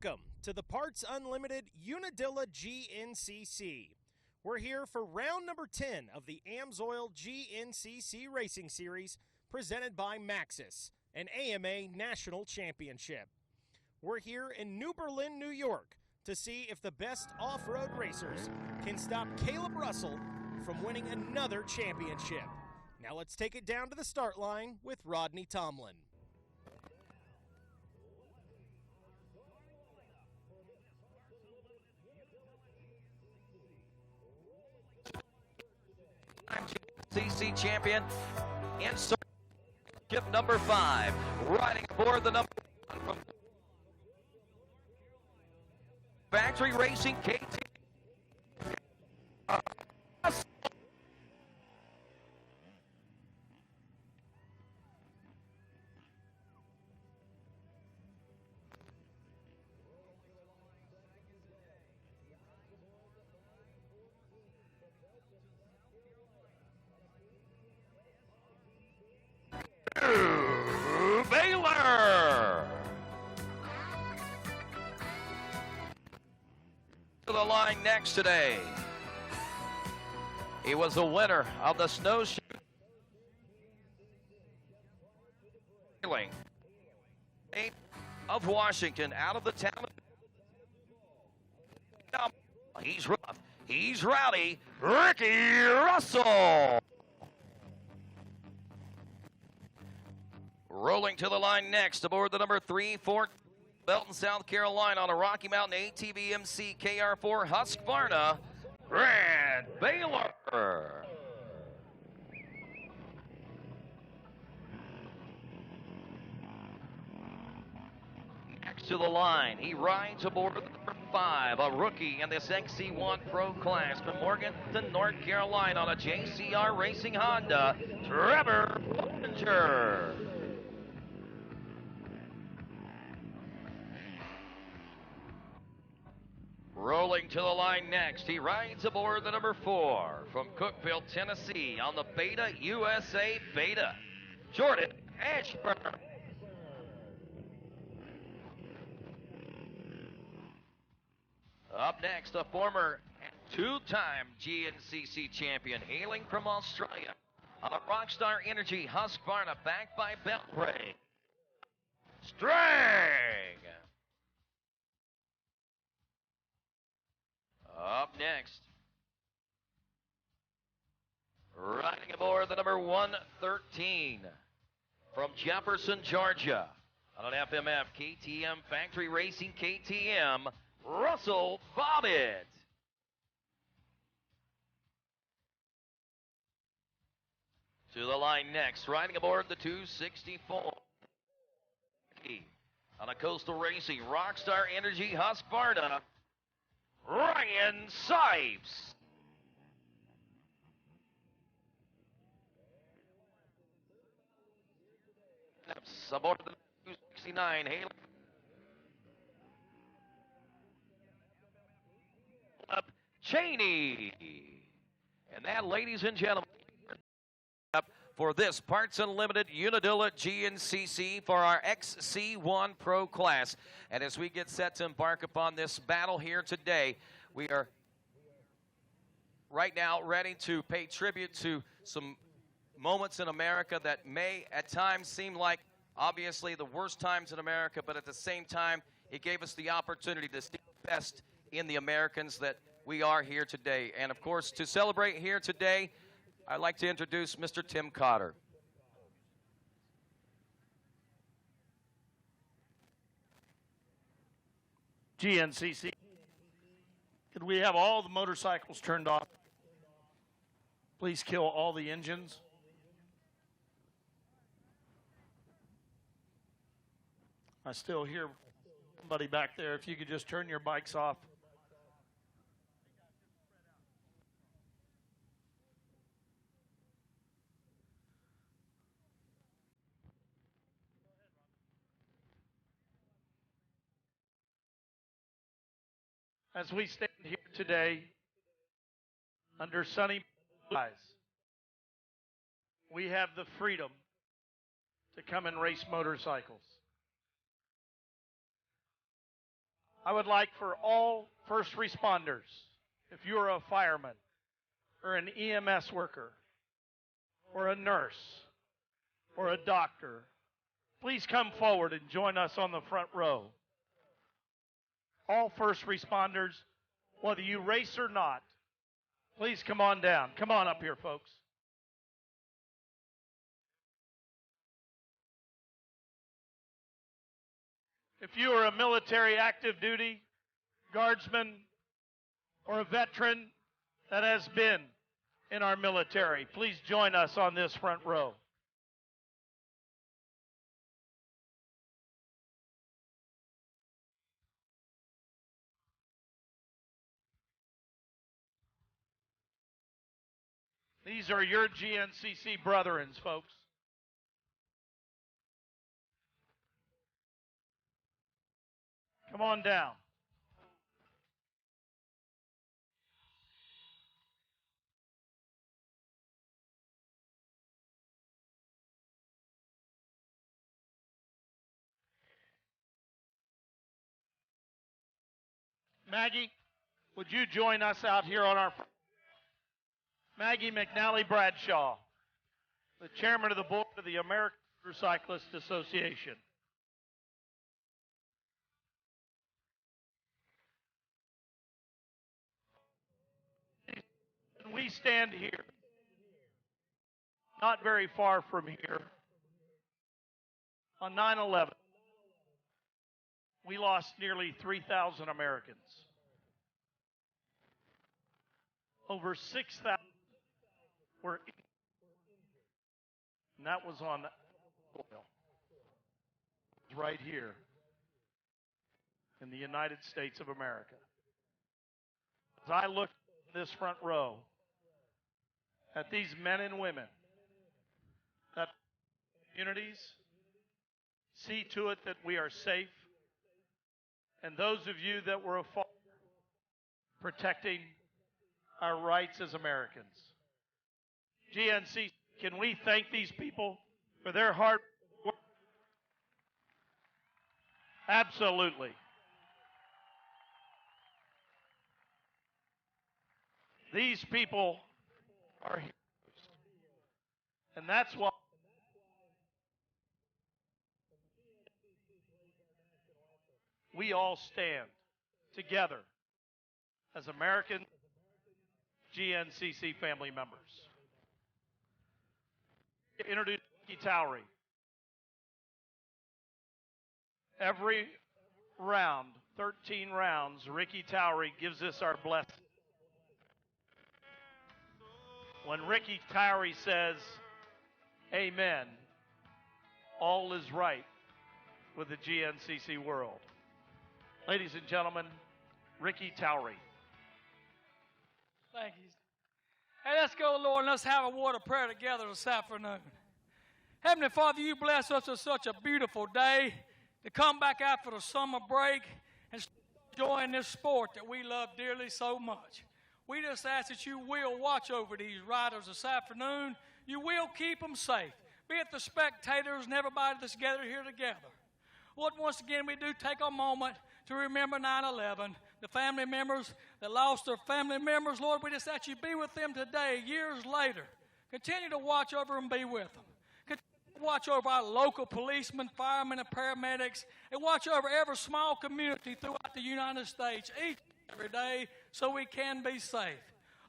Welcome to the Parts Unlimited Unadilla GNCC. We're here for round number 10 of the AMSOIL GNCC Racing Series presented by Maxxis, an AMA National Championship. We're here in New Berlin, New York to see if the best off-road racers can stop Caleb Russell from winning another championship. Now let's take it down to the start line with Rodney Tomlin. GNCC champion in ship number 5, riding aboard the number 1 from Factory Racing KT. Baylor to the line next today. He was the winner of the snowshoe of Washington out of the town. He's rough. He's rowdy. Ricky Russell. Rolling to the line next aboard the number 3-4 Belton, South Carolina on a Rocky Mountain ATV MC KR4 Husqvarna, Grant Baylor. Next to the line, he rides aboard the number 5, a rookie in this XC1 Pro class from Morganton, North Carolina on a JCR Racing Honda, Trevor Bollinger. Rolling to the line next, he rides aboard the number 4 from Cookeville, Tennessee on the Beta USA Beta, Jordan Ashburn. Up next, a former two-time GNCC champion hailing from Australia on a Rockstar Energy Husqvarna backed by Beltray, Strang. Up next, riding aboard the number 113 from Jefferson, Georgia, on an FMF KTM Factory Racing KTM, Russell Bobbitt. To the line next, riding aboard the 264 on a Coastal Racing Rockstar Energy Husqvarna, Ryan Sipes. Aboard the 269, Haley. Up Cheney. And that, ladies and gentlemen, for this Parts Unlimited Unadilla GNCC for our XC1 Pro class. And as we get set to embark upon this battle here today, we are right now ready to pay tribute to some moments in America that may at times seem like obviously the worst times in America, but at the same time, it gave us the opportunity to see the best in the Americans that we are here today. And of course, to celebrate here today, I'd like to introduce Mr. Tim Cotter. GNCC, could we have all the motorcycles turned off? Please kill all the engines. I still hear somebody back there. If you could just turn your bikes off. As we stand here today under sunny skies, we have the freedom to come and race motorcycles. I would like for all first responders, if you're a fireman or an EMS worker or a nurse or a doctor, please come forward and join us on the front row. All first responders, whether you race or not, please come on down. Come on up here, folks. If you are a military active duty, guardsman, or a veteran that has been in our military, please join us on this front row. These are your GNCC brethren, folks. Come on down. Maggie, would you join us out here on our... Maggie McNally Bradshaw, the chairman of the board of the American Motorcyclist Association. We stand here, not very far from here, on 9/11. We lost nearly 3,000 Americans. Over 6,000 were injured, and that was on oil. Right here in the United States of America. As I look at this front row at these men and women that communities, see to it that we are safe, and those of you that were afar, protecting our rights as Americans. GNC, can we thank these people for their hard work? Absolutely. These people are heroes. And that's why we all stand together as American GNCC family members. Introduce Ricky Towery. Every round, 13 rounds, Ricky Towery gives us our blessing. When Ricky Towery says, amen, all is right with the GNCC world. Ladies and gentlemen, Ricky Towery. Thank you. Hey, let's go, Lord, and let's have a word of prayer together this afternoon. Heavenly Father, you bless us with such a beautiful day to come back after the summer break and join this sport that we love dearly so much. We just ask that you will watch over these riders this afternoon. You will keep them safe, be it the spectators and everybody that's gathered here together. Lord, once again, we do take a moment to remember 9/11, the family members that lost their family members. Lord, we just ask you be with them today, years later. Continue to watch over them and be with them. Continue to watch over our local policemen, firemen, and paramedics, and watch over every small community throughout the United States, each and every day, so we can be safe.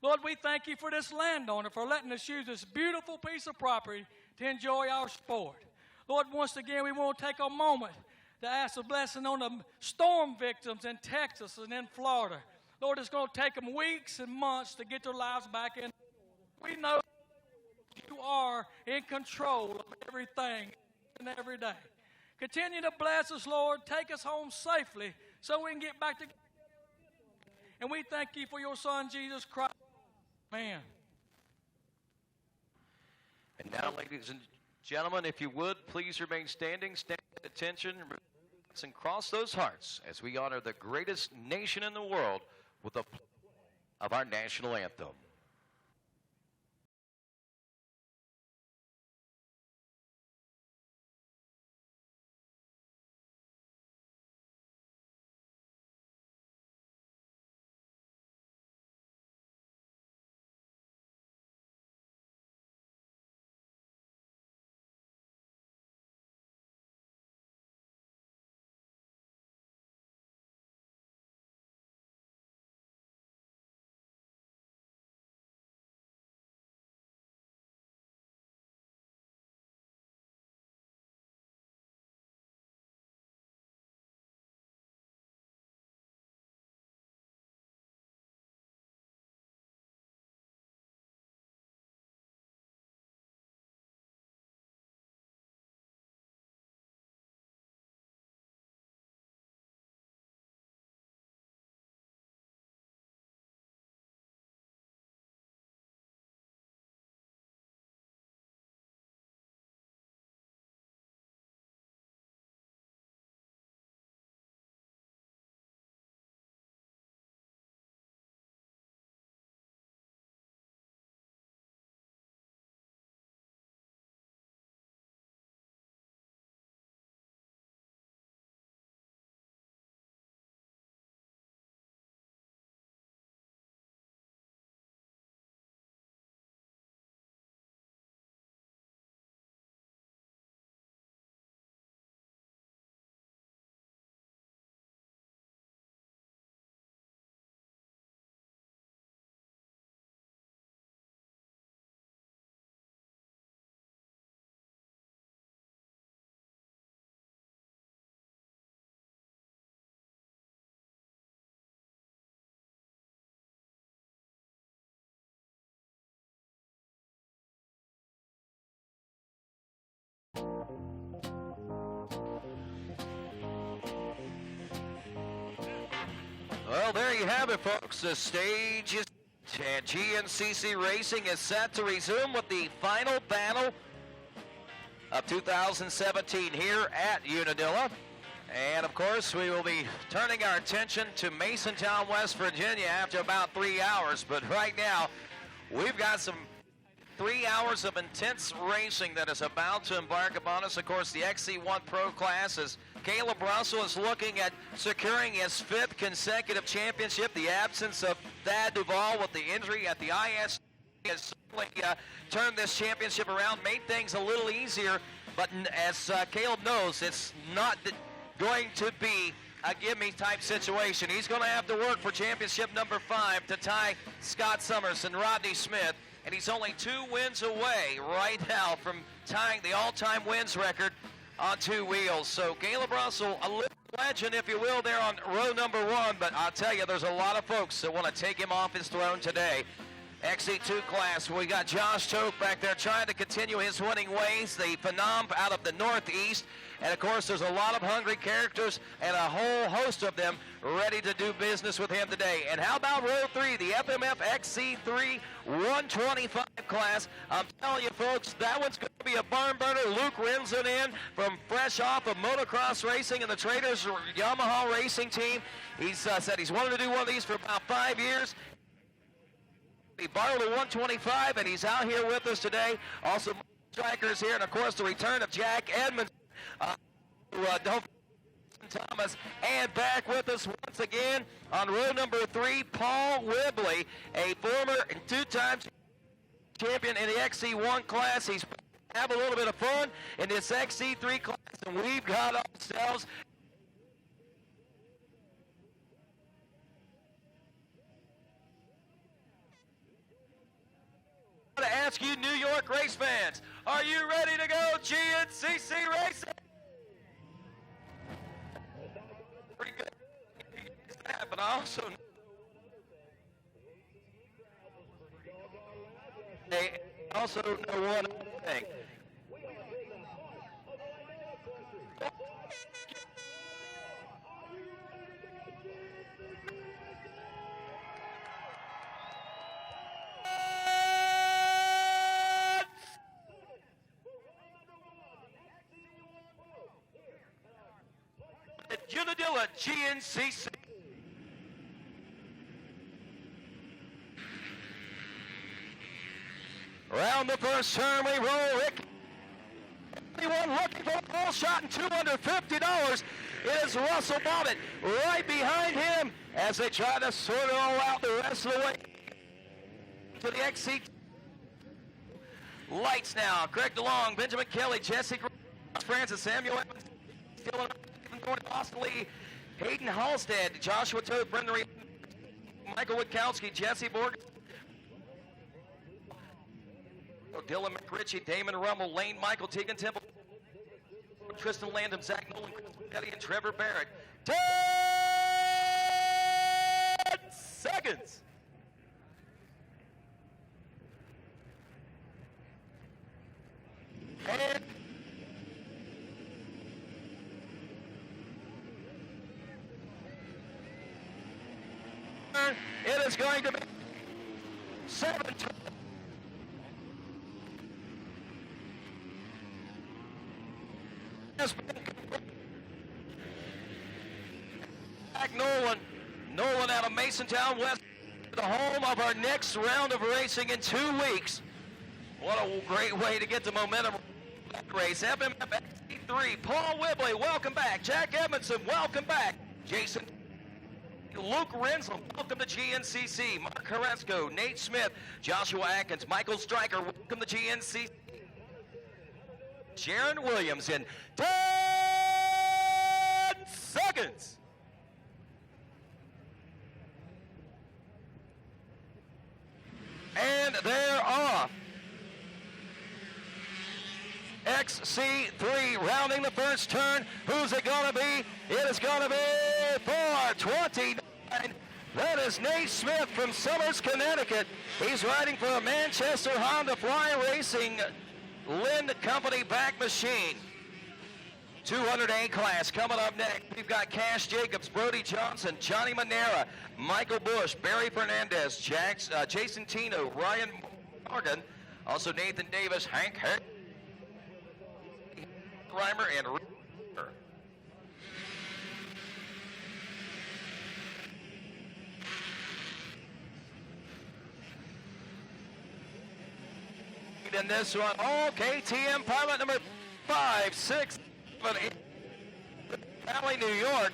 Lord, we thank you for this landowner for letting us use this beautiful piece of property to enjoy our sport. Lord, once again, we want to take a moment to ask a blessing on the storm victims in Texas and in Florida. Lord, it's going to take them weeks and months to get their lives back in. We know you are in control of everything and every day. Continue to bless us, Lord. Take us home safely so we can get back together. And we thank you for your Son, Jesus Christ. Amen. And now, ladies and gentlemen, if you would, please remain standing. Stand at attention and cross those hearts as we honor the greatest nation in the world with the play of our national anthem. Well, there you have it, folks. The stage is and GNCC Racing is set to resume with the final battle of 2017 here at Unadilla. And, of course, we will be turning our attention to Masontown, West Virginia after about 3 hours. But right now, we've got some 3 hours of intense racing that is about to embark upon us. Of course, the XC1 Pro class is Caleb Russell is looking at securing his 5th consecutive championship. The absence of Thad Duvall with the injury at the IS has certainly turned this championship around, made things a little easier. But as Caleb knows, it's not going to be a gimme type situation. He's going to have to work for championship number 5 to tie Scott Summers and Rodney Smith. And he's only 2 wins away right now from tying the all-time wins record on 2 wheels. So Caleb Russell, a little legend, if you will, there on row number 1. But I'll tell you, there's a lot of folks that want to take him off his throne today. XC2 class, we got Josh Toke back there trying to continue his winning ways, the phenom out of the Northeast. And, of course, there's a lot of hungry characters and a whole host of them ready to do business with him today. And how about row 3, the FMF XC3 125 class? I'm telling you, folks, that one's going to be a barn burner. Luke Renzen in from fresh off of motocross racing and the Traders Yamaha racing team. He's said he's wanted to do one of these for about 5 years. He borrowed a 125, and he's out here with us today. Also, strikers here, and, of course, the return of Jack Edmonds. Thomas, and back with us once again on row number 3, Paul Whibley, a former and 2-time champion in the XC1 class. He's have a little bit of fun in this XC3 class, and we've got ourselves to ask you, New York race fans, are you ready to go GNCC racing? Pretty good. But I also know one thing. Unadilla GNCC. Around the first turn, we roll Rick. Anyone looking for a pole shot and $250 is Russell Bobbitt right behind him as they try to sort it all out the rest of the way to the XC. Lights now. Craig DeLong, Benjamin Kelly, Jesse Francis, Samuel Evans, Dylan Austin Lee, Hayden Halstead, Joshua Toad, Brendan Reed, Michael Witkowski, Jesse Borg, Dylan McRitchie, Damon Rummel, Lane Michael, Tegan Temple, Tristan Landon, Zach Nolan, Chris Petty, and Trevor Barrett. 10 seconds. And it is going to be 7. Nolan out of Masontown West, the home of our next round of racing in 2 weeks. What a great way to get the momentum race. FMF XC3, Paul Whibley, welcome back. Jack Edmondson, welcome back. Jason Luke Renzel, welcome to GNCC. Mark Carrasco, Nate Smith, Joshua Atkins, Michael Stryker, welcome to GNCC. Sharon Williams in 10 seconds. And they're off. XC3 rounding the first turn. Who's it going to be? It is going to be 429. That is Nate Smith from Summers, Connecticut. He's riding for a Manchester Honda Fly Racing Lynn Company back machine. 200A class coming up next. We've got Cash Jacobs, Brody Johnson, Johnny Manera, Michael Bush, Barry Fernandez, Jason Tino, Ryan Morgan, also Nathan Davis, Hank Reimer, and in this one, KTM pilot number 5, 6, 7, 8, Valley, New York.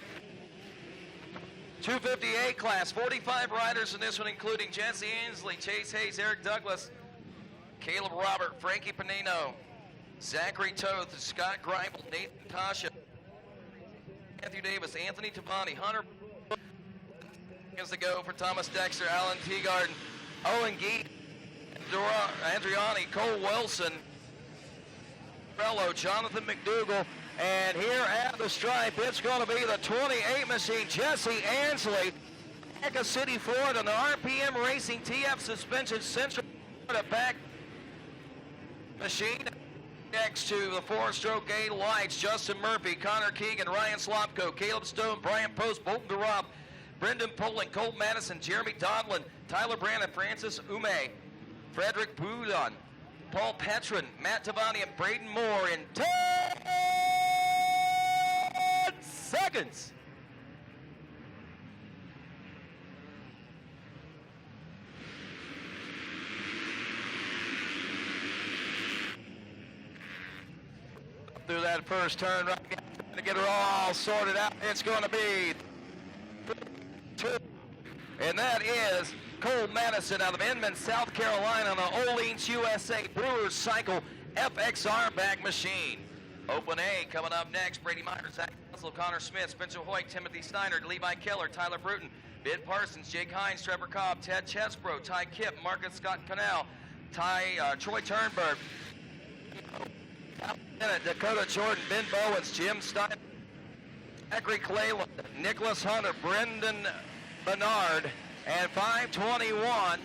258 class, 45 riders in this one, including Jesse Ainsley, Chase Hayes, Eric Douglas, Caleb Robert, Frankie Panino, Zachary Toth, Scott Greipel, Nathan Tasha, Matthew Davis, Anthony Tavani, Hunter is to go for Thomas Dexter, Alan Teagarden, Owen Gee, Andriani, Cole Wilson, Rello, Jonathan McDougall, and here at the stripe, it's going to be the 28 machine, Jesse Ansley, Mecca City, Florida, on the RPM Racing TF Suspension Central Florida back machine. Next to the 4-stroke A lights, Justin Murphy, Connor Keegan, Ryan Slopko, Caleb Stone, Brian Post, Bolton Garab, Brendan Poling, Cole Madison, Jeremy Dodlin, Tyler Brandon, Francis Ume, Frederick Boudon, Paul Petrin, Matt Tavani, and Braden Moore in 10 seconds. Through that first turn, right to get her all sorted out. It's going to be 2, and that is Cole Madison out of Inman, South Carolina, on the Oleans USA Brewers Cycle FXR back machine. Open A coming up next. Brady Myers, Zach Russell, Connor Smith, Spencer Hoyt, Timothy Steiner, Levi Keller, Tyler Bruton, Ben Parsons, Jake Hines, Trevor Cobb, Ted Chesbro, Ty Kipp, Marcus Scott Cannell, Troy Turnberg, Dakota Jordan, Ben Bowens, Jim Stein, Zachary Clayland, Nicholas Hunter, Brendan Bernard, and 521.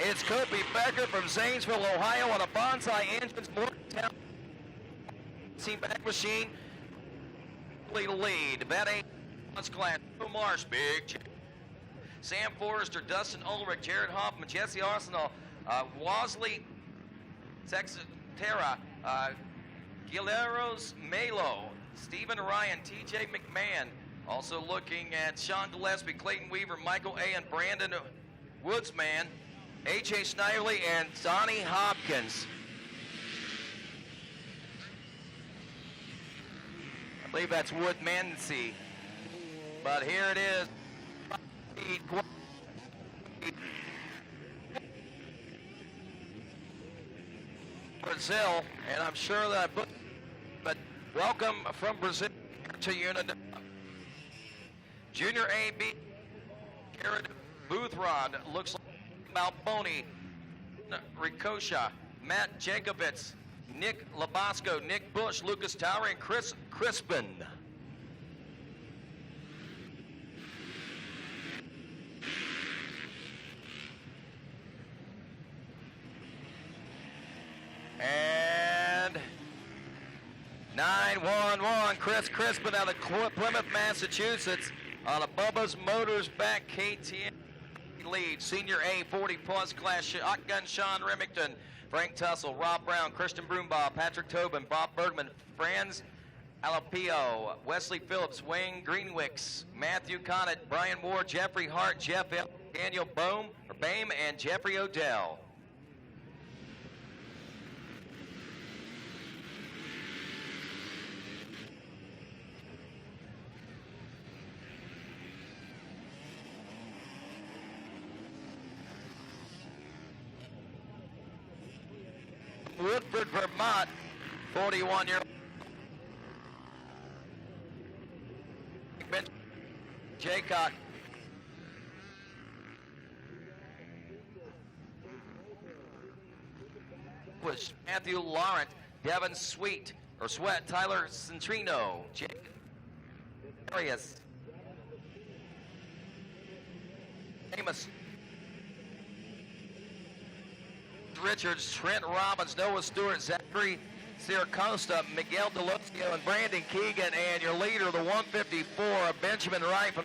It's Kobe Becker from Zanesville, Ohio, on a Bonsai Engines Morgantown back machine. Lead. That ain't class. Joe Marsh, Big Sam Forrester, Dustin Ulrich, Jared Hoffman, Jesse Arsenal, Wasley, Texatera, Guileros Melo, Stephen Ryan, TJ McMahon. Also looking at Sean Gillespie, Clayton Weaver, Michael A. and Brandon Woodsman, A.J. Snively, and Donnie Hopkins. I believe that's Woodmansey. But here it is. Brazil, and I'm sure that but welcome from Brazil to Unadilla. Junior A-B, Garrett Boothrod, looks like Malboni, Ricosha, Matt Jacobitz, Nick Labasco, Nick Bush, Lucas Tower, and Chris Crispin. And 911, Chris Crispin out of Plymouth, Massachusetts, on a Bubba's Motors back KTM lead. Senior A 40+ class shotgun, Sean Remington, Frank Tussle, Rob Brown, Christian Broombaugh, Patrick Tobin, Bob Bergman, Franz Alapio, Wesley Phillips, Wayne Greenwicks, Matthew Connett, Brian Moore, Jeffrey Hart, Jeff L., Daniel Boehm, and Jeffrey Odell. Woodford, Vermont, 41-year-old Jaycock. Was Matthew Laurent, Devin Sweet, Tyler Centrino, Jake Arias, Amos Richards, Trent Robbins, Noah Stewart, Zachary Siracosta, Miguel Delosio, and Brandon Keegan, and your leader, the 154, Benjamin Wright from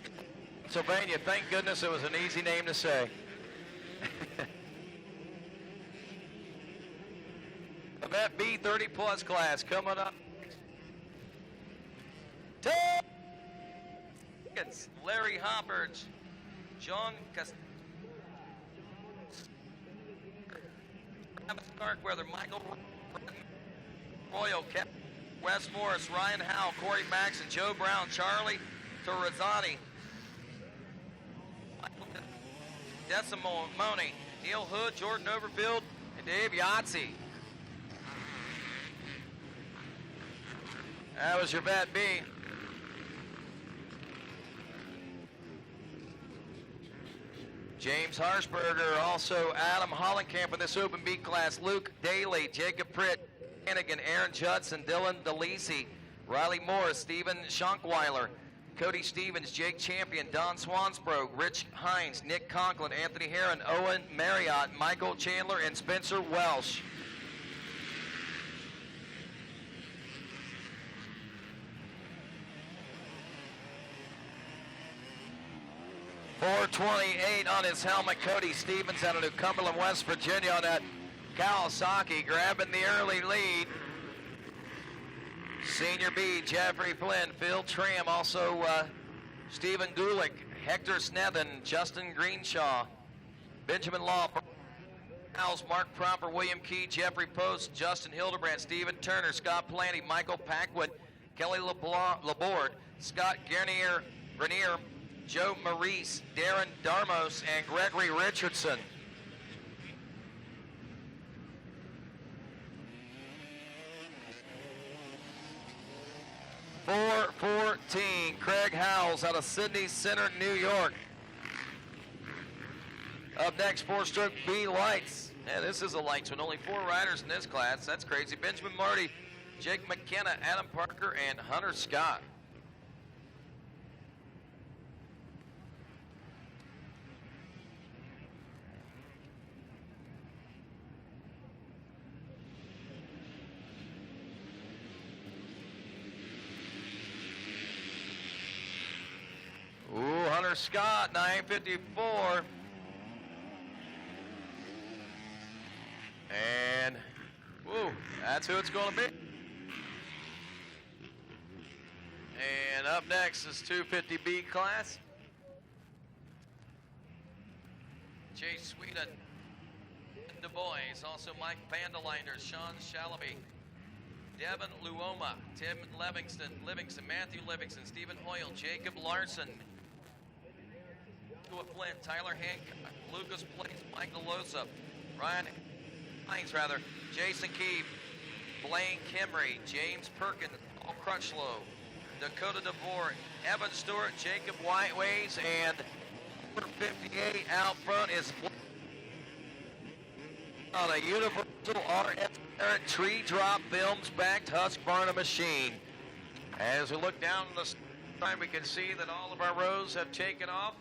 Pennsylvania. Thank goodness it was an easy name to say. That B 30+ class coming up. Larry Hopper's, John Starkweather, Michael Royal, Wes Morris, Ryan Howell, Corey Maxson, Joe Brown, Charlie Torrizzani, Decimoni, Neil Hood, Jordan Overfield, and Dave Yahtzee. That was your vet B. James Harshberger, also Adam Hollenkamp in this Open B class, Luke Daly, Jacob Pritt, Hannigan, Aaron Judson, Dylan DeLisi, Riley Morris, Steven Schonkweiler, Cody Stevens, Jake Champion, Don Swansbro, Rich Hines, Nick Conklin, Anthony Herron, Owen Marriott, Michael Chandler, and Spencer Welsh. .428 on his helmet, Cody Stevens out of New Cumberland, West Virginia on that Kawasaki, grabbing the early lead. Senior B, Jeffrey Flynn, Phil Tram, also Stephen Gulick, Hector Snethen, Justin Greenshaw, Benjamin Law, House, Mark Proper, William Key, Jeffrey Post, Justin Hildebrand, Stephen Turner, Scott Planty, Michael Packwood, Kelly Laborde, Scott Grenier, Joe Maurice, Darren Darmos, and Gregory Richardson. .414, Craig Howells out of Sydney Center, New York. Up next, 4-stroke B lights. Yeah, this is a lights one. Only 4 riders in this class. That's crazy. Benjamin Marty, Jake McKenna, Adam Parker, and Hunter Scott. Ooh, Hunter Scott, 954. And, ooh, that's who it's going to be. And up next is 250B class. Chase Sweden, Du Bois, also Mike Vandeleiner, Sean Shalaby, Devin Luoma, Tim Livingston, Matthew Livingston, Stephen Hoyle, Jacob Larson, Flynn, Tyler Hancock, Lucas Place, Michael Losa, Ryan Hines, Jason Keefe, Blaine Kimry, James Perkins, Paul Crutchlow, Dakota DeVore, Evan Stewart, Jacob Whiteways, and number 58 out front is on a Universal RS Tree Drop Films backed Husqvarna machine. As we look down the time, we can see that all of our rows have taken off.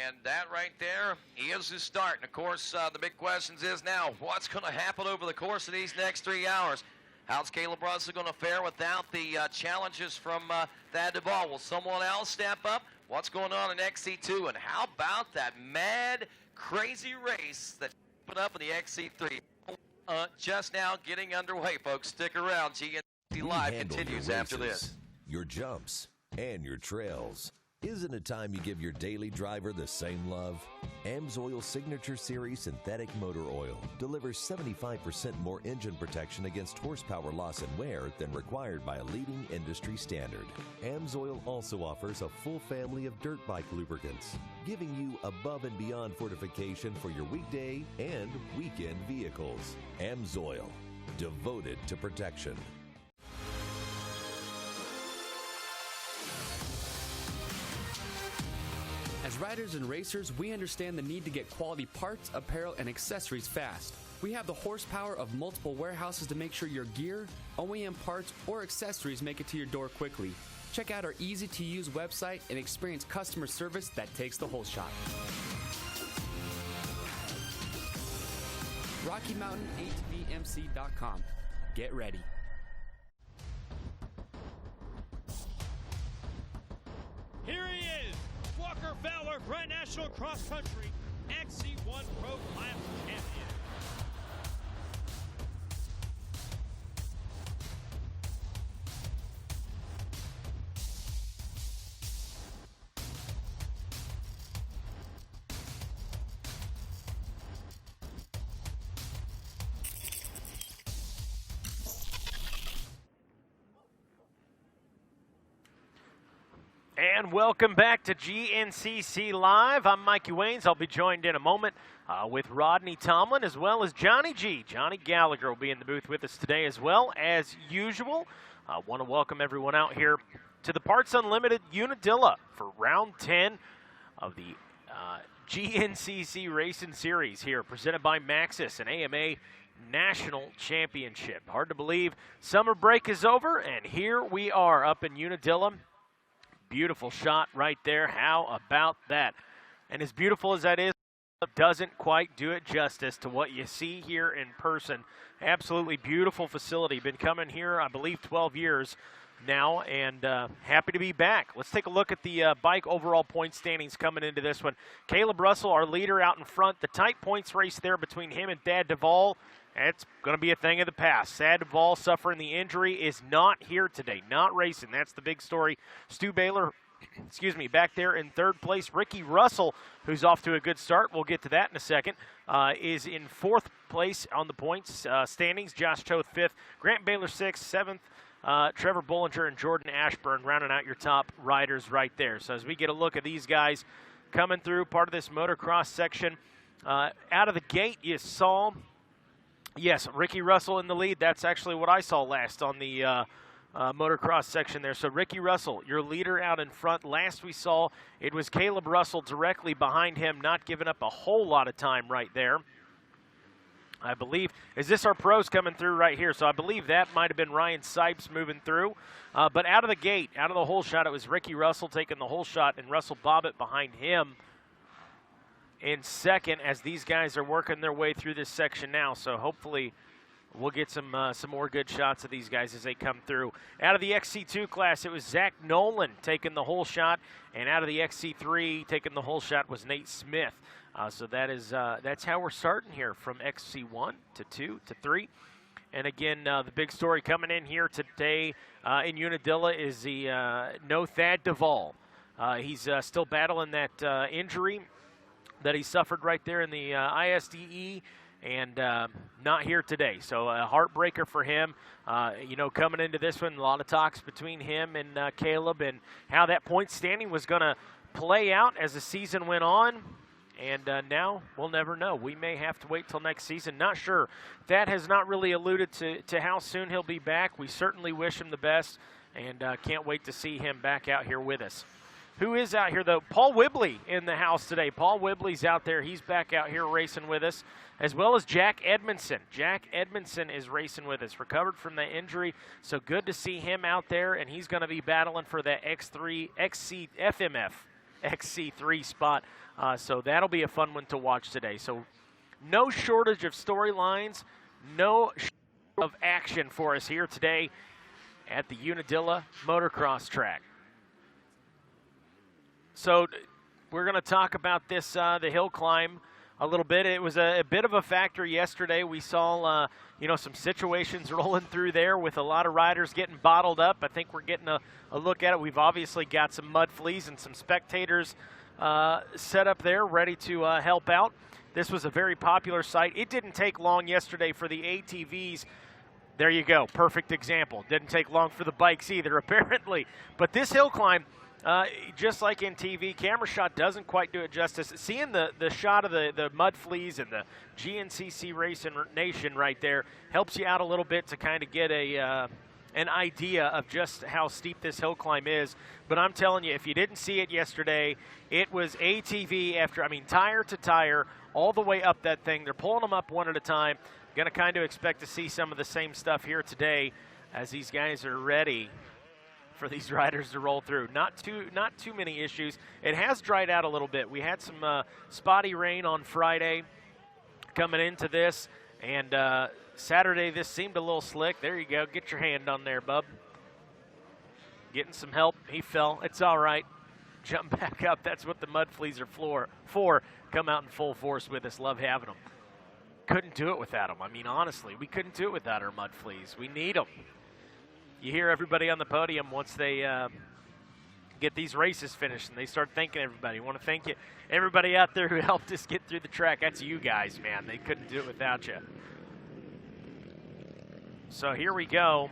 And that right there is the start. And, of course, the big question is now, what's going to happen over the course of these next 3 hours? How's Caleb Russell going to fare without the challenges from Thad Duvall? Will someone else step up? What's going on in XC2? And how about that mad, crazy race that put up in the XC3? Just now getting underway, folks. Stick around. GNCC Live continues after this. Your jumps and your trails. Isn't it time you give your daily driver the same love? AMSOIL Signature Series Synthetic Motor Oil delivers 75% more engine protection against horsepower loss and wear than required by a leading industry standard. AMSOIL also offers a full family of dirt bike lubricants, giving you above and beyond fortification for your weekday and weekend vehicles. AMSOIL, devoted to protection. As riders and racers, we understand the need to get quality parts, apparel, and accessories fast. We have the horsepower of multiple warehouses to make sure your gear, OEM parts, or accessories make it to your door quickly. Check out our easy-to-use website and experience customer service that takes the whole shot. RockyMountainATVMC.com. Get ready. Here he is, Walker Fowler, Brand National Cross Country XC1 Pro Class Champion. And welcome back to GNCC Live. I'm Mikey Waynes. I'll be joined in a moment with Rodney Tomlin as well as Johnny G. Johnny Gallagher will be in the booth with us today as well as usual. I want to welcome everyone out here to the Parts Unlimited Unadilla for round 10 of the GNCC Racing Series here, presented by Maxxis, an AMA National Championship. Hard to believe summer break is over, and here we are up in Unadilla. Beautiful shot right there. How about that? And as beautiful as that is, it doesn't quite do it justice to what you see here in person. Absolutely beautiful facility. Been coming here, I believe, 12 years now, and happy to be back. Let's take a look at the bike overall point standings coming into this one. Caleb Russell, our leader, out in front. The tight points race there between him and Thad Duvall. It's going to be a thing of the past. Thad Duvall, suffering the injury, is not here today, not racing. That's the big story. Stu Baylor, back there in third place. Ricky Russell, who's off to a good start, we'll get to that in a second, is in fourth place on the points standings. Josh Toth, fifth. Grant Baylor, sixth. Seventh, Trevor Bollinger and Jordan Ashburn rounding out your top riders right there. So as we get a look at these guys coming through, part of this motocross section, out of the gate you saw... Yes, Ricky Russell in the lead. That's actually what I saw last on the motocross section there. So Ricky Russell, your leader out in front. Last we saw, it was Caleb Russell directly behind him, not giving up a whole lot of time right there. I believe, is this our pros coming through right here? So I believe that might have been Ryan Sipes moving through. But out of the gate, out of the whole shot, it was Ricky Russell taking the whole shot, and Russell Bobbitt behind him in second as these guys are working their way through this section now. So hopefully we'll get some more good shots of these guys as they come through. Out of the XC2 class, it was Zach Nolan taking the whole shot, and out of the XC3 taking the whole shot was Nate Smith. So that's how we're starting here, from XC1 to 2 to 3. And again, the big story coming in here today in Unadilla is the no Thad Duvall. He's still battling that injury that he suffered right there in the ISDE, and not here today. So a heartbreaker for him. Coming into this one, a lot of talks between him and Caleb and how that point standing was going to play out as the season went on. And now we'll never know. We may have to wait till next season. Not sure. That has not really alluded to how soon he'll be back. We certainly wish him the best, and can't wait to see him back out here with us. Who is out here, though? Paul Whibley in the house today. Paul Whibley's out there. He's back out here racing with us, as well as Jack Edmondson. Jack Edmondson is racing with us, recovered from the injury. So good to see him out there, and he's going to be battling for that FMF XC3 spot. So that'll be a fun one to watch today. So no shortage of storylines, no shortage of action for us here today at the Unadilla Motocross Track. So we're going to talk about this, the hill climb, a little bit. It was a bit of a factor yesterday. We saw, some situations rolling through there with a lot of riders getting bottled up. I think we're getting a look at it. We've obviously got some mud fleas and some spectators set up there ready to help out. This was a very popular site. It didn't take long yesterday for the ATVs. There you go. Perfect example. Didn't take long for the bikes either, apparently. But this hill climb, just like in TV, camera shot doesn't quite do it justice. Seeing the shot of the mud fleas and the GNCC Racing Nation right there helps you out a little bit to kind of get an idea of just how steep this hill climb is. But I'm telling you, if you didn't see it yesterday, it was ATV tire to tire, all the way up that thing. They're pulling them up one at a time. Going to kind of expect to see some of the same stuff here today as these guys are ready for these riders to roll through. Not too many issues. It has dried out a little bit. We had some spotty rain on Friday coming into this, And Saturday, this seemed a little slick. There you go. Get your hand on there, bub. Getting some help. He fell. It's all right. Jump back up. That's what the mud fleas are for. Come out in full force with us. Love having them. Couldn't do it without them. I mean, honestly, we couldn't do it without our mud fleas. We need them. You hear everybody on the podium once they get these races finished, and they start thanking everybody. I want to thank you, everybody out there who helped us get through the track. That's you guys, man. They couldn't do it without you. So here we go.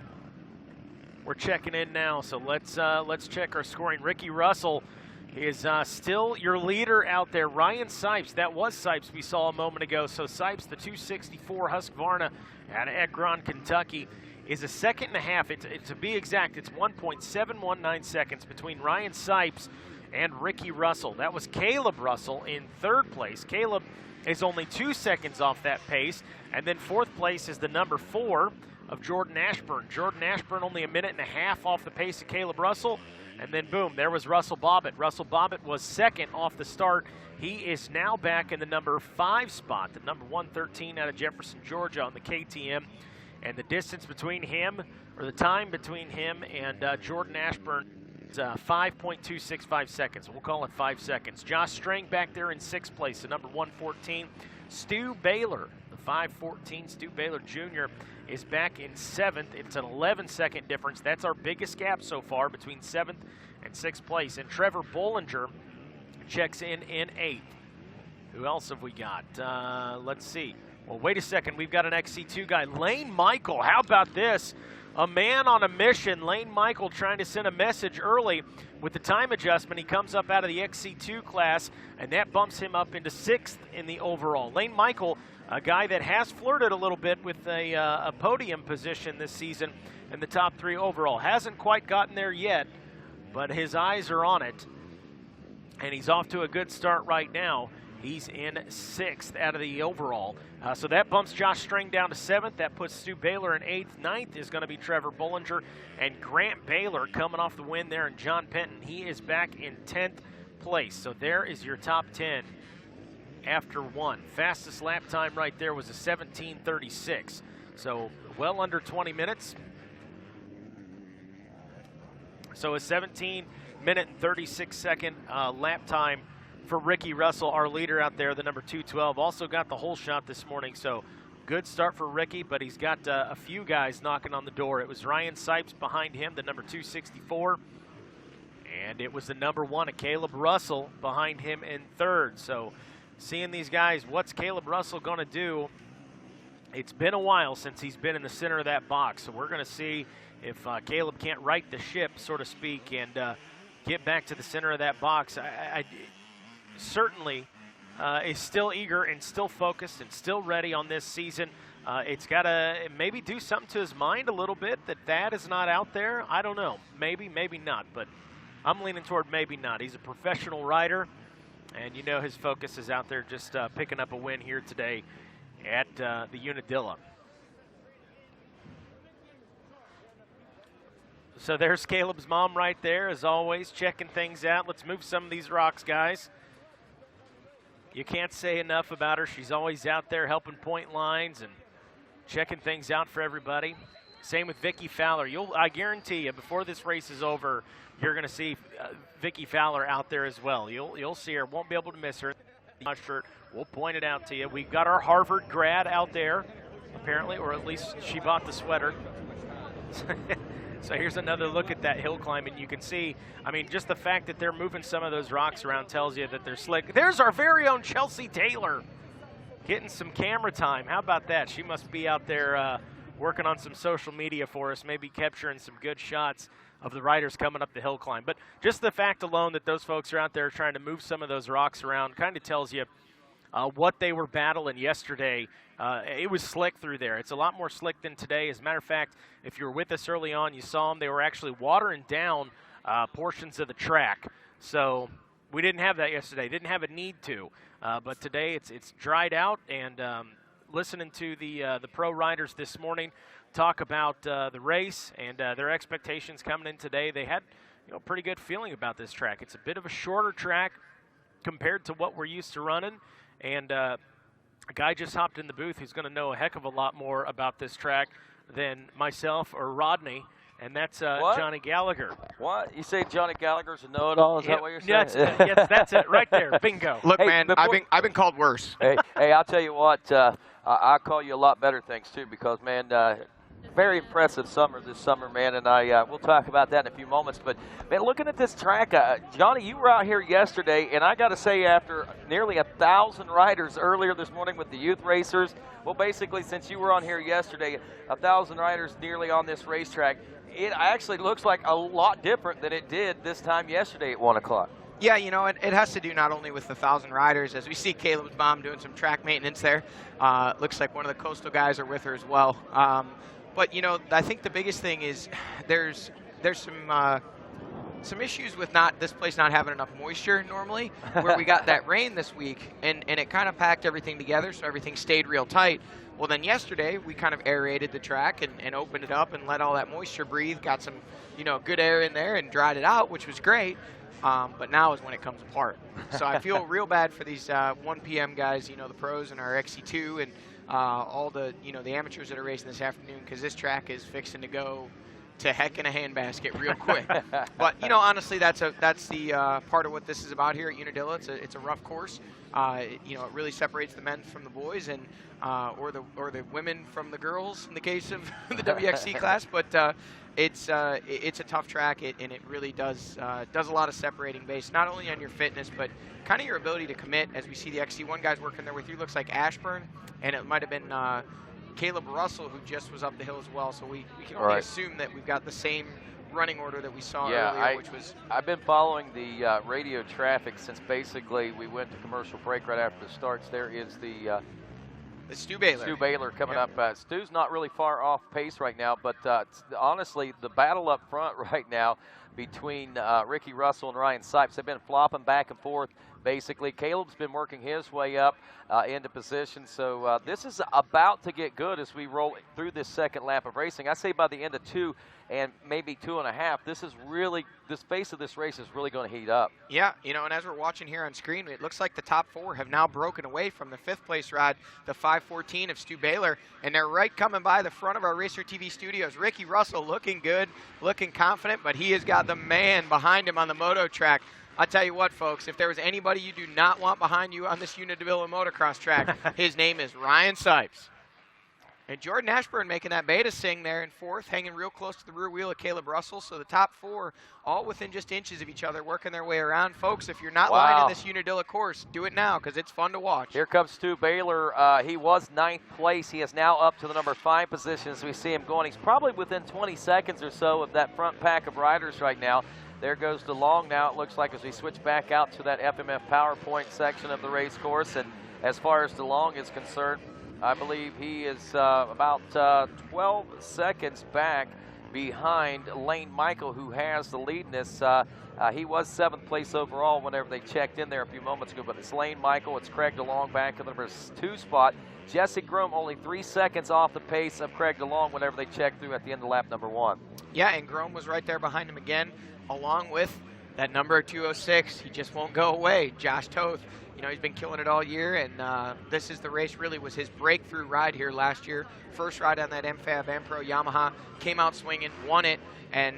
We're checking in now. So let's check our scoring. Ricky Russell is still your leader out there. Ryan Sipes, that was Sipes we saw a moment ago. So Sipes, the 264 Husqvarna out of Ekron, Kentucky, is a second and a half. To be exact, it's 1.719 seconds between Ryan Sipes and Ricky Russell. That was Caleb Russell in third place. Caleb is only 2 seconds off that pace. And then fourth place is the number 4 of Jordan Ashburn. Jordan Ashburn only a minute and a half off the pace of Caleb Russell. And then, boom, there was Russell Bobbitt. Russell Bobbitt was second off the start. He is now back in the number 5 spot, the number 113 out of Jefferson, Georgia on the KTM. And the distance between him, or the time between him and Jordan Ashburn is 5.265 seconds. We'll call it 5 seconds. Josh Strang back there in 6th place, the number 114. Stu Baylor, the 514, Stu Baylor Jr. is back in 7th. It's an 11-second difference. That's our biggest gap so far between 7th and 6th place. And Trevor Bollinger checks in 8th. Who else have we got? Let's see. Well, wait a second. We've got an XC2 guy. Lane Michael, how about this? A man on a mission. Lane Michael trying to send a message early with the time adjustment. He comes up out of the XC2 class, and that bumps him up into 6th in the overall. Lane Michael, a guy that has flirted a little bit with a podium position this season in the top 3 overall. Hasn't quite gotten there yet, but his eyes are on it, and he's off to a good start right now. He's in 6th out of the overall. So that bumps Josh Strang down to 7th. That puts Stu Baylor in 8th. 9th is going to be Trevor Bollinger. And Grant Baylor coming off the win there. And John Penton, he is back in 10th place. So there is your top 10 after 1. Fastest lap time right there was a 17:36. So well under 20 minutes. So a 17-minute and 36-second lap time for Ricky Russell, our leader out there, the number 212. Also got the whole shot this morning, so good start for Ricky, but he's got a few guys knocking on the door. It was Ryan Sipes behind him, the number 264, and it was the number 1 of Caleb Russell behind him in 3rd. So seeing these guys, what's Caleb Russell going to do? It's been a while since he's been in the center of that box, so we're going to see if Caleb can't right the ship, so to speak, and get back to the center of that box. I certainly is still eager and still focused and still ready on this season. It's got to maybe do something to his mind a little bit that is not out there. I don't know. Maybe, maybe not. But I'm leaning toward maybe not. He's a professional rider, and you know his focus is out there just picking up a win here today at the Unadilla. So there's Caleb's mom right there, as always, checking things out. Let's move some of these rocks, guys. You can't say enough about her. She's always out there helping point lines and checking things out for everybody. Same with Vicky Fowler. I guarantee you, before this race is over, you're going to see Vicky Fowler out there as well. You'll see her. Won't be able to miss her. Shirt. We'll point it out to you. We've got our Harvard grad out there, apparently, or at least she bought the sweater. So here's another look at that hill climb, and you can see, I mean, just the fact that they're moving some of those rocks around tells you that they're slick. There's our very own Chelsea Taylor getting some camera time. How about that? She must be out there working on some social media for us, maybe capturing some good shots of the riders coming up the hill climb. But just the fact alone that those folks are out there trying to move some of those rocks around kind of tells you what they were battling yesterday. It was slick through there. It's a lot more slick than today. As a matter of fact, if you were with us early on, you saw them. They were actually watering down portions of the track. So we didn't have that yesterday. Didn't have a need to. But today it's dried out. And listening to the pro riders this morning talk about the race and their expectations coming in today, they had a pretty good feeling about this track. It's a bit of a shorter track compared to what we're used to running. And a guy just hopped in the booth who's going to know a heck of a lot more about this track than myself or Rodney, and that's Johnny Gallagher. What? You say Johnny Gallagher's a know-it-all? Is that what you're saying? Yes, that's it right there. Bingo. Look, man, I've been called worse. Hey, I'll tell you what. I'll call you a lot better things too, because man, very impressive summer this summer, man, and we'll talk about that in a few moments. But man, looking at this track, Johnny, you were out here yesterday, and I got to say, after nearly 1,000 riders earlier this morning with the youth racers, well, basically since you were on here yesterday, 1,000 riders nearly on this racetrack, it actually looks like a lot different than it did this time yesterday at 1 o'clock. Yeah, you know, it has to do not only with the 1,000 riders, as we see Caleb's mom doing some track maintenance there. Looks like one of the Coastal guys are with her as well. But, you know, I think the biggest thing is there's some issues with this place not having enough moisture normally, where we got that rain this week, and it kind of packed everything together, so everything stayed real tight. Well, then yesterday we kind of aerated the track and opened it up and let all that moisture breathe, got some, you know, good air in there and dried it out, which was great. But now is when it comes apart. So I feel real bad for these 1 p.m. guys, you know, the pros and our XC2 and all the, you know, the amateurs that are racing this afternoon, because this track is fixing to go to heck in a handbasket real quick. But, you know, honestly, that's the part of what this is about here at Unadilla. It's a rough course. You know, it really separates the men from the boys and or the women from the girls in the case of the WXC class. But it's a tough track, and it really does a lot of separating base, not only on your fitness, but kind of your ability to commit. As we see the XC1 guys working there with you, looks like Ashburn, and it might have been Caleb Russell, who just was up the hill as well. So we can only assume that we've got the same running order that we saw earlier, which was... I've been following the radio traffic since basically we went to commercial break right after the starts. There is the Stu Baylor. Stu Baylor coming up. Stu's not really far off pace right now, but honestly, the battle up front right now between Ricky Russell and Ryan Sipes, they've been flopping back and forth. Basically, Caleb's been working his way up into position, so this is about to get good as we roll through this second lap of racing. I say by the end of 2 and maybe 2.5, this pace of this race is really going to heat up. Yeah, you know, and as we're watching here on screen, it looks like the top 4 have now broken away from the 5th place ride, the 5:14 of Stu Baylor, and they're right coming by the front of our RacerTV studios. Ricky Russell looking good, looking confident, but he has got the man behind him on the moto track. I tell you what, folks, if there was anybody you do not want behind you on this Unadilla motocross track, his name is Ryan Sipes. And Jordan Ashburn making that beta sing there in 4th, hanging real close to the rear wheel of Caleb Russell. So the top 4 all within just inches of each other, working their way around. Folks, if you're not lining this Unadilla course, do it now, because it's fun to watch. Here comes Stu Baylor. He was 9th place. He is now up to the number 5 position as we see him going. He's probably within 20 seconds or so of that front pack of riders right now. There goes DeLong now, it looks like, as we switch back out to that FMF PowerPoint section of the race course. And as far as DeLong is concerned, I believe he is about 12 seconds back behind Lane Michael, who has the lead in this. He was 7th place overall whenever they checked in there a few moments ago, but it's Lane Michael, it's Craig DeLong back in the number 2 spot. Jesse Grom only 3 seconds off the pace of Craig DeLong whenever they checked through at the end of lap number 1. Yeah, and Grom was right there behind him again, along with that number 206. He just won't go away. Josh Toth, you know, he's been killing it all year, and this is the race, really was his breakthrough ride here last year. First ride on that MFAB M-Pro Yamaha, came out swinging, won it, and,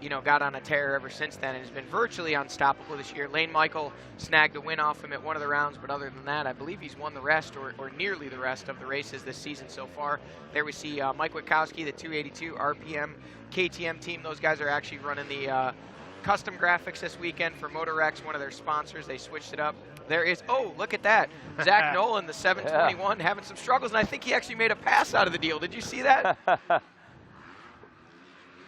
you know, got on a tear ever since then, and has been virtually unstoppable this year. Lane Michael snagged a win off him at one of the rounds, but other than that, I believe he's won the rest, or nearly the rest of the races this season so far. There we see Mike Witkowski, the 282 RPM KTM team. Those guys are actually running the custom graphics this weekend for Motorex, one of their sponsors. They switched it up. There is, oh, look at that. Zach Nolan, the 721, having some struggles, and I think he actually made a pass out of the deal. Did you see that?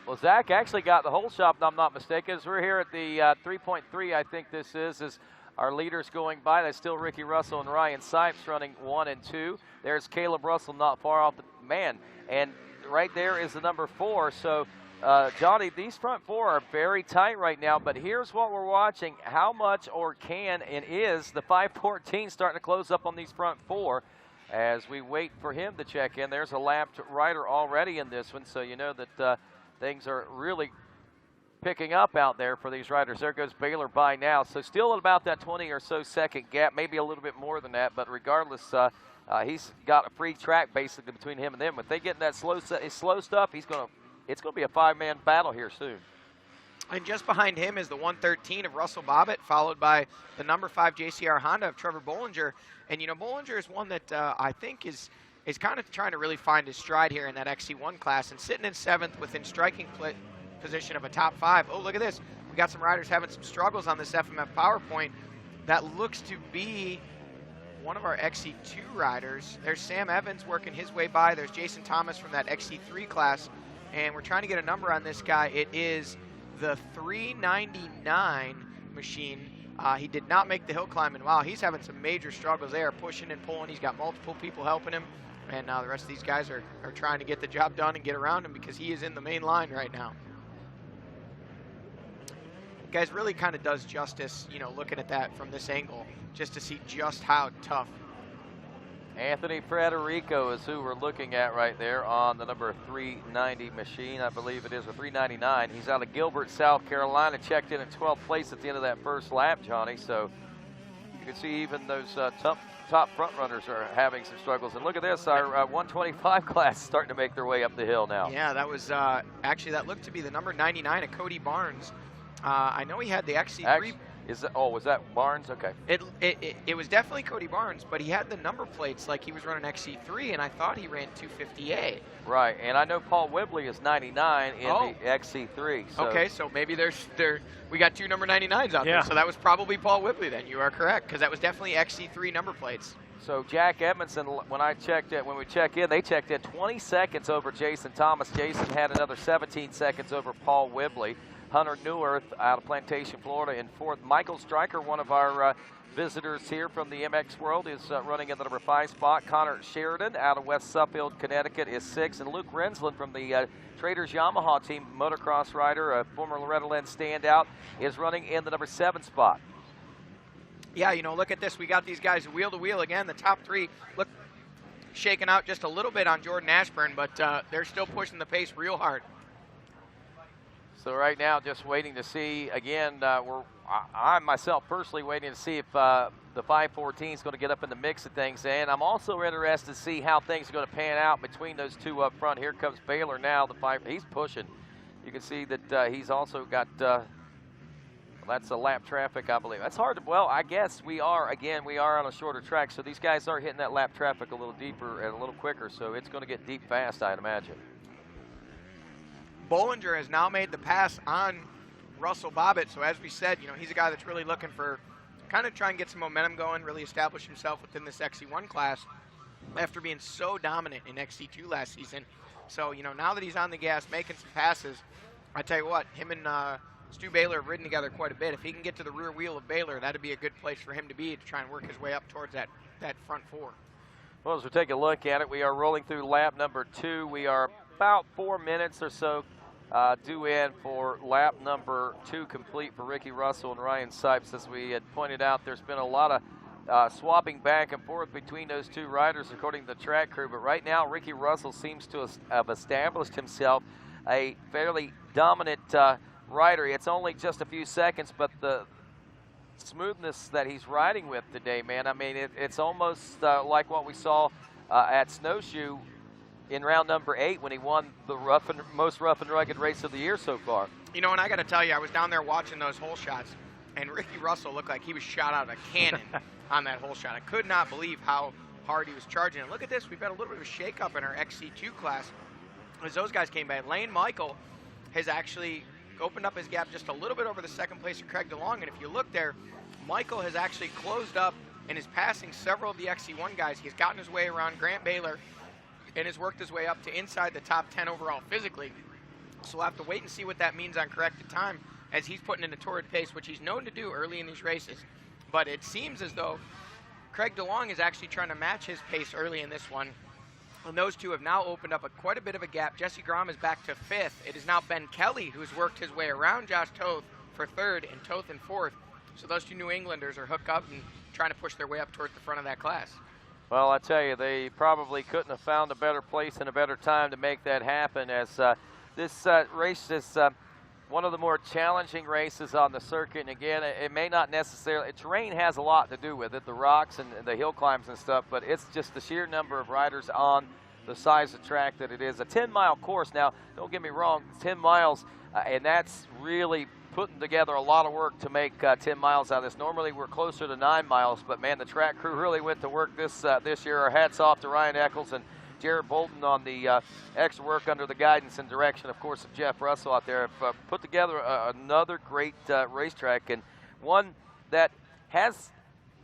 Well, Zach actually got the whole shot, if I'm not mistaken. As we're here at the 3.3, I think this is our leaders going by. That's still Ricky Russell and Ryan Sipes running 1 and 2. There's Caleb Russell not far off the man. And right there is the number 4. So, Johnny, these front 4 are very tight right now, but here's what we're watching. How much or can and is the 514 starting to close up on these front 4 as we wait for him to check in. There's a lapped rider already in this one, so you know that things are really picking up out there for these riders. There goes Baylor by now. So still at about that 20 or so second gap, maybe a little bit more than that, but regardless, he's got a free track basically between him and them. If they get in that slow stuff, it's going to be a 5-man battle here soon. And just behind him is the 113 of Russell Bobbitt, followed by the number 5 JCR Honda of Trevor Bollinger. And, you know, Bollinger is one that I think is kind of trying to really find his stride here in that XC1 class and sitting in 7th within striking position of a top 5. Oh, look at this. We got some riders having some struggles on this FMF PowerPoint. That looks to be one of our XC2 riders. There's Sam Evans working his way by. There's Jason Thomas from that XC3 class. And we're trying to get a number on this guy. It is the 399 machine. He did not make the hill climb, and wow, he's having some major struggles there, pushing and pulling. He's got multiple people helping him, and the rest of these guys are trying to get the job done and get around him because he is in the main line right now. Guys, really kind of does justice, you know, looking at that from this angle, just to see just how tough. Anthony Frederico is who we're looking at right there on the number 390 machine. I believe it is a 399. He's out of Gilbert, South Carolina, checked in at 12th place at the end of that first lap, Johnny. So you can see even those top front runners are having some struggles. And look at this, our 125 class starting to make their way up the hill now. Yeah, that was actually, that looked to be the number 99 of Cody Barnes. I know he had the XC3. Was that Barnes? Okay. It was definitely Cody Barnes, but he had the number plates like he was running XC3, and I thought he ran 258. Right, and I know Paul Whibley is 99 in the XC3. So. Okay, so maybe we got 2 number 99s out there, so that was probably Paul Whibley then. You are correct, because that was definitely XC3 number plates. So Jack Edmondson, when we check in, they checked in 20 seconds over Jason Thomas. Jason had another 17 seconds over Paul Whibley. Hunter Neuwirth out of Plantation, Florida in 4th. Michael Stryker, one of our visitors here from the MX world, is running in the number 5 spot. Connor Sheridan out of West Suffield, Connecticut is 6th. And Luke Rensland from the Traders Yamaha team, motocross rider, a former Loretta Lynn standout, is running in the number 7 spot. Yeah, you know, look at this. We got these guys wheel to wheel again. The top 3 look shaking out just a little bit on Jordan Ashburn, but they're still pushing the pace real hard. So right now, just waiting to see, again, I myself personally waiting to see if the 514 is going to get up in the mix of things. And I'm also interested to see how things are going to pan out between those two up front. Here comes Baylor now. He's pushing. You can see that he's also got, that's a lap traffic, I believe. That's hard to, well, I guess we are on a shorter track. So these guys are hitting that lap traffic a little deeper and a little quicker. So it's going to get deep fast, I'd imagine. Bollinger has now made the pass on Russell Bobbitt. So as we said, you know, he's a guy that's really looking for kind of try and get some momentum going, really establish himself within this XC1 class after being so dominant in XC2 last season. So, you know, now that he's on the gas, making some passes, I tell you what, him and Stu Baylor have ridden together quite a bit. If he can get to the rear wheel of Baylor, that'd be a good place for him to be to try and work his way up towards that front 4. Well, as we take a look at it, we are rolling through lap number 2. We are about 4 minutes or so due in for lap number 2 complete for Ricky Russell and Ryan Sipes. As we had pointed out, there's been a lot of swapping back and forth between those two riders according to the track crew, but right now Ricky Russell seems to have established himself a fairly dominant rider. It's only just a few seconds, but the smoothness that he's riding with today, man, I mean, it's almost like what we saw at Snowshoe in round number 8 when he won the most rough and rugged race of the year so far. You know, and I got to tell you, I was down there watching those hole shots, and Ricky Russell looked like he was shot out of a cannon on that hole shot. I could not believe how hard he was charging. And look at this, we've had a little bit of a shakeup in our XC2 class as those guys came back. Lane Michael has actually opened up his gap just a little bit over the second place of Craig DeLong, and if you look there, Michael has actually closed up and is passing several of the XC1 guys. He's gotten his way around Grant Baylor and has worked his way up to inside the top 10 overall physically. So we'll have to wait and see what that means on corrected time as he's putting in a torrid pace, which he's known to do early in these races. But it seems as though Craig DeLong is actually trying to match his pace early in this one. And those two have now opened up quite a bit of a gap. Jesse Grom is back to 5th. It is now Ben Kelly who's worked his way around Josh Toth for 3rd and Toth in 4th. So those two New Englanders are hooked up and trying to push their way up towards the front of that class. Well, I tell you, they probably couldn't have found a better place and a better time to make that happen, as this race is one of the more challenging races on the circuit. And again, it may not necessarily, terrain has a lot to do with it, the rocks and the hill climbs and stuff, but it's just the sheer number of riders on the size of track that it is. A 10-mile course. Now, don't get me wrong, 10 miles, and that's really putting together a lot of work to make 10 miles out of this. Normally we're closer to 9 miles, but man, the track crew really went to work this year. Our hats off to Ryan Eccles and Jared Bolton on the extra work under the guidance and direction, of course, of Jeff Russell out there. Have put together another great racetrack, and one that has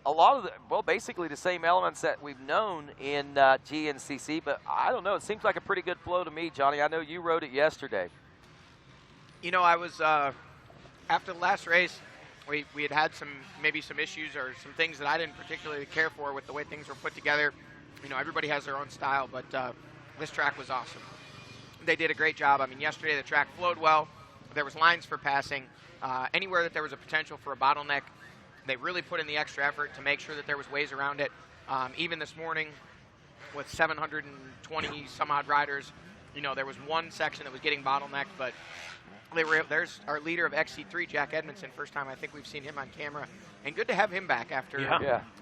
a lot of the, well, basically the same elements that we've known in GNCC, but I don't know, it seems like a pretty good flow to me, Johnny. I know you rode it yesterday. You know, I was after the last race, we had maybe some issues or some things that I didn't particularly care for with the way things were put together. You know, everybody has their own style, but this track was awesome. They did a great job. I mean, yesterday the track flowed well. There was lines for passing. Anywhere that there was a potential for a bottleneck, they really put in the extra effort to make sure that there was ways around it. Even this morning, with 720 some odd riders, you know, there was one section that was getting bottlenecked, but there's our leader of XC3, Jack Edmondson. First time I think we've seen him on camera, and good to have him back after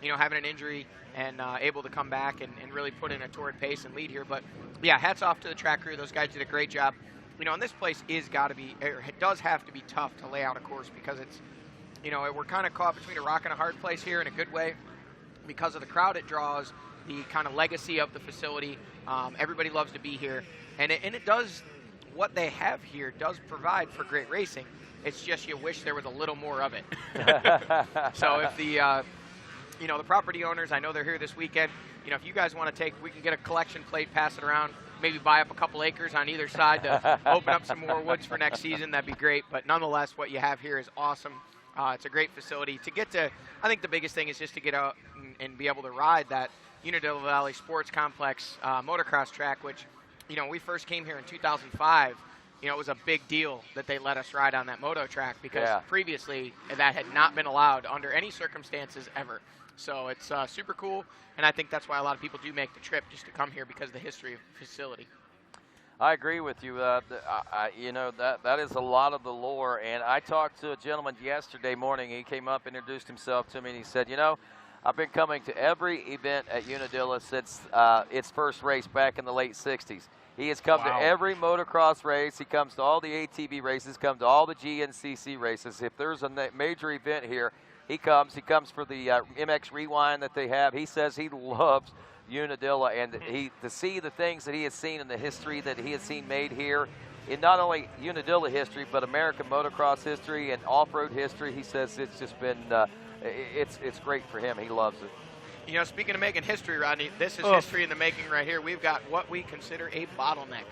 you know, having an injury and able to come back and really put in a torrid pace and lead here. But yeah, hats off to the track crew. Those guys did a great job. You know, and this place it does have to be tough to lay out a course, because it's, you know, we're kind of caught between a rock and a hard place here in a good way because of the crowd it draws, the kind of legacy of the facility. Everybody loves to be here, and it does. What they have here does provide for great racing. It's just you wish there was a little more of it. So if the, you know, the property owners, I know they're here this weekend. You know, if you guys want to we can get a collection plate, pass it around, maybe buy up a couple acres on either side to open up some more woods for next season. That'd be great. But nonetheless, what you have here is awesome. It's a great facility. To get to, I think the biggest thing is just to get out and be able to ride that Unadilla Valley Sports Complex motocross track, which, you know, when we first came here in 2005, you know, it was a big deal that they let us ride on that moto track, because previously that had not been allowed under any circumstances ever. So it's super cool, and I think that's why a lot of people do make the trip just to come here, because of the history of the facility. I agree with you. You know, that is a lot of the lore, and I talked to a gentleman yesterday morning. He came up, introduced himself to me, and he said, you know, I've been coming to every event at Unadilla since its first race back in the late 60s. He has come to every motocross race. He comes to all the ATV races, comes to all the GNCC races. If there's a major event here, he comes. He comes for the MX Rewind that they have. He says he loves Unadilla, and to see the things that he has seen in the history that he has seen made here, in not only Unadilla history, but American motocross history and off-road history. He says it's just been it's great for him. He loves it. You know, speaking of making history, Rodney, this is history in the making right here. We've got what we consider a bottleneck.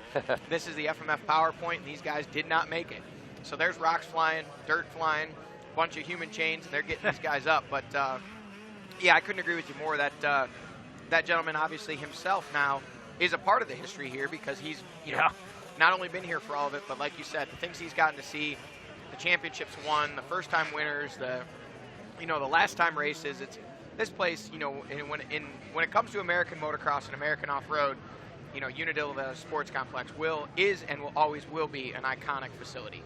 This is the FMF PowerPoint, and these guys did not make it. So there's rocks flying, dirt flying, a bunch of human chains, and they're getting these guys up. But, yeah, I couldn't agree with you more. That gentleman, obviously himself now, is a part of the history here, because he's, you know, not only been here for all of it, but like you said, the things he's gotten to see, the championships won, the first-time winners, the last time races. It's this place, you know, when it comes to American motocross and American off-road, you know, Unadilla Sports Complex is and will always be an iconic facility.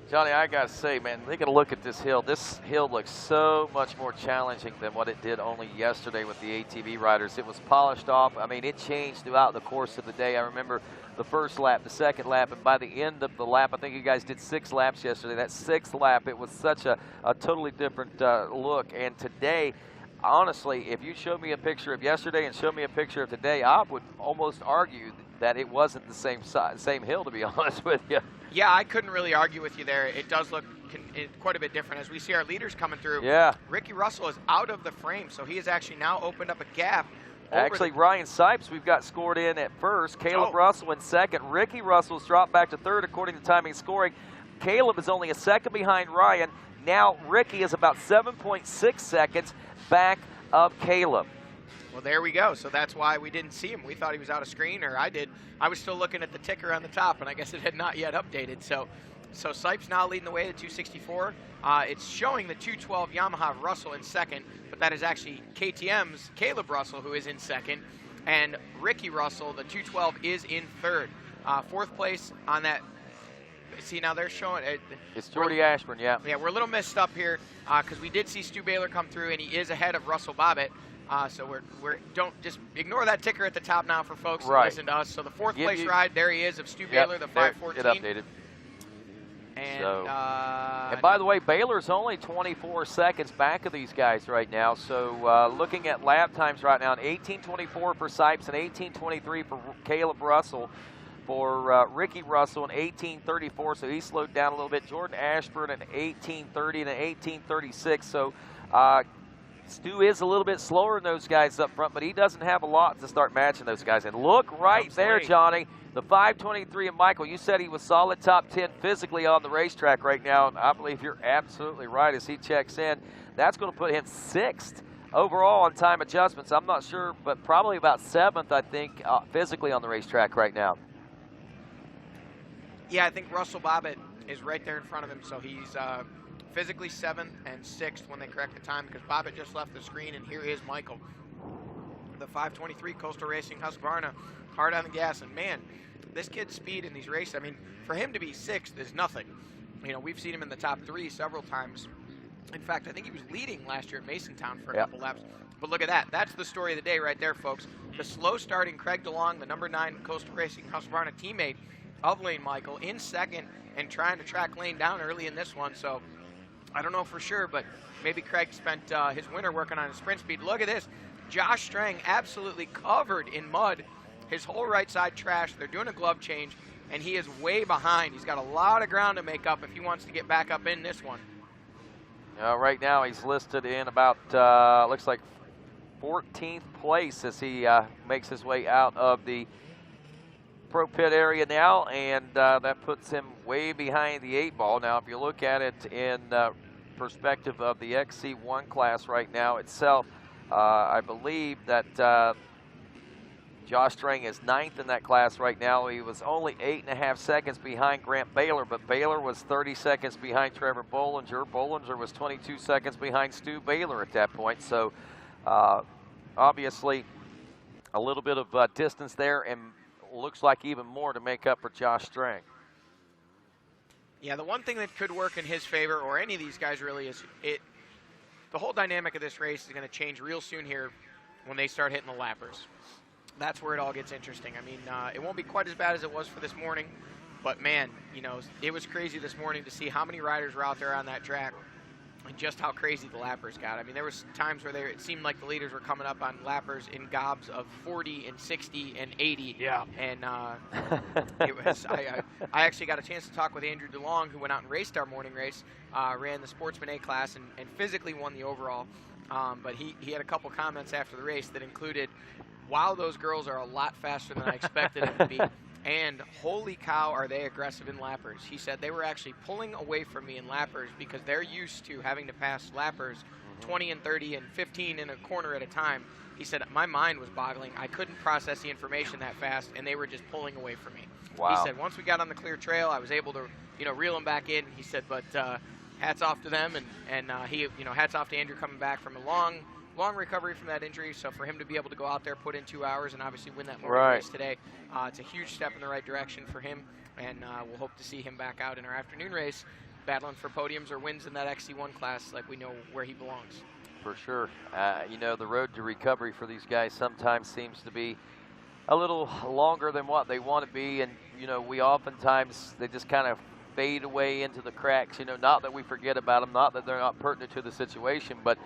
Johnny, I got to say, man, take a look at this hill. This hill looks so much more challenging than what it did only yesterday with the ATV riders. It was polished off. I mean, it changed throughout the course of the day. I remember the first lap, the second lap, and by the end of the lap, I think you guys did 6 laps yesterday. That 6th lap, it was such a totally different look. And today, honestly, if you showed me a picture of yesterday and showed me a picture of today, I would almost argue that it wasn't the same hill, to be honest with you. Yeah, I couldn't really argue with you there. It does look quite a bit different. As we see our leaders coming through, Ricky Russell is out of the frame, so he has actually now opened up a gap. Actually, Ryan Sipes we've got scored in at first. Caleb Russell in second. Ricky Russell's dropped back to third according to timing scoring. Caleb is only a second behind Ryan. Now Ricky is about 7.6 seconds back of Caleb. Well, there we go. So that's why we didn't see him. We thought he was out of screen, or I did. I was still looking at the ticker on the top, and I guess it had not yet updated. So Sipes now leading the way to 264. It's showing the 212 Yamaha of Russell in second, but that is actually KTM's Caleb Russell who is in second, and Ricky Russell, the 212, is in third. Fourth place on that See, now they're showing it. It's Jordy Ashburn, yeah. Yeah, we're a little messed up here because we did see Stu Baylor come through, and he is ahead of Russell Bobbitt. So we're don't just ignore that ticker at the top now for folks that listen to us. So the fourth place ride, there he is of Stu Baylor, the 5:14. It updated. And, and by the way, Baylor's only 24 seconds back of these guys right now. So looking at lap times right now, 18:24 for Sipes and 18:23 for Caleb Russell. For Ricky Russell in 18:34, so he slowed down a little bit. Jordan Ashburn in 18:30 and an 18:36. So Stu is a little bit slower than those guys up front, but he doesn't have a lot to start matching those guys. And look right there, Johnny, the 5:23 of Michael. You said he was solid top 10 physically on the racetrack right now, and I believe you're absolutely right as he checks in. That's going to put him 6th overall on time adjustments. I'm not sure, but probably about 7th, I think, physically on the racetrack right now. Yeah, I think Russell Bobbitt is right there in front of him, so he's physically 7th and 6th when they correct the time because Bobbitt just left the screen, and here is Michael. The 5:23 Coastal Racing Husqvarna, hard on the gas, and man, this kid's speed in these races, I mean, for him to be 6th is nothing. You know, we've seen him in the top 3 several times. In fact, I think he was leading last year at Masontown for a couple laps. But look at that. That's the story of the day right there, folks. The slow starting Craig DeLong, the number 9 Coastal Racing Husqvarna teammate of Lane Michael, in 2nd and trying to track Lane down early in this one. So I don't know for sure, but maybe Craig spent his winter working on his sprint speed. Look at this. Josh Strang absolutely covered in mud. His whole right side trashed. They're doing a glove change, and he is way behind. He's got a lot of ground to make up if he wants to get back up in this one. Right now he's listed in about, looks like 14th place as he makes his way out of the pro pit area now, and that puts him way behind the 8 ball. Now, if you look at it in perspective of the XC1 class right now itself, I believe that Josh Strang is 9th in that class right now. He was only 8.5 seconds behind Grant Baylor, but Baylor was 30 seconds behind Trevor Bollinger. Bollinger was 22 seconds behind Stu Baylor at that point. So, obviously, a little bit of distance there, and looks like even more to make up for Josh Strang. Yeah, the one thing that could work in his favor, or any of these guys really, is the whole dynamic of this race is going to change real soon here when they start hitting the lappers. That's where it all gets interesting. I mean, it won't be quite as bad as it was for this morning, but man, you know, it was crazy this morning to see how many riders were out there on that track and just how crazy the lappers got. I mean, there was times where it seemed like the leaders were coming up on lappers in gobs of 40 and 60 and 80. Yeah. And it was, I actually got a chance to talk with Andrew DeLong, who went out and raced our morning race, ran the Sportsman A class, and physically won the overall. But he had a couple comments after the race that included, wow, those girls are a lot faster than I expected them to be. And holy cow, are they aggressive in lappers. He said they were actually pulling away from me in lappers because they're used to having to pass lappers 20 and 30 and 15 in a corner at a time. He said, my mind was boggling. I couldn't process the information that fast, and they were just pulling away from me. Wow. He said, once we got on the clear trail, I was able to, reel them back in. He said, but hats off to them, and he, hats off to Andrew coming back from a long recovery from that injury. So for him to be able to go out there, put in 2 hours, and obviously win that morning race today, it's a huge step in the right direction for him. And we'll hope to see him back out in our afternoon race, battling for podiums or wins in that XC1 class, like we know where he belongs. For sure. The road to recovery for these guys sometimes seems to be a little longer than what they want to be. And, we oftentimes, they just kind of fade away into the cracks. Not that we forget about them, not that they're not pertinent to the situation, but,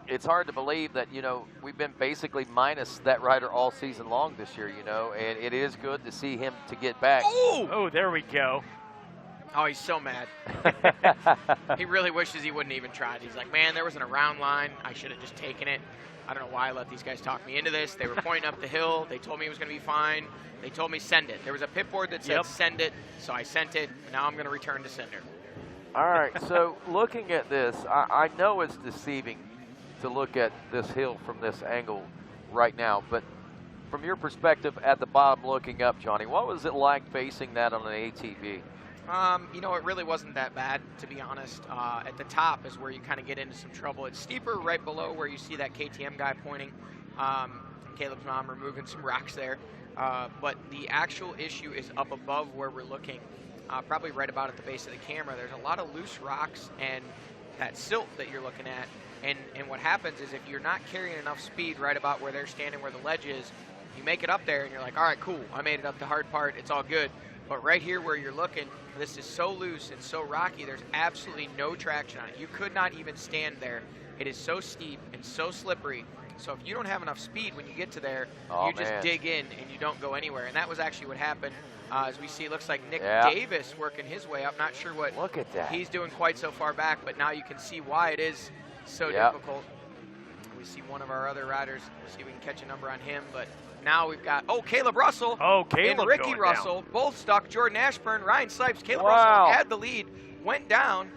it's hard to believe that, we've been basically minus that rider all season long this year, and it is good to see him to get back. Oh, there we go. Oh, he's so mad. He really wishes he wouldn't even tried. He's like, man, there wasn't a round line. I should have just taken it. I don't know why I let these guys talk me into this. They were pointing up the hill. They told me it was going to be fine. They told me send it. There was a pit board that said send it, so I sent it. And now I'm going to return to sender. All right, so looking at this, I know it's deceiving to look at this hill from this angle right now, but from your perspective at the bottom looking up, Johnny, what was it like facing that on an ATV? It really wasn't that bad, to be honest. At the top is where you kind of get into some trouble. It's steeper right below where you see that KTM guy pointing. Caleb's mom removing some rocks there. but the actual issue is up above where we're looking, probably right about at the base of the camera. There's a lot of loose rocks and that silt that you're looking at. And what happens is if you're not carrying enough speed right about where they're standing, where the ledge is, you make it up there and you're like, all right, cool, I made it up the hard part, it's all good. But right here where you're looking, this is so loose and so rocky, there's absolutely no traction on it. You could not even stand there. It is so steep and so slippery. So if you don't have enough speed when you get to there, you just dig in and you don't go anywhere. And that was actually what happened. As we see, it looks like Nick Davis working his way up. Not sure what he's doing quite so far back, but now you can see why it is so difficult. We see one of our other riders. We'll see if we can catch a number on him. But now we've got, Caleb Russell and Ricky Russell, both stuck. Jordan Ashburn, Ryan Sipes, Caleb Russell had the lead, went down.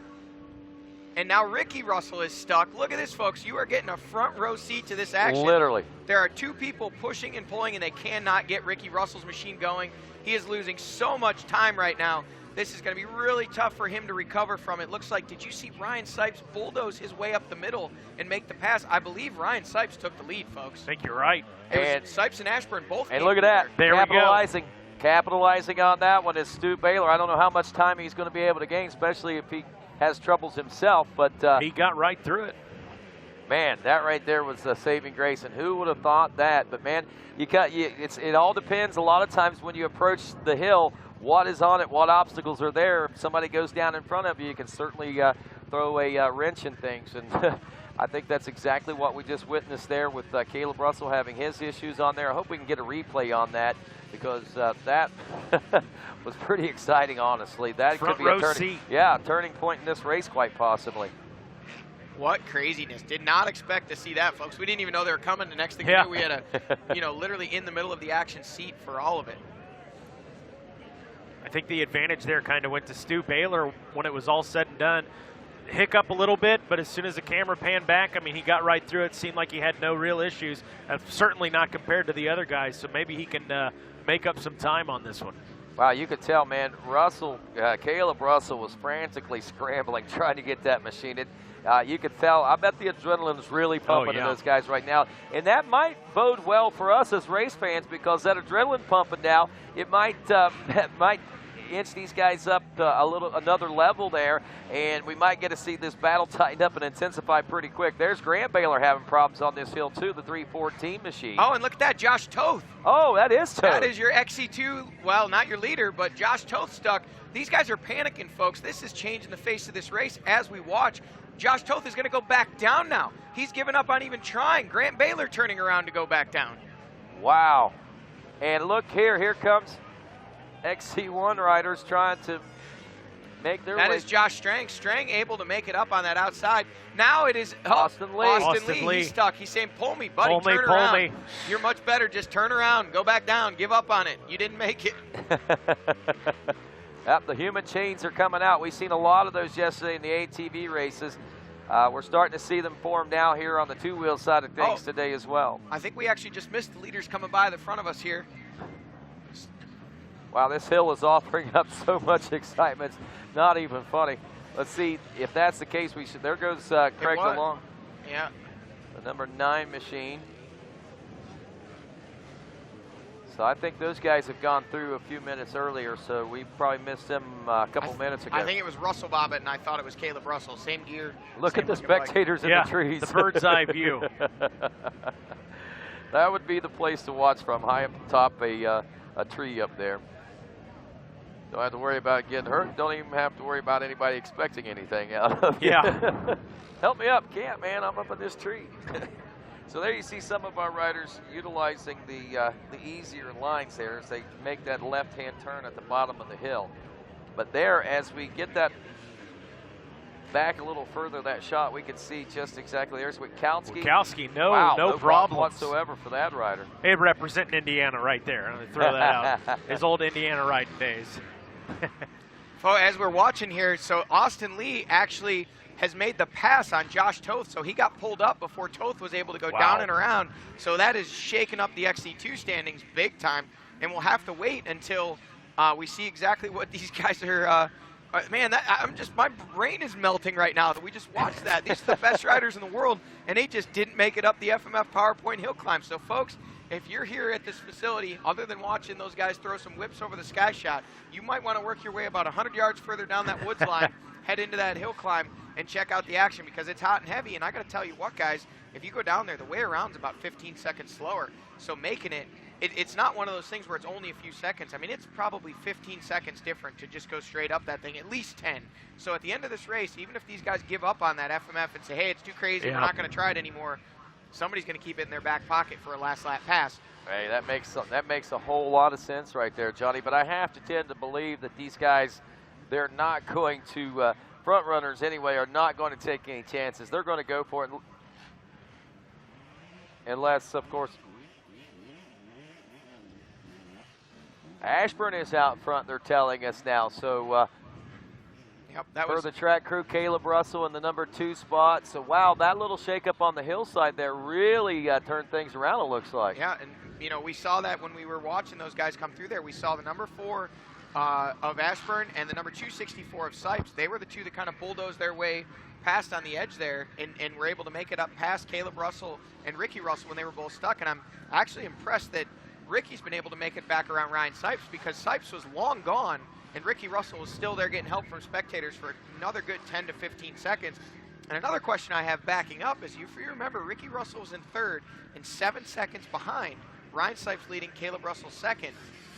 And now Ricky Russell is stuck. Look at this, folks. You are getting a front row seat to this action. Literally. There are two people pushing and pulling, and they cannot get Ricky Russell's machine going. He is losing so much time right now. This is going to be really tough for him to recover from. It looks like, did you see Ryan Sipes bulldoze his way up the middle and make the pass? I believe Ryan Sipes took the lead, folks. I think you're right. And Sipes and Ashburn both. And look at that. There we go. Capitalizing on that one is Stu Baylor. I don't know how much time he's going to be able to gain, especially if he has troubles himself, but he got right through it. Man, that right there was a saving grace, and who would have thought that? But man, it all depends. A lot of times when you approach the hill, what is on it, what obstacles are there. If somebody goes down in front of you, you can certainly throw a wrench in things, and I think that's exactly what we just witnessed there with Caleb Russell having his issues on there. I hope we can get a replay on that, because that was pretty exciting, honestly. That Front could be a turning point in this race, quite possibly. What craziness. Did not expect to see that, folks. We didn't even know they were coming. The next thing we knew, we had a, literally in the middle of the action seat for all of it. I think the advantage there kind of went to Stu Baylor when it was all said and done. Hiccup a little bit, but as soon as the camera panned back, I mean, he got right through it. Seemed like he had no real issues, certainly not compared to the other guys, so maybe he can make up some time on this one. Wow, you could tell, man, Caleb Russell was frantically scrambling, trying to get that machine. You could tell, I bet the adrenaline's really pumping in those guys right now. And that might bode well for us as race fans, because that adrenaline pumping now, it might inch these guys up another level there, and we might get to see this battle tighten up and intensify pretty quick. There's Grant Baylor having problems on this hill too, the 314 machine. Oh, and look at that, Josh Toth. Oh, that is Toth. That is your XC2, well, not your leader, but Josh Toth stuck. These guys are panicking, folks. This is changing the face of this race as we watch. Josh Toth is going to go back down now. He's given up on even trying. Grant Baylor turning around to go back down. Wow. And look here comes XC1 riders trying to make their way. That is Josh Strang. Strang able to make it up on that outside. Now it is Austin Lee. Austin Lee. He's stuck. He's saying, pull me, buddy. Turn around. You're much better. Just turn around. Go back down. Give up on it. You didn't make it. The human chains are coming out. We've seen a lot of those yesterday in the ATV races. We're starting to see them form now here on the two-wheel side of things today as well. I think we actually just missed the leaders coming by the front of us here. Wow, this hill is offering up so much excitement. It's not even funny. Let's see if that's the case. There goes Craig DeLong. Yeah. The number 9 machine. So I think those guys have gone through a few minutes earlier, so we probably missed them a couple minutes ago. I think it was Russell Bobbitt, and I thought it was Caleb Russell. Same gear. Look at the spectators in the trees. The bird's eye view. That would be the place to watch from, high up top a tree up there. Don't have to worry about getting hurt. Don't even have to worry about anybody expecting anything out of you. Yeah. Help me up. Can't, man. I'm up in this tree. So there you see some of our riders utilizing the easier lines there as they make that left-hand turn at the bottom of the hill. But there, as we get that back a little further, that shot, we can see just exactly. There's Witkowski. Witkowski, no problem whatsoever for that rider. Hey, representing Indiana right there. I'm going to throw that out. His old Indiana riding days. As we're watching here, so Austin Lee actually has made the pass on Josh Toth, so he got pulled up before Toth was able to go down and around. So that is shaking up the XC2 standings big time, and we'll have to wait until we see exactly what these guys are. Man, my brain is melting right now that we just watched that. These are the best riders in the world, and they just didn't make it up the FMF PowerPoint hill climb. So, folks, if you're here at this facility, other than watching those guys throw some whips over the sky shot, you might want to work your way about 100 yards further down that woods line, head into that hill climb, and check out the action because it's hot and heavy. And I got to tell you what, guys, if you go down there, the way around is about 15 seconds slower. So making it's not one of those things where it's only a few seconds. I mean, it's probably 15 seconds different to just go straight up that thing, at least 10. So at the end of this race, even if these guys give up on that FMF and say, hey, it's too crazy, we're not going to try it anymore, somebody's going to keep it in their back pocket for a last lap pass. Hey, that makes a whole lot of sense right there, Johnny. But I have to tend to believe that these guys, they're not going to, front runners anyway, are not going to take any chances. They're going to go for it. Unless, of course, Ashburn is out front, they're telling us now. So that for the track crew, Caleb Russell in the number 2 spot. So, wow, that little shakeup on the hillside there really turned things around, it looks like. Yeah, and, you know, we saw that when we were watching those guys come through there. We saw the number 4 of Ashburn and the number 264 of Sipes. They were the two that kind of bulldozed their way past on the edge there and were able to make it up past Caleb Russell and Ricky Russell when they were both stuck. And I'm actually impressed that Ricky's been able to make it back around Ryan Sipes because Sipes was long gone and Ricky Russell was still there getting help from spectators for another good 10 to 15 seconds. And another question I have backing up is, if you remember, Ricky Russell was in 3rd and 7 seconds behind. Ryan Sipes leading, Caleb Russell 2nd.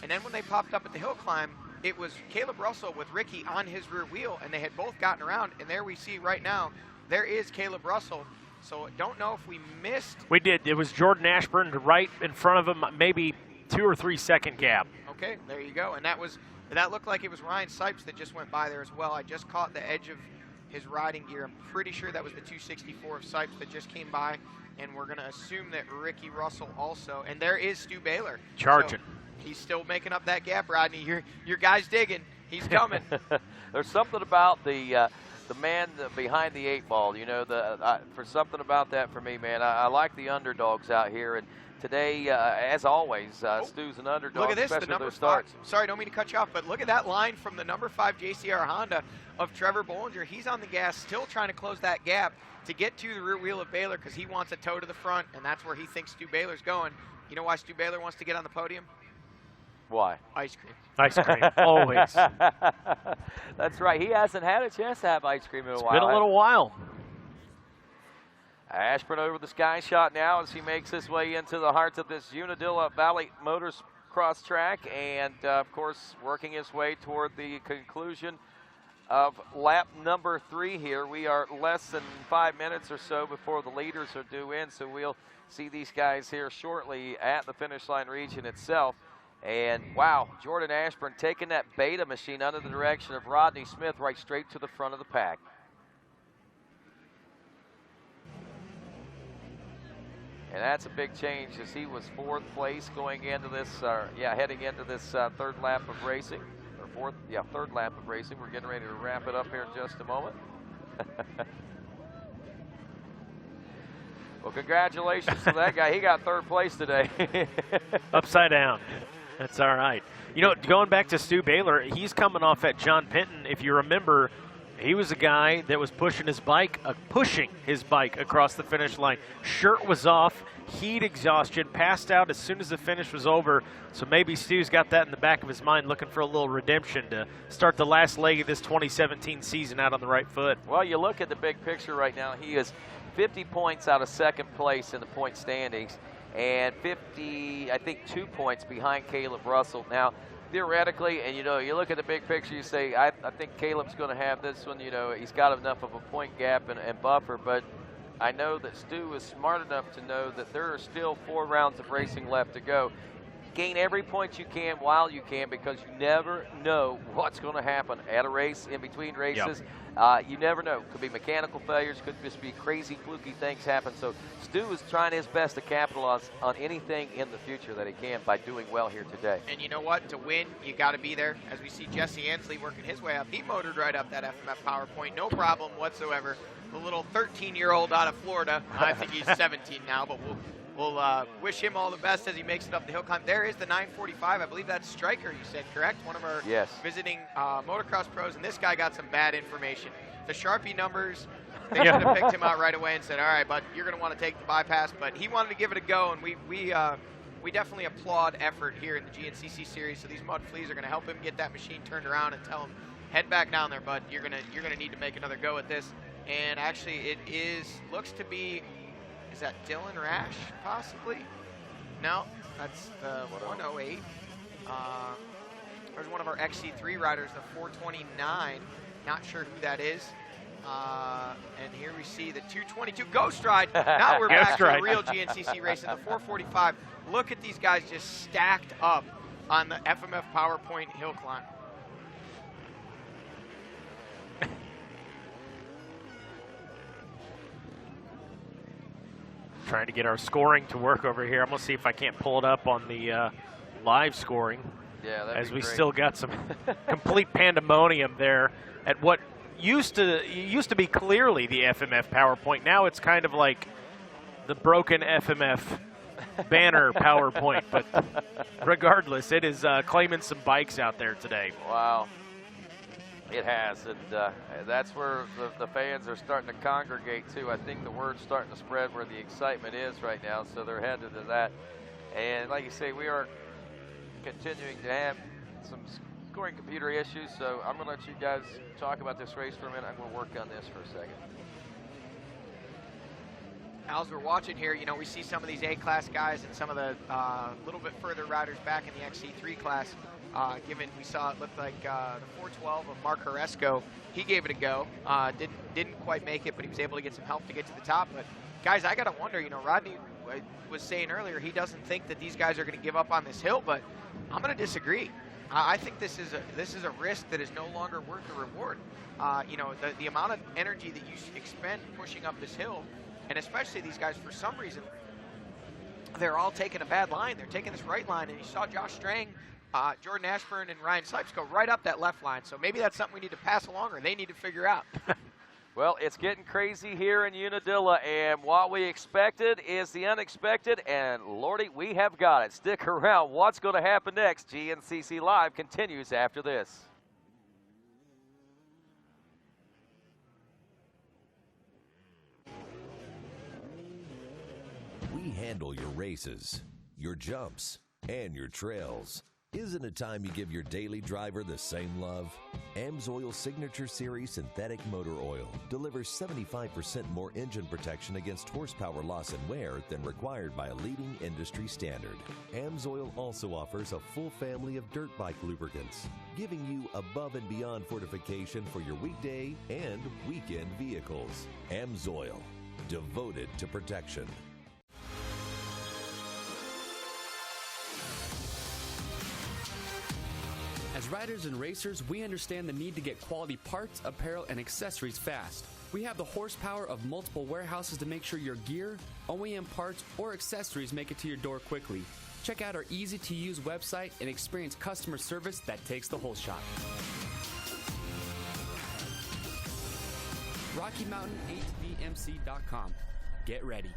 And then when they popped up at the hill climb, it was Caleb Russell with Ricky on his rear wheel, and they had both gotten around. And there we see right now, there is Caleb Russell. So don't know if we missed. We did. It was Jordan Ashburn right in front of him, maybe 2 or 3 second gap. Okay, there you go. And that looked like it was Ryan Sipes that just went by there as well. I just caught the edge of his riding gear. I'm pretty sure that was the 264 of Sipes that just came by. And we're going to assume that Ricky Russell also. And there is Stu Baylor. Charging. So he's still making up that gap, Rodney. Your guy's digging. He's coming. There's something about the man behind the 8 ball. You know, for something about that for me, man. I like the underdogs out here. And today, as always, Stu's an underdog. Look at this, especially the number those starts. 5. Sorry, don't mean to cut you off, but look at that line from the number 5 JCR Honda of Trevor Bollinger. He's on the gas, still trying to close that gap to get to the rear wheel of Baylor because he wants a toe to the front, and that's where he thinks Stu Baylor's going. You know why Stu Baylor wants to get on the podium? Why? Ice cream. Ice cream, always. That's right. He hasn't had a chance to have ice cream in a while. It's been a little while. Ashburn over the sky shot now as he makes his way into the heart of this Unadilla Valley Motors cross track, and of course working his way toward the conclusion of lap number 3 here. We are less than 5 minutes or so before the leaders are due in, so we'll see these guys here shortly at the finish line region itself. And wow, Jordan Ashburn taking that beta machine under the direction of Rodney Smith right straight to the front of the pack. And that's a big change as he was 4th place going into this, heading into this 3rd lap of racing. Or 3rd lap of racing. We're getting ready to wrap it up here in just a moment. Well, congratulations to that guy. He got 3rd place today. Upside down. That's all right. You know, going back to Stu Baylor, he's coming off at John Penton. If you remember, he was a guy that was pushing his bike across the finish line. Shirt was off, heat exhaustion, passed out as soon as the finish was over. So maybe Stu's got that in the back of his mind, looking for a little redemption to start the last leg of this 2017 season out on the right foot. Well, you look at the big picture right now. He is 50 points out of 2nd place in the point standings, and 2 points behind Caleb Russell. Now, theoretically, and you know, you look at the big picture, you say, I think Caleb's going to have this one. You know, he's got enough of a point gap and buffer, but I know that Stu is smart enough to know that there are still 4 rounds of racing left to go. Gain every point you can while you can, because you never know what's going to happen at a race, in between races. Yep. You never know. Could be mechanical failures, could just be crazy, fluky things happen. So Stu is trying his best to capitalize on anything in the future that he can by doing well here today. And you know what? To win, you got to be there. As we see Jesse Ansley working his way up, he motored right up that FMF PowerPoint, no problem whatsoever. The little 13-year-old out of Florida. I think he's 17 now, but we'll wish him all the best as he makes it up the hill climb. There is the 945. I believe that's Stryker, you said, correct? One of our visiting motocross pros, and this guy got some bad information. The Sharpie numbers, they should have picked him out right away and said, all right, bud, you're going to want to take the bypass. But he wanted to give it a go, and we definitely applaud effort here in the GNCC series. So these mud fleas are going to help him get that machine turned around and tell him, head back down there, bud. You're gonna need to make another go at this. And actually, looks to be, is that Dylan Rash possibly? No, that's the 108. There's one of our XC3 riders, the 429. Not sure who that is. And here we see the 222 Ghost Ride. Now we're back to a real GNCC race in the 445. Look at these guys just stacked up on the FMF PowerPoint hill climb. Trying to get our scoring to work over here. I'm going to see if I can't pull it up on the live scoring. Yeah, that'd as be we great. Still got some complete pandemonium there at what used to be clearly the FMF PowerPoint. Now it's kind of like the broken FMF banner PowerPoint. But regardless, it is claiming some bikes out there today. Wow. It has, and that's where the fans are starting to congregate too. I think the word's starting to spread where the excitement is right now, so they're headed to that. And like you say, we are continuing to have some scoring computer issues, so I'm going to let you guys talk about this race for a minute. I'm going to work on this for a second. As we're watching here, you know, we see some of these A-class guys and some of the little bit further riders back in the XC3 class. Given we saw it looked like the 412 of Mark Horesco, he gave it a go. Didn't quite make it, but he was able to get some help to get to the top. But guys, I gotta wonder. You know, Rodney was saying earlier he doesn't think that these guys are going to give up on this hill, but I'm going to disagree. I think this is a risk that is no longer worth the reward. You know, the amount of energy that you expend pushing up this hill, and especially these guys for some reason, they're all taking a bad line. They're taking this right line, and you saw Josh Strang, Jordan Ashburn, and Ryan Sipes go right up that left line. So maybe that's something we need to pass along, or they need to figure out. Well, it's getting crazy here in Unadilla, and what we expected is the unexpected, and Lordy, we have got it. Stick around. What's going to happen next? GNCC Live continues after this. We handle your races, your jumps, and your trails. Isn't it time you give your daily driver the same love? AMSOIL Signature Series Synthetic Motor Oil delivers 75% more engine protection against horsepower loss and wear than required by a leading industry standard. AMSOIL also offers a full family of dirt bike lubricants, giving you above and beyond fortification for your weekday and weekend vehicles. AMSOIL, devoted to protection. As riders and racers, we understand the need to get quality parts, apparel, and accessories fast. We have the horsepower of multiple warehouses to make sure your gear, OEM parts, or accessories make it to your door quickly. Check out our easy-to-use website and experience customer service that takes the whole shot. RockyMountain8VMC.com. Get ready.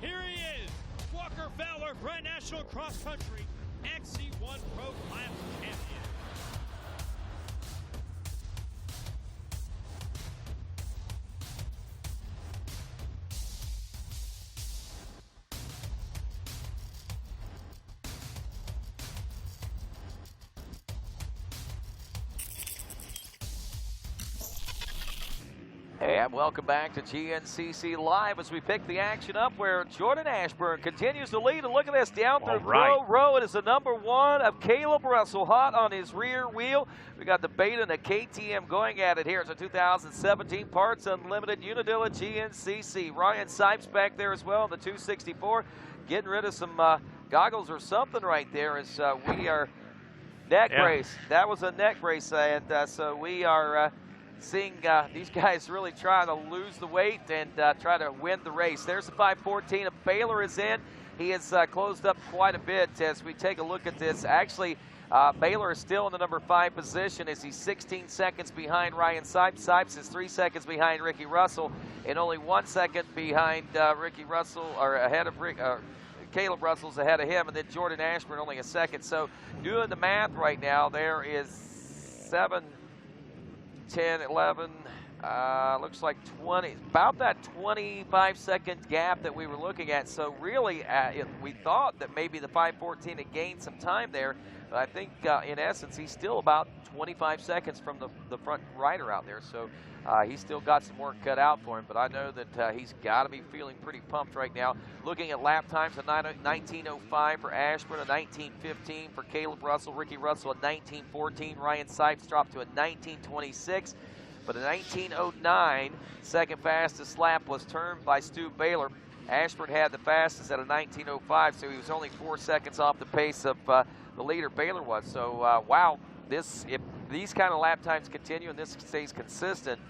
Here he is, Walker Fowler, Brand National Cross Country XC1 Pro Class Champion. And welcome back to GNCC Live as we pick the action up where Jordan Ashburn continues to lead. And look at this, down through row. It is the number one of Caleb Russell, hot on his rear wheel. We got the Beta and the KTM going at it here. It's a 2017 Parts Unlimited Unadilla GNCC. Ryan Sipes back there as well, the 264. Getting rid of some goggles or something right there as we are neck brace. That was a neck brace, and so we are seeing these guys really trying to lose the weight and try to win the race. There's the 514. Baylor is in. He has closed up quite a bit as we take a look at this. Actually, Baylor is still in the number 5 position as he's 16 seconds behind Ryan Sipes. Sipes is 3 seconds behind Ricky Russell and only 1 second behind Ricky Russell, or ahead of Caleb Russell's ahead of him, and then Jordan Ashburn only a second. So doing the math right now, there is 7, 10, 11, looks like 20, about that 25-second gap that we were looking at. So really, we thought that maybe the 5:14 had gained some time there, but I think in essence he's still about 25 seconds from the front rider out there. So he's still got some work cut out for him, but I know that he's got to be feeling pretty pumped right now. Looking at lap times, a 19:05 for Ashburn, a 19:15 for Caleb Russell, Ricky Russell a 19:14, Ryan Sipes dropped to a 19:26. But a 19:09 second fastest lap was turned by Stu Baylor. Ashford had the fastest at a 19:05, so he was only 4 seconds off the pace of the leader Baylor was. So wow, if these kind of lap times continue and this stays consistent,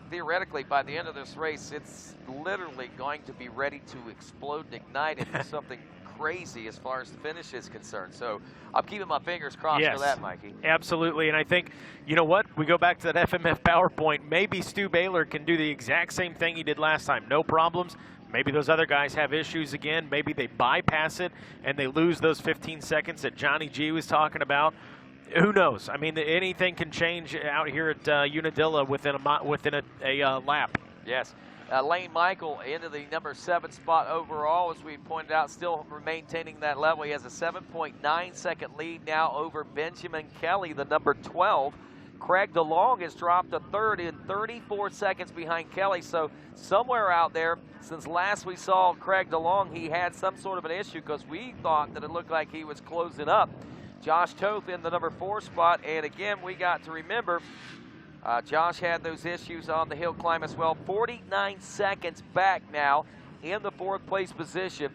theoretically by the end of this race, it's literally going to be ready to explode and ignite into something crazy as far as the finish is concerned. So I'm keeping my fingers crossed for that, Mikey. Absolutely, and I think, you know what, we go back to that FMF PowerPoint. Maybe Stu Baylor can do the exact same thing he did last time. No problems. Maybe those other guys have issues again. Maybe they bypass it and they lose those 15 seconds that Johnny G was talking about. Who knows? I mean, anything can change out here at Unadilla within a lap. Yes. Lane Michael into the number 7 spot overall, as we pointed out, still maintaining that level. He has a 7.9 second lead now over Benjamin Kelly, the number 12. Craig DeLong has dropped to third in 34 seconds behind Kelly. So somewhere out there, since last we saw Craig DeLong, he had some sort of an issue because we thought that it looked like he was closing up. Josh Toth in the number 4 spot, and again, we got to remember Josh had those issues on the hill climb as well. 49 seconds back now in the 4th place position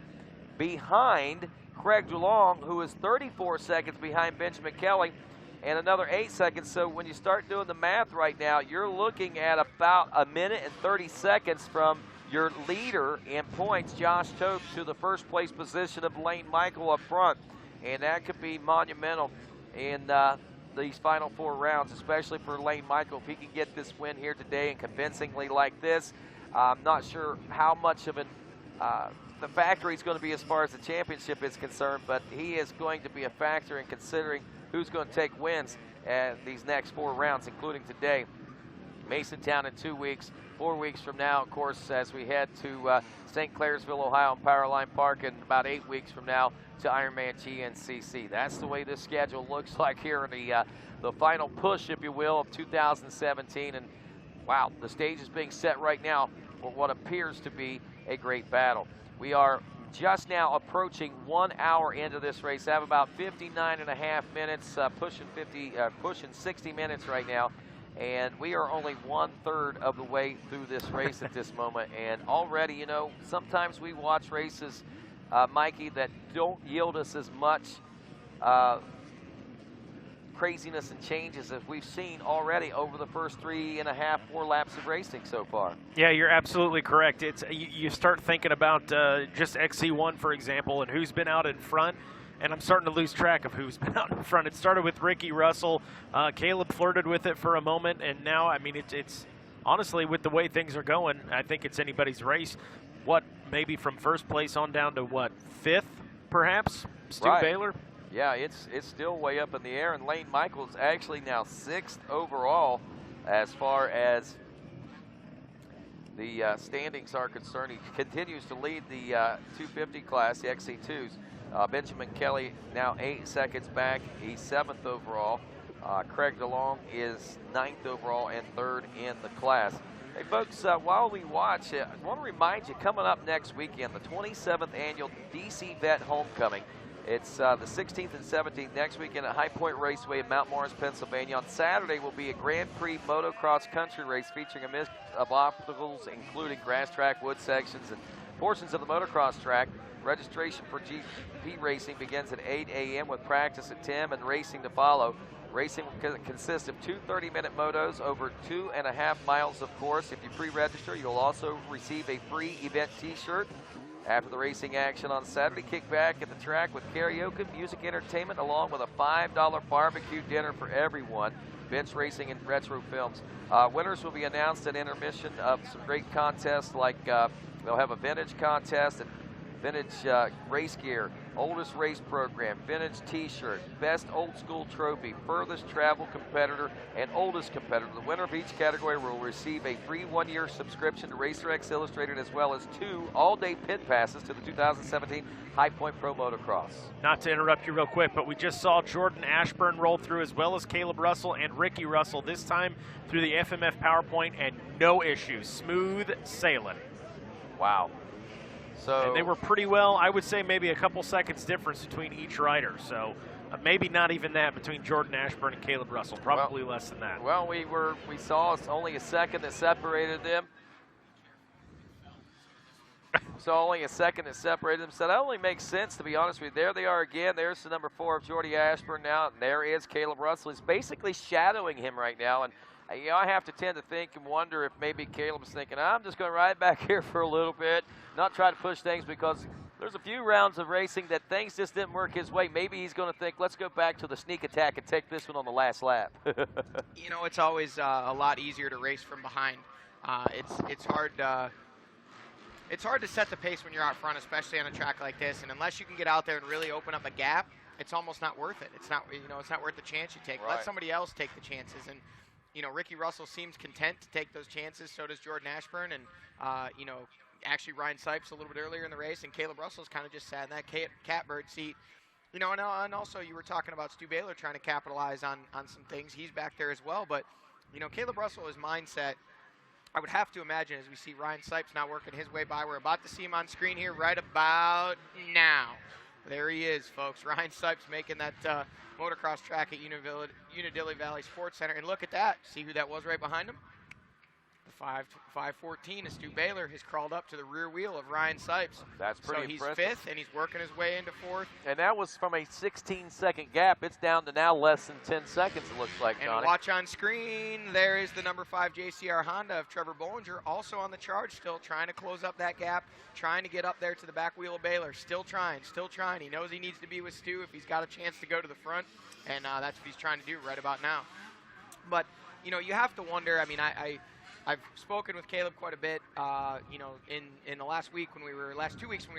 behind Craig DeLong, who is 34 seconds behind Benjamin Kelly, and another 8 seconds. So when you start doing the math right now, you're looking at about a minute and 30 seconds from your leader in points, Josh Toth, to the 1st place position of Lane Michael up front. And that could be monumental in these final 4 rounds, especially for Lane Michael. If he can get this win here today and convincingly like this, I'm not sure how much of the factor he's going to be as far as the championship is concerned, but he is going to be a factor in considering who's going to take wins at these next 4 rounds, including today. Masontown in 2 weeks, 4 weeks from now, of course, as we head to St. Clairsville, Ohio, and Powerline Park, and about 8 weeks from now to Ironman GNCC. That's the way this schedule looks like here in the final push, if you will, of 2017. And wow, the stage is being set right now for what appears to be a great battle. We are just now approaching 1 hour into this race. I have about 59.5 minutes, pushing 60 minutes right now. And we are only 1/3 of the way through this race at this moment. And already, you know, sometimes we watch races, Mikey, that don't yield us as much craziness and changes as we've seen already over the first 3.5, 4 laps of racing so far. Yeah, you're absolutely correct. It's you start thinking about just XC1, for example, and who's been out in front. And I'm starting to lose track of who's been out in front. It started with Ricky Russell. Caleb flirted with it for a moment, and now, I mean, it's honestly, with the way things are going, I think it's anybody's race. What, maybe from 1st place on down to, what, 5th, perhaps? Stu Baylor? Yeah, it's still way up in the air, and Lane Michaels actually now 6th overall as far as the standings are concerned. He continues to lead the 250 class, the XC2s. Benjamin Kelly now 8 seconds back. He's 7th overall. Craig DeLong is 9th overall and 3rd in the class. Hey, folks, while we watch, I want to remind you, coming up next weekend, the 27th annual DC Vet Homecoming. It's the 16th and 17th next weekend at High Point Raceway in Mount Morris, Pennsylvania. On Saturday will be a Grand Prix motocross country race featuring a mix of obstacles, including grass track, wood sections, and portions of the motocross track. Registration for GP racing begins at 8 a.m. with practice at 10 and racing to follow. Racing will consist of 2 30-minute motos over 2.5 miles of course. If you pre-register, you'll also receive a free event t-shirt. After the racing action on Saturday, kick back at the track with karaoke, music entertainment, along with a $5 barbecue dinner for everyone. Bench racing and retro films. Winners will be announced at intermission of some great contests like they'll have a vintage contest and vintage race gear, oldest race program, vintage t-shirt, best old school trophy, furthest travel competitor, and oldest competitor. The winner of each category will receive a free 1-year subscription to RacerX Illustrated, as well as 2 all-day pit passes to the 2017 High Point Pro Motocross. Not to interrupt you real quick, but we just saw Jordan Ashburn roll through, as well as Caleb Russell and Ricky Russell, this time through the FMF PowerPoint, and no issues. Smooth sailing. Wow. So and they were pretty well, I would say maybe a couple seconds difference between each rider. So maybe not even that between Jordan Ashburn and Caleb Russell. Probably less than that. Well, we saw only a second that separated them. So only a second that separated them. So that only makes sense, to be honest with you. There they are again. There's the number 4 of Jordy Ashburn now. And there is Caleb Russell. He's basically shadowing him right now. And you know, I have to tend to think and wonder if maybe Caleb's thinking, I'm just going to ride back here for a little bit, not try to push things, because there's a few rounds of racing that things just didn't work his way. Maybe he's going to think, let's go back to the sneak attack and take this one on the last lap. You know, it's always a lot easier to race from behind. It's hard to set the pace when you're out front, especially on a track like this. And unless you can get out there and really open up a gap, it's almost not worth it. It's not worth the chance you take. Right. Let somebody else take the chances. And you know, Ricky Russell seems content to take those chances. So does Jordan Ashburn, and you know, actually Ryan Sipes a little bit earlier in the race, and Caleb Russell's kind of just sat in that catbird seat. You know, and also you were talking about Stu Baylor trying to capitalize on some things. He's back there as well, but you know, Caleb Russell, his mindset, I would have to imagine, as we see Ryan Sipes now working his way by. We're about to see him on screen here right about now. There he is, folks. Ryan Sipes making that motocross track at Unadilla Valley Sports Center. And look at that. See who that was right behind him? The 514 is Stu Baylor has crawled up to the rear wheel of Ryan Sipes. That's pretty impressive. So he's 5th, and he's working his way into 4th. And that was from a 16-second gap. It's down to now less than 10 seconds, it looks like, Johnny. And watch on screen, there is the number 5 JCR Honda of Trevor Bollinger, also on the charge, still trying to close up that gap, trying to get up there to the back wheel of Baylor. Still trying. He knows he needs to be with Stu if he's got a chance to go to the front, and that's what he's trying to do right about now. But, you know, you have to wonder, I mean, I've spoken with Caleb quite a bit, you know, in the last 2 weeks when we were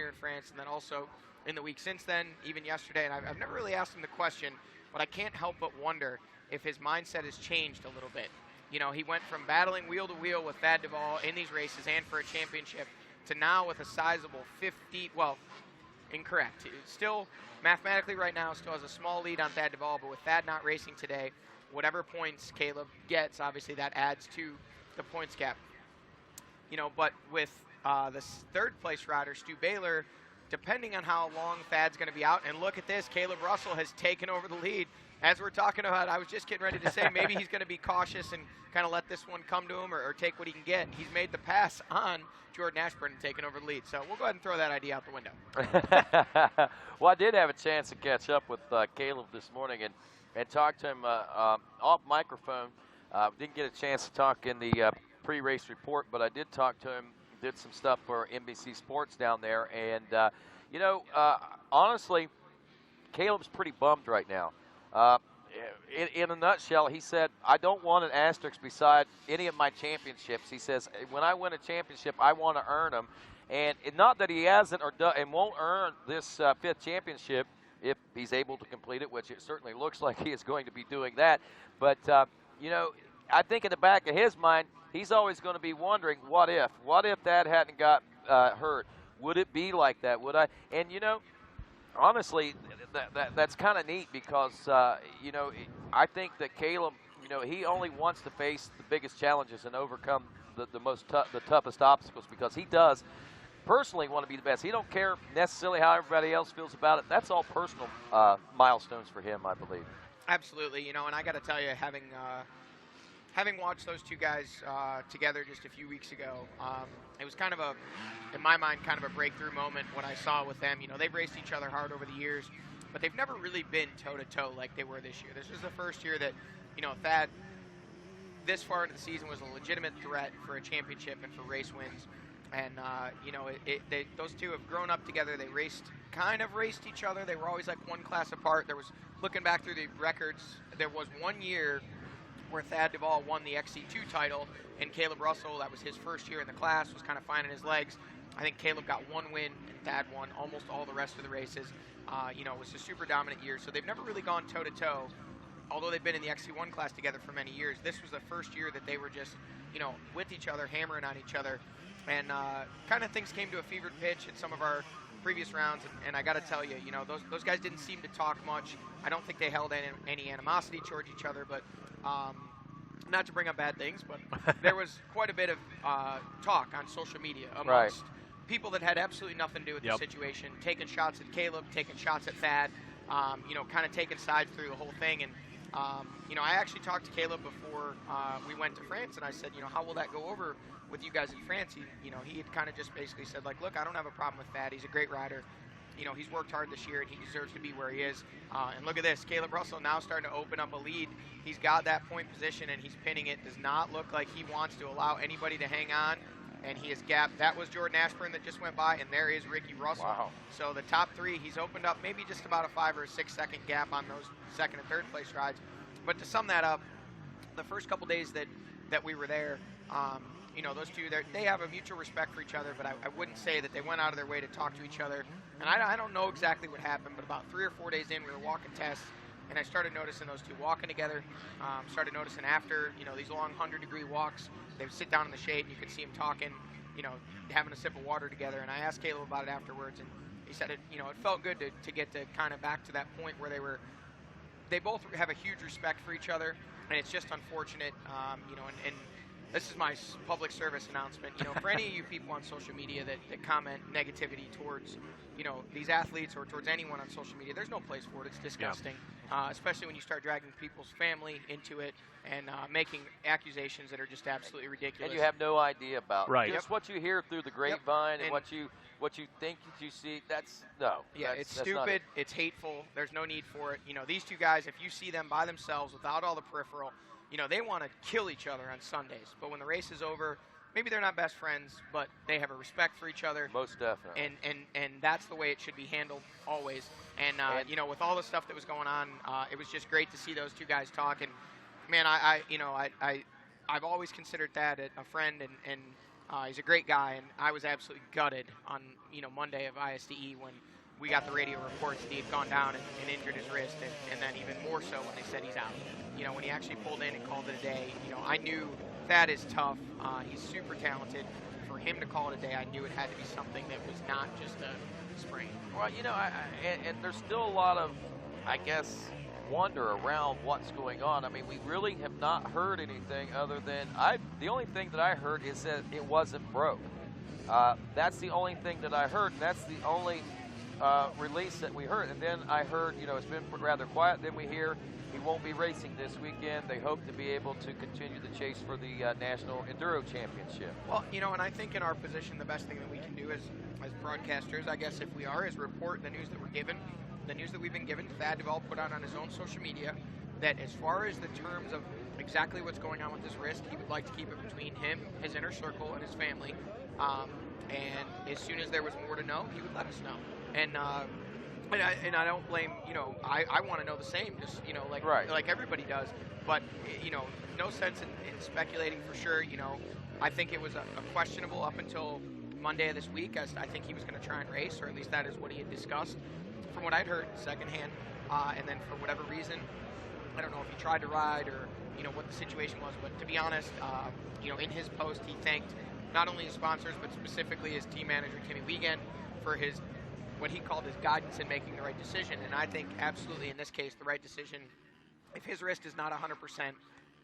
in France, and then also in the week since then, even yesterday. And I've never really asked him the question, but I can't help but wonder if his mindset has changed a little bit. You know, he went from battling wheel to wheel with Thad Duvall in these races and for a championship to now with a sizable 50, well, incorrect. Still, mathematically right now, still has a small lead on Thad Duvall, but with Thad not racing today, whatever points Caleb gets, obviously that adds to the points gap. You know, but with the 3rd place rider, Stu Baylor, depending on how long Thad's going to be out, and look at this, Caleb Russell has taken over the lead. As we're talking about, I was just getting ready to say maybe he's going to be cautious and kind of let this one come to him or take what he can get. He's made the pass on Jordan Ashburn and taken over the lead. So we'll go ahead and throw that idea out the window. Well, I did have a chance to catch up with Caleb this morning and talk to him off microphone. Didn't get a chance to talk in the pre-race report, but I did talk to him, did some stuff for NBC Sports down there. And, you know, honestly, Caleb's pretty bummed right now. In a nutshell, he said, I don't want an asterisk beside any of my championships. He says, when I win a championship, I want to earn them. And not that he hasn't and won't earn this 5th championship if he's able to complete it, which it certainly looks like he is going to be doing that. But, you know, I think in the back of his mind, he's always going to be wondering, what if? What if that hadn't got hurt? Would it be like that? Would I? And, you know, honestly, that's kind of neat because, you know, I think that Caleb, you know, he only wants to face the biggest challenges and overcome the toughest obstacles, because he does personally want to be the best. He don't care necessarily how everybody else feels about it. That's all personal milestones for him, I believe. Absolutely, you know, and I got to tell you, having watched those two guys together just a few weeks ago, it was kind of in my mind, kind of a breakthrough moment what I saw with them. You know, they've raced each other hard over the years, but they've never really been toe-to-toe like they were this year. This was the first year that, you know, Thad, this far into the season, was a legitimate threat for a championship and for race wins. And, you know, those two have grown up together. They kind of raced each other. They were always like one class apart. Looking back through the records, there was 1 year where Thad Duvall won the XC2 title, and Caleb Russell, that was his first year in the class, was kind of finding his legs. I think Caleb got 1 win, and Thad won almost all the rest of the races. You know, it was a super dominant year. So they've never really gone toe-to-toe, although they've been in the XC1 class together for many years. This was the first year that they were just, you know, with each other, hammering on each other. And kind of things came to a fevered pitch in some of our previous rounds. And I got to tell you, you know, those guys didn't seem to talk much. I don't think they held any animosity towards each other, but not to bring up bad things, but there was quite a bit of talk on social media amongst people that had absolutely nothing to do with the situation, taking shots at Caleb, taking shots at Thad, you know, kind of taking sides through the whole thing. And, you know, I actually talked to Caleb before we went to France, and I said, you know, how will that go over with you guys in France? He had kind of just basically said, like, look, I don't have a problem with Thad. He's a great rider. You know, he's worked hard this year, and he deserves to be where he is. And look at this. Caleb Russell now starting to open up a lead. He's got that point position, and he's pinning it. Does not look like he wants to allow anybody to hang on, and he is gapped. That was Jordan Ashburn that just went by, and there is Ricky Russell. Wow. So the top three, he's opened up maybe just about a 5 or a 6 second gap on those second and third place rides. But to sum that up, the first couple days that we were there, you know, those two, they have a mutual respect for each other, but I wouldn't say that they went out of their way to talk to each other. And I don't know exactly what happened, but about 3 or 4 days in, we were walking tests, and I started noticing those two walking together. Started noticing after, you know, these long 100-degree walks, they would sit down in the shade, and you could see them talking, you know, having a sip of water together. And I asked Caleb about it afterwards, and he said, it felt good to get to kind of back to that point where they both have a huge respect for each other, and it's just unfortunate, you know, and this is my public service announcement. You know, for any of you people on social media that comment negativity towards, you know, these athletes or towards anyone on social media, there's no place for it. It's disgusting, especially when you start dragging people's family into it and making accusations that are just absolutely ridiculous. And you have no idea about just what you hear through the grapevine and what you think that you see. That's no. Yeah, it's stupid. It's hateful. There's no need for it. You know, these two guys, if you see them by themselves without all the peripheral, you know, they want to kill each other on Sundays. But when the race is over, maybe they're not best friends, but they have a respect for each other. Most definitely. And that's the way it should be handled always. And you know, with all the stuff that was going on, it was just great to see those two guys talk. And man, I've always considered Thad a friend, and he's a great guy. And I was absolutely gutted on, you know, Monday of ISDE when we got the radio reports that he had gone down and injured his wrist, and then even more so when they said he's out. You know, when he actually pulled in and called it a day, you know, I knew Thad is tough. He's super talented. For him to call it a day, I knew it had to be something that was not just a sprain. Well, you know, and there's still a lot of, I guess, wonder around what's going on. I mean, we really have not heard anything other than the only thing that I heard is that it wasn't broke. That's the only thing that I heard, and that's the only release that we heard. And then I heard, you know, it's been rather quiet. Then we hear he won't be racing this weekend. They hope to be able to continue the chase for the National Enduro Championship. Well, you know, and I think in our position, the best thing that we can do as broadcasters, I guess, if we are, is report the news that we're given, the news that we've been given. Thad Duvall put out on his own social media that as far as the terms of exactly what's going on with his wrist, he would like to keep it between him, his inner circle, and his family. And as soon as there was more to know, he would let us know. And I don't blame, you know, I want to know the same, just, you know, like everybody does. But, you know, no sense in speculating for sure. You know, I think it was a questionable up until Monday of this week, as I think he was going to try and race, or at least that is what he had discussed from what I'd heard secondhand. And then for whatever reason, I don't know if he tried to ride or, you know, what the situation was. But to be honest, you know, in his post, he thanked not only his sponsors, but specifically his team manager, Timmy Wiegand, for his what he called his guidance in making the right decision. And I think absolutely in this case, the right decision, if his wrist is not 100%,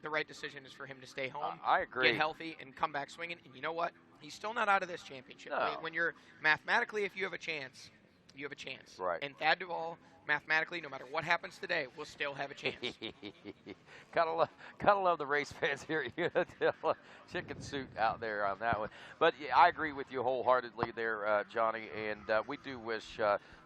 the right decision is for him to stay home, I agree, get healthy, and come back swinging. And you know what? He's still not out of this championship. No. When you're mathematically, if you have a chance, you have a chance. Right. And Thad Duvall, mathematically, no matter what happens today, will still have a chance. gotta love the race fans here at Unadilla. Chicken suit out there on that one. But yeah, I agree with you wholeheartedly there, Johnny. And we do wish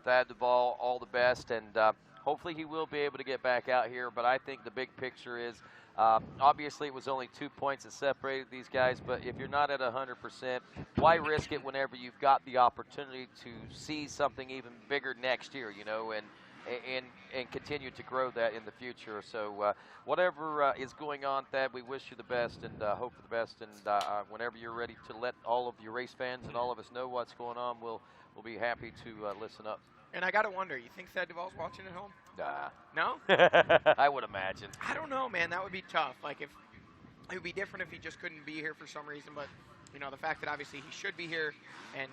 Thad Duvall all the best. And hopefully he will be able to get back out here. But I think the big picture is, obviously it was only 2 points that separated these guys. But if you're not at 100%, why risk it whenever you've got the opportunity to see something even bigger next year, you know, and continue to grow that in the future. So whatever is going on, Thad, we wish you the best and hope for the best. And whenever you're ready to let all of your race fans and all of us know what's going on, we'll will be happy to listen up. And I got to wonder, you think Thad Duvall's watching at home? Nah. No? I would imagine. I don't know, man. That would be tough. Like, if it would be different if he just couldn't be here for some reason. But, you know, the fact that obviously he should be here and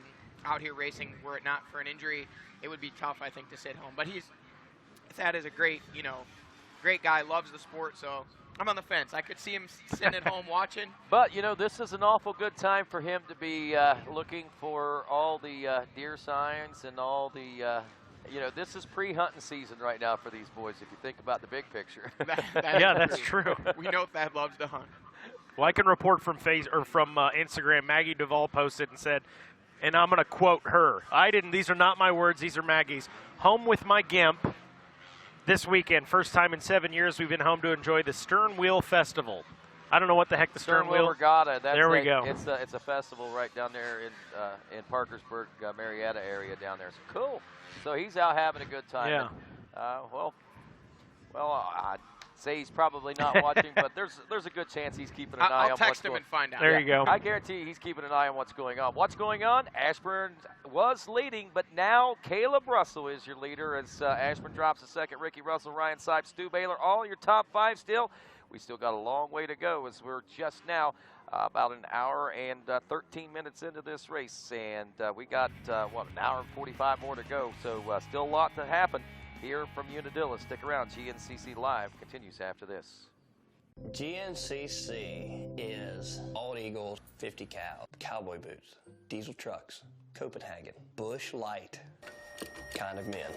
out here racing were it not for an injury, it would be tough, I think, to sit home. But Thad is a great, you know, great guy, loves the sport. So I'm on the fence. I could see him sitting at home watching. But, you know, this is an awful good time for him to be looking for all the deer signs and all the, you know, this is pre-hunting season right now for these boys, if you think about the big picture. Yeah, that's true. We know Thad loves to hunt. Well, I can report from Instagram, Maggie Duvall posted and said, and I'm going to quote her. These are not my words, these are Maggie's. Home with my gimp this weekend. First time in 7 years we've been home to enjoy the Stern Wheel Festival. I don't know what the heck the Stern Wheel Regatta. There we go. It's a festival right down there in Parkersburg, Marietta area down there. So cool. So he's out having a good time. Yeah. And, well, I'd say he's probably not watching, but there's a good chance he's keeping an eye on I'll what's text him going on. and find out. There you go. I guarantee he's keeping an eye on what's going on. What's going on? Ashburn was leading, but now Caleb Russell is your leader as Ashburn drops a second. Ricky Russell, Ryan Sipes, Stu Baylor, all your top five still. We still got a long way to go as we're just now about an hour and 13 minutes into this race, and we got, an hour and 45 more to go, so still a lot to happen here from Unadilla. Stick around. GNCC Live continues after this. GNCC is Bald Eagle 50 cal, cowboy boots, diesel trucks, Copenhagen, Bush Light kind of men.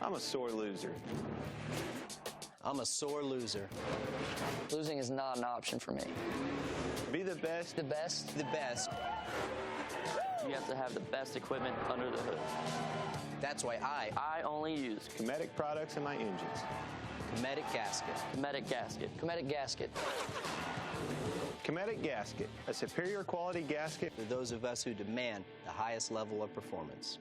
I'm a sore loser. I'm a sore loser. Losing is not an option for me. Be the best. The best? The best. You have to have the best equipment under the hood. That's why I only use Cometic products in my engines. Cometic gasket. Cometic gasket. Cometic gasket. Cometic gasket, a superior quality gasket For those of us who demand the highest level of performance.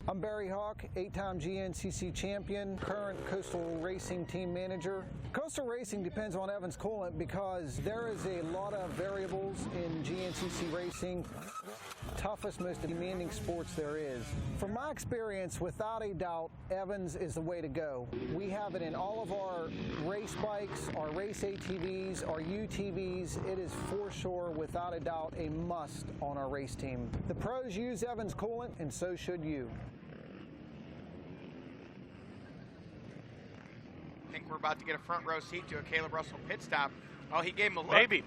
I'm Barry Hawk, 8-time GNCC champion, current Coastal Racing team manager. Coastal Racing depends on Evans coolant because there is a lot of variables in GNCC racing. Toughest, most demanding sports there is. From my experience, without a doubt, Evans is the way to go. We have it in all of our race bikes, our race ATVs, our UTVs. It is for sure, without a doubt, a must on our race team. The pros use Evans coolant, and so should you. I think we're about to get a front row seat to a Caleb Russell pit stop. Oh, he gave him a look. Maybe.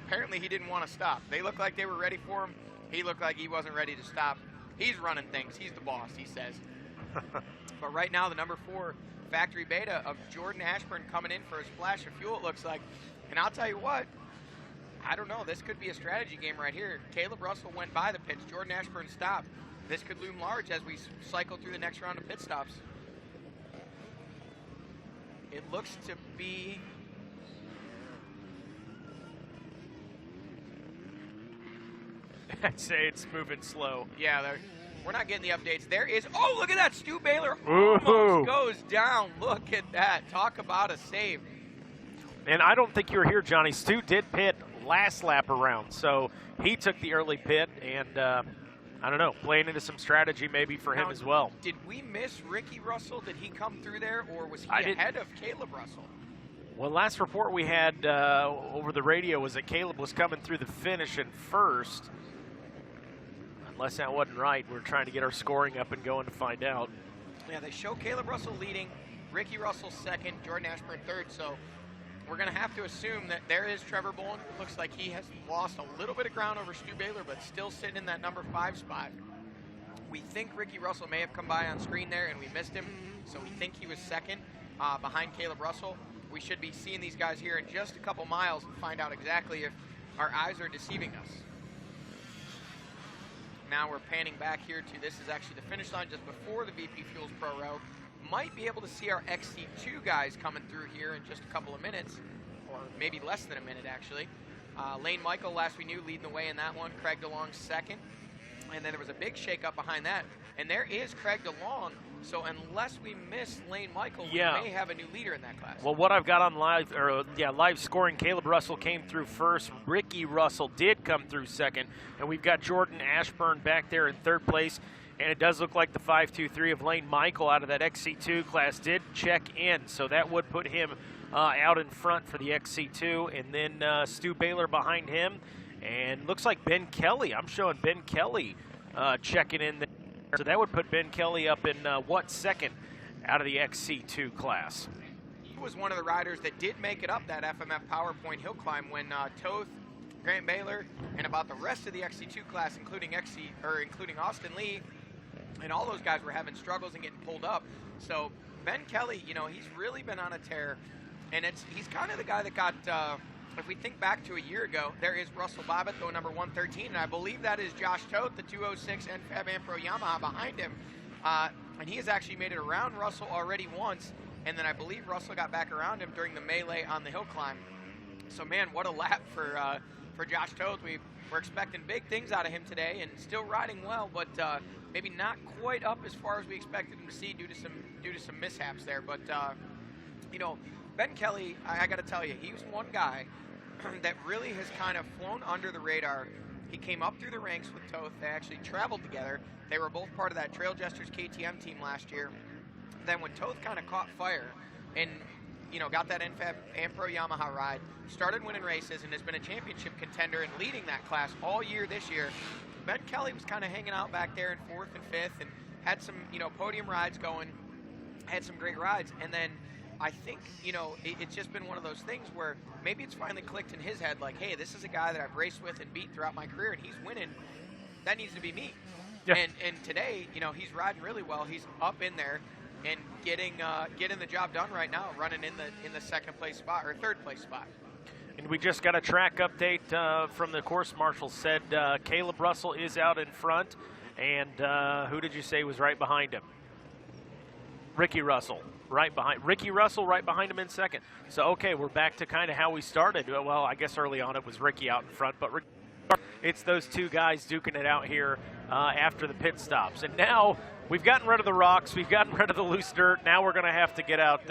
Apparently he didn't want to stop. They looked like they were ready for him. He looked like he wasn't ready to stop. He's running things. He's the boss, he says. But right now, the number 4 factory beta of Jordan Ashburn coming in for a splash of fuel, it looks like. And I'll tell you what, I don't know. This could be a strategy game right here. Caleb Russell went by the pits. Jordan Ashburn stopped. This could loom large as we cycle through the next round of pit stops. It looks to be... I'd say it's moving slow. Yeah, we're not getting the updates. There is... Oh, look at that. Stu Baylor Ooh. almost goes down. Look at that. Talk about a save. And I don't think you were here, Johnny. Stu did pit last lap around, so he took the early pit, and I don't know, playing into some strategy maybe for him as well. Did we miss Ricky Russell? Did he come through there, or was he ahead of Caleb Russell? Well, last report we had over the radio was that Caleb was coming through the finish in first. Unless that wasn't right. We're trying to get our scoring up and going to find out. Yeah, they show Caleb Russell leading, Ricky Russell second, Jordan Ashburn third, so we're going to have to assume that there is Trevor Bowen. Looks like he has lost a little bit of ground over Stu Baylor, but still sitting in that number 5 spot. We think Ricky Russell may have come by on screen there, and we missed him, so we think he was second behind Caleb Russell. We should be seeing these guys here in just a couple miles and find out exactly if our eyes are deceiving us. Now we're panning back here to, this is actually the finish line just before the VP Fuels Pro Row. Might be able to see our XC2 guys coming through here in just a couple of minutes. or maybe less than a minute, actually. Lane Michael, last we knew, leading the way in that one. Craig DeLong second. And then there was a big shakeup behind that. And there is Craig DeLong. So unless we miss Lane Michael, we may have a new leader in that class. Well, what I've got on live scoring, Caleb Russell came through first. Ricky Russell did come through second. And we've got Jordan Ashburn back there in third place. And it does look like the 5.23 of Lane Michael out of that XC2 class did check in. So that would put him out in front for the XC2. And then Stu Baylor behind him. And looks like Ben Kelly. I'm showing Ben Kelly checking in there. So that would put Ben Kelly up in second out of the XC2 class. He was one of the riders that did make it up that FMF PowerPoint hill climb when Toth, Grant Baylor, and about the rest of the XC2 class, including Austin Lee, and all those guys were having struggles and getting pulled up. So Ben Kelly, you know, he's really been on a tear, and he's kind of the guy that got. If we think back to a year ago, there is Russell Bobbitt, though, number 113, and I believe that is Josh Toth, the 206 NFAB Ampro Yamaha behind him. And he has actually made it around Russell already once, and then I believe Russell got back around him during the melee on the hill climb. So, man, what a lap for Josh Toth. We're expecting big things out of him today, and still riding well, but maybe not quite up as far as we expected him to see due to some mishaps there. But, you know, Ben Kelly, I got to tell you, he was one guy that really has kind of flown under the radar. He came up through the ranks with Toth. They actually traveled together. They were both part of that Trail Jesters KTM team last year. Then when Toth kind of caught fire and, you know, got that NFAB Ampro Yamaha ride, started winning races, and has been a championship contender and leading that class all year this year, Ben Kelly was kind of hanging out back there in 4th and 5th and had some, you know, podium rides going, had some great rides. And then I think, you know, it's just been one of those things where maybe it's finally clicked in his head, like, hey, this is a guy that I've raced with and beat throughout my career, and he's winning. That needs to be me. Yeah. And today, you know, he's riding really well. He's up in there and getting the job done right now, running in the second place spot or third place spot. And we just got a track update from the course marshal. Said Caleb Russell is out in front, and who did you say was right behind him? Ricky Russell. Ricky Russell right behind him in second. So, okay, we're back to kind of how we started. Well, I guess early on it was Ricky out in front, but it's those two guys duking it out here after the pit stops. And now we've gotten rid of the rocks. We've gotten rid of the loose dirt. Now we're going to have to get out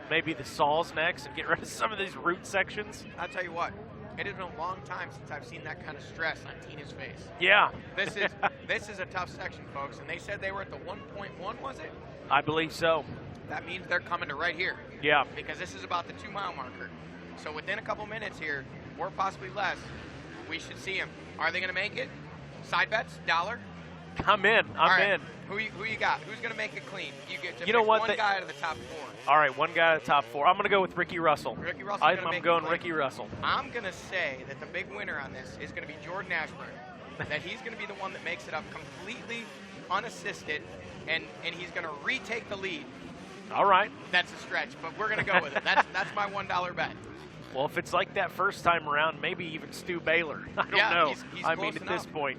maybe the saws next and get rid of some of these root sections. I'll tell you what. It has been a long time since I've seen that kind of stress on Tina's face. Yeah. This is a tough section, folks. And they said they were at the 1.1, was it? I believe so. That means they're coming to right here. Yeah. Because this is about the 2-mile marker. So within a couple minutes here, or possibly less, we should see them. Are they going to make it? Side bets? $1? I'm in. I'm in. Who you got? Who's going to make it clean? You get to pick one guy out of the top 4. All right, one guy out of the top 4. I'm going to go with Ricky Russell. Ricky Russell. I'm going Ricky Russell. I'm going to say that the big winner on this is going to be Jordan Ashburn. That he's going to be the one that makes it up completely unassisted, and he's going to retake the lead. All right. That's a stretch, but we're going to go with it. That's my $1 bet. Well, if it's like that first time around, maybe even Stu Baylor. I don't know. He's I close mean, at enough. this point.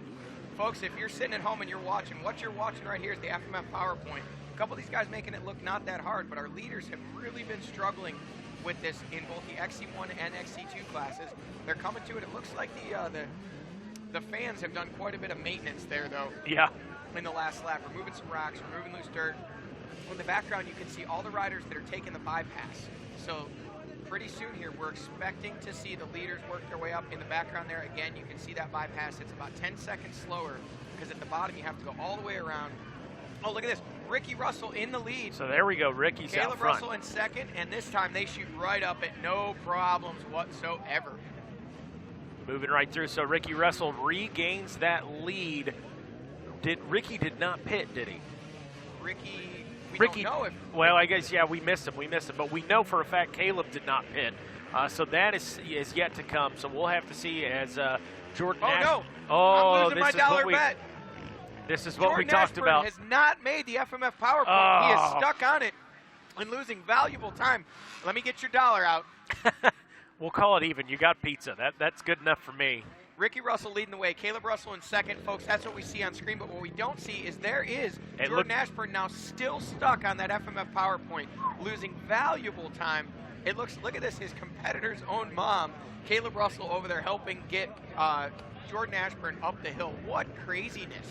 Folks, if you're sitting at home and you're watching, what you're watching right here is the FMF PowerPoint. A couple of these guys making it look not that hard, but our leaders have really been struggling with this in both the XC1 and XC2 classes. They're coming to it. It looks like the fans have done quite a bit of maintenance there, though. Yeah. In the last lap, removing some rocks, removing loose dirt. In the background, you can see all the riders that are taking the bypass. So pretty soon here, we're expecting to see the leaders work their way up. In the background there, again, you can see that bypass. It's about 10 seconds slower because at the bottom, you have to go all the way around. Oh, look at this. Ricky Russell in the lead. So there we go. Ricky's out front. Caleb Russell in second, and this time they shoot right up at no problems whatsoever. Moving right through. So Ricky Russell regains that lead. Ricky did not pit, did he? Ricky, don't know if... Well, I guess, yeah, we missed him. But we know for a fact Caleb did not pit. So that is yet to come. So we'll have to see as Jordan Nash... no. Oh, I'm losing my $1 bet. This is what we talked about. Jordan has not made the FMF PowerPoint. Oh. He is stuck on it and losing valuable time. Let me get your $1 out. We'll call it even. You got pizza. That's good enough for me. Ricky Russell leading the way. Caleb Russell in second. Folks, that's what we see on screen. But what we don't see is there is Jordan Ashburn now still stuck on that FMF PowerPoint, losing valuable time It looks, look at this, his competitor's own mom, Caleb Russell, over there helping get Jordan Ashburn up the hill. What craziness.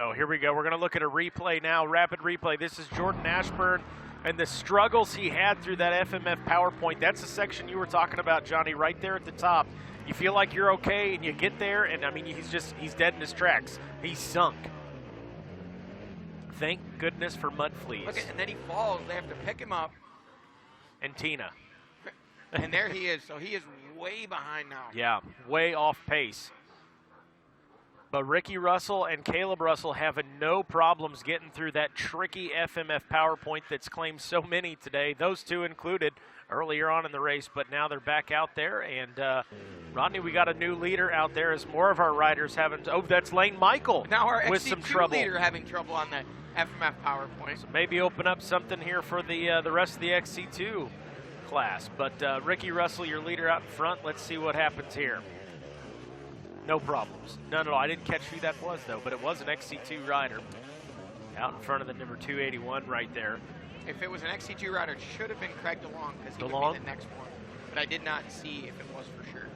Oh, here we go. We're going to look at a replay now, rapid replay. This is Jordan Ashburn and the struggles he had through that FMF PowerPoint. That's the section you were talking about, Johnny, right there at the top. You feel like you're okay, and you get there, and, I mean, he's dead in his tracks. He's sunk. Thank goodness for mud fleas. Look at, and then he falls. They have to pick him up. And Tina. And there he is. So he is way behind now. Yeah, way off pace. But Ricky Russell and Caleb Russell having no problems getting through that tricky FMF PowerPoint that's claimed so many today. Those two included earlier on in the race, but now they're back out there. And, Rodney, we got a new leader out there as more of our riders having – oh, that's Lane Michael now our with XC2 some trouble. leader having trouble on that FMF PowerPoint. So maybe open up something here for the rest of the XC2 class. But Ricky Russell, your leader out in front. Let's see what happens here. No problems. None at all. I didn't catch who that was, though, but it was an XC2 rider out in front of the number 281 right there. If it was an XC2 rider, it should have been Craig DeLong because he would be the next one. But I did not see if it was for sure.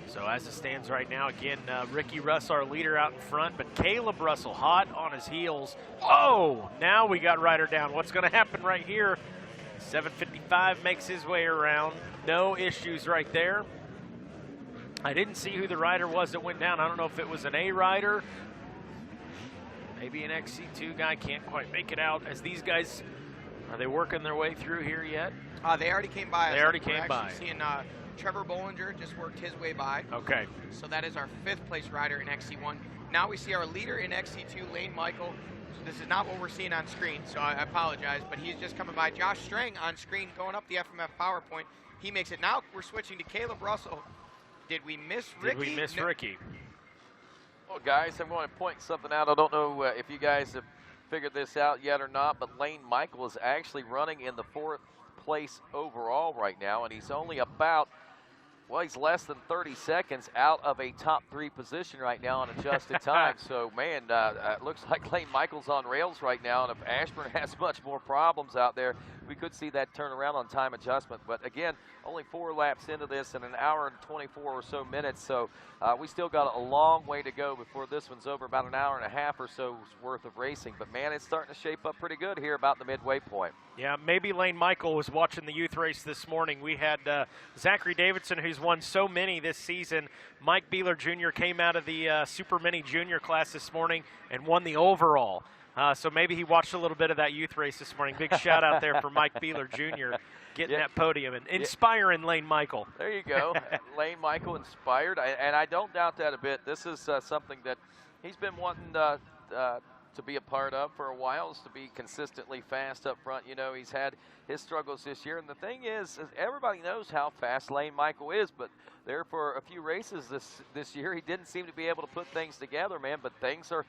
So as it stands right now, again, Ricky Russell, our leader out in front, but Caleb Russell hot on his heels. Oh, now we got Ryder down. What's going to happen right here? 755 makes his way around. No issues right there. I didn't see who the rider was that went down. I don't know if it was an A rider, maybe an XC2 guy. Can't quite make it out. As these guys, are they working their way through here yet? They already came by. They already came by. Seeing Trevor Bollinger just worked his way by. Okay. So that is our 5th place rider in XC1. Now we see our leader in XC2, Lane Michael. So this is not what we're seeing on screen, so I apologize, but he's just coming by. Josh Strang on screen going up the FMF PowerPoint. He makes it. Now we're switching to Caleb Russell. Did we miss Ricky? Did we miss Ricky? Well, guys, I'm going to point something out. I don't know if you guys have figured this out yet or not, but Lane Michael is actually running in the 4th place overall right now, and he's only about, well, he's less than 30 seconds out of a top 3 position right now on adjusted time. So, man, it looks like Lane Michael's on rails right now, and if Ashburn has much more problems out there, we could see that turn around on time adjustment. But, again, only 4 laps into this in an hour and 24 or so minutes, so we still got a long way to go before this one's over, about an hour and a half or so's worth of racing. But, man, it's starting to shape up pretty good here about the midway point. Yeah, maybe Lane Michael was watching the youth race this morning. We had Zachary Davidson, who's won so many this season. Mike Beeler Jr. came out of the Super Mini Junior class this morning and won the overall. So maybe he watched a little bit of that youth race this morning. Big shout out there for Mike Beeler Jr. getting that podium and inspiring Lane Michael. There you go. Lane Michael inspired, and I don't doubt that a bit. This is something that he's been wanting to be a part of for a while, is to be consistently fast up front. You know, he's had his struggles this year, and the thing is everybody knows how fast Lane Michael is, but there for a few races this year, he didn't seem to be able to put things together, man, but things are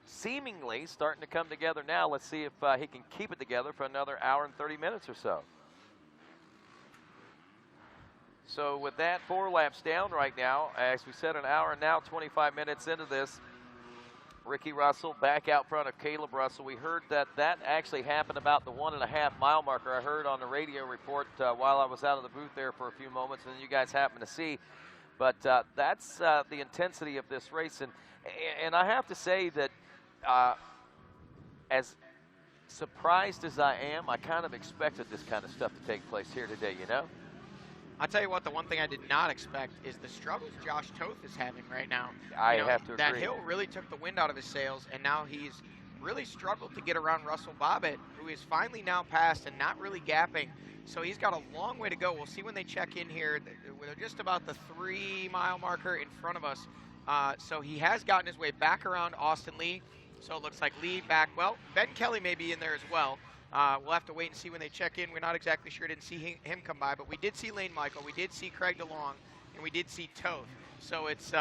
seemingly starting to come together now. Let's see if he can keep it together for another hour and 30 minutes or so. So with that, 4 laps down right now, as we said, an hour and now 25 minutes into this, Ricky Russell back out front of Caleb Russell. We heard that actually happened about the 1.5 mile marker. I heard on the radio report while I was out of the booth there for a few moments, and you guys happened to see. But that's the intensity of this race. And I have to say that as surprised as I am, I kind of expected this kind of stuff to take place here today, you know? I'll tell you what, the one thing I did not expect is the struggles Josh Toth is having right now. I have to agree. That hill really took the wind out of his sails, and now he's really struggled to get around Russell Bobbitt, who is finally now passed and not really gapping. So he's got a long way to go. We'll see when they check in here. They're just about the 3 mile marker in front of us. So he has gotten his way back around Austin Lee. So it looks like Lee back. Well, Ben Kelly may be in there as well. We'll have to wait and see when they check in. We're not exactly sure. Didn't see him come by, but we did see Lane Michael. We did see Craig DeLong, and we did see Toth. So it's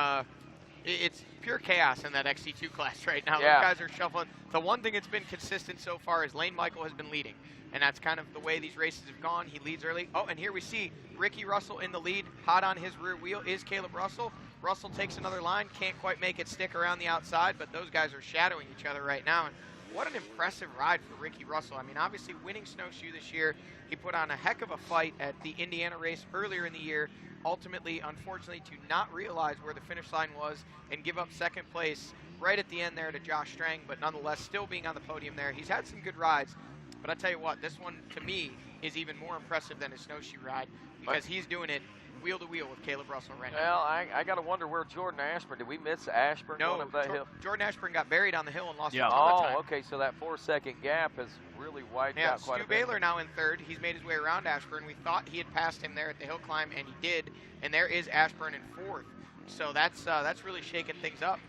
pure chaos in that XC2 class right now. Yeah. Those guys are shuffling. The one thing that's been consistent so far is Lane Michael has been leading, and that's kind of the way these races have gone. He leads early. Oh, and here we see Ricky Russell in the lead. Hot on his rear wheel is Caleb Russell. Russell takes another line. Can't quite make it stick around the outside, but those guys are shadowing each other right now. And what an impressive ride for Ricky Russell. I mean, obviously winning snowshoe this year, he put on a heck of a fight at the Indiana race earlier in the year, ultimately, unfortunately, to not realize where the finish line was and give up second place right at the end there to Josh Strang, but nonetheless still being on the podium there. He's had some good rides, but I tell you what, this one to me is even more impressive than his snowshoe ride because he's doing it wheel to wheel with Caleb Russell right now. Well, I got to wonder where Jordan Ashburn, did we miss Ashburn going up that hill? Jordan Ashburn got buried on the hill and lost a ton of time. Oh, okay, so that 4-second gap has really widened out quite a bit. Stu Baylor now in third. He's made his way around Ashburn. We thought he had passed him there at the hill climb, and he did. And there is Ashburn in fourth. So that's really shaking things up.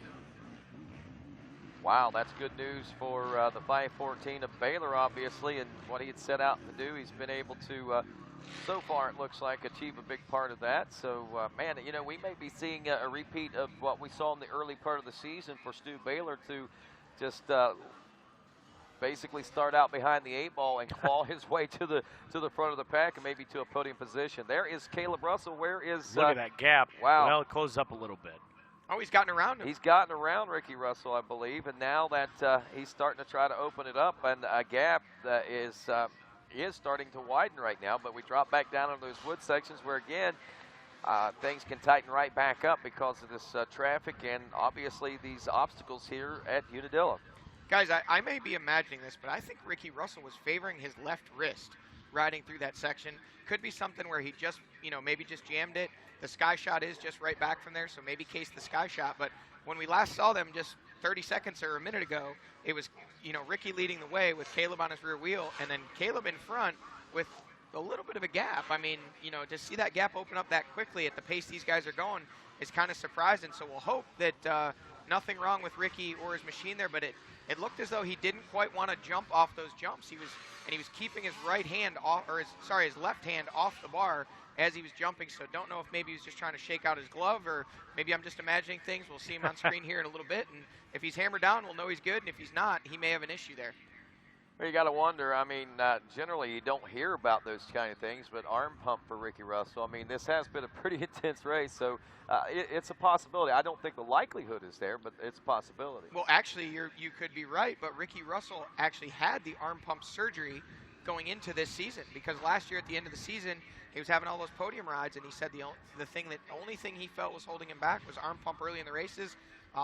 Wow, that's good news for the 514 of Baylor, obviously, and what he had set out to do. He's been able to, so far it looks like, achieve a big part of that. So, man, you know, we may be seeing a repeat of what we saw in the early part of the season for Stu Baylor to just basically start out behind the 8-ball and claw his way to the front of the pack and maybe to a podium position. There is Caleb Russell. Where is... Look at that gap. Wow. Well, it closed up a little bit. Oh, he's gotten around him. He's gotten around Ricky Russell, I believe, and now that he's starting to try to open it up, and a gap that is starting to widen right now, but we drop back down on those wood sections where, again, things can tighten right back up because of this traffic and obviously these obstacles here at Unadilla. Guys, I may be imagining this, but I think Ricky Russell was favoring his left wrist riding through that section. Could be something where he just, you know, maybe just jammed it. The sky shot is just right back from there, so maybe case the sky shot. But when we last saw them just 30 seconds or a minute ago, it was, you know, Ricky leading the way with Caleb on his rear wheel, and then Caleb in front with a little bit of a gap. I mean, you know, to see that gap open up that quickly at the pace these guys are going is kind of surprising. So we'll hope that nothing wrong with Ricky or his machine there, but it looked as though he didn't quite want to jump off those jumps. He was keeping his right hand off, or his left hand off the bar as he was jumping. So don't know if maybe he was just trying to shake out his glove, or maybe I'm just imagining things. We'll see him on screen here in a little bit, and if he's hammered down, we'll know he's good, and if he's not, he may have an issue there. Well, you got to wonder. I mean, generally you don't hear about those kind of things, but arm pump for Ricky Russell. I mean, this has been a pretty intense race, so it's a possibility. I don't think the likelihood is there, but it's a possibility. Well, actually, you could be right, but Ricky Russell actually had the arm pump surgery going into this season, because last year at the end of the season, he was having all those podium rides, and he said the only thing he felt was holding him back was arm pump early in the races.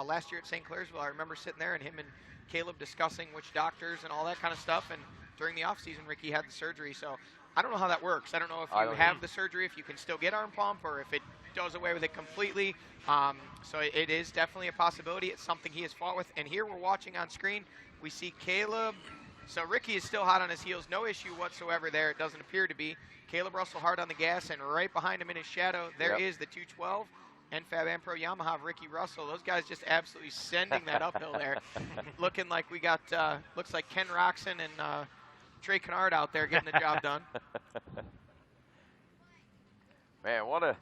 Last year at St. Clairsville, I remember sitting there and him and Caleb discussing which doctors and all that kind of stuff, and during the off season, Ricky had the surgery. So I don't know how that works. I don't know if you have the surgery, if you can still get arm pump, or if it does away with it completely. So it is definitely a possibility. It's something he has fought with. And here we're watching on screen, we see Caleb. So Ricky is still hot on his heels. No issue whatsoever there. It doesn't appear to be. Caleb Russell hard on the gas, and right behind him in his shadow, there is the 212. NFAB and Pro Yamaha of Ricky Russell. Those guys just absolutely sending that uphill there. Looking like we got, looks like Ken Roxon and Trey Kennard out there getting the job done. Man, what a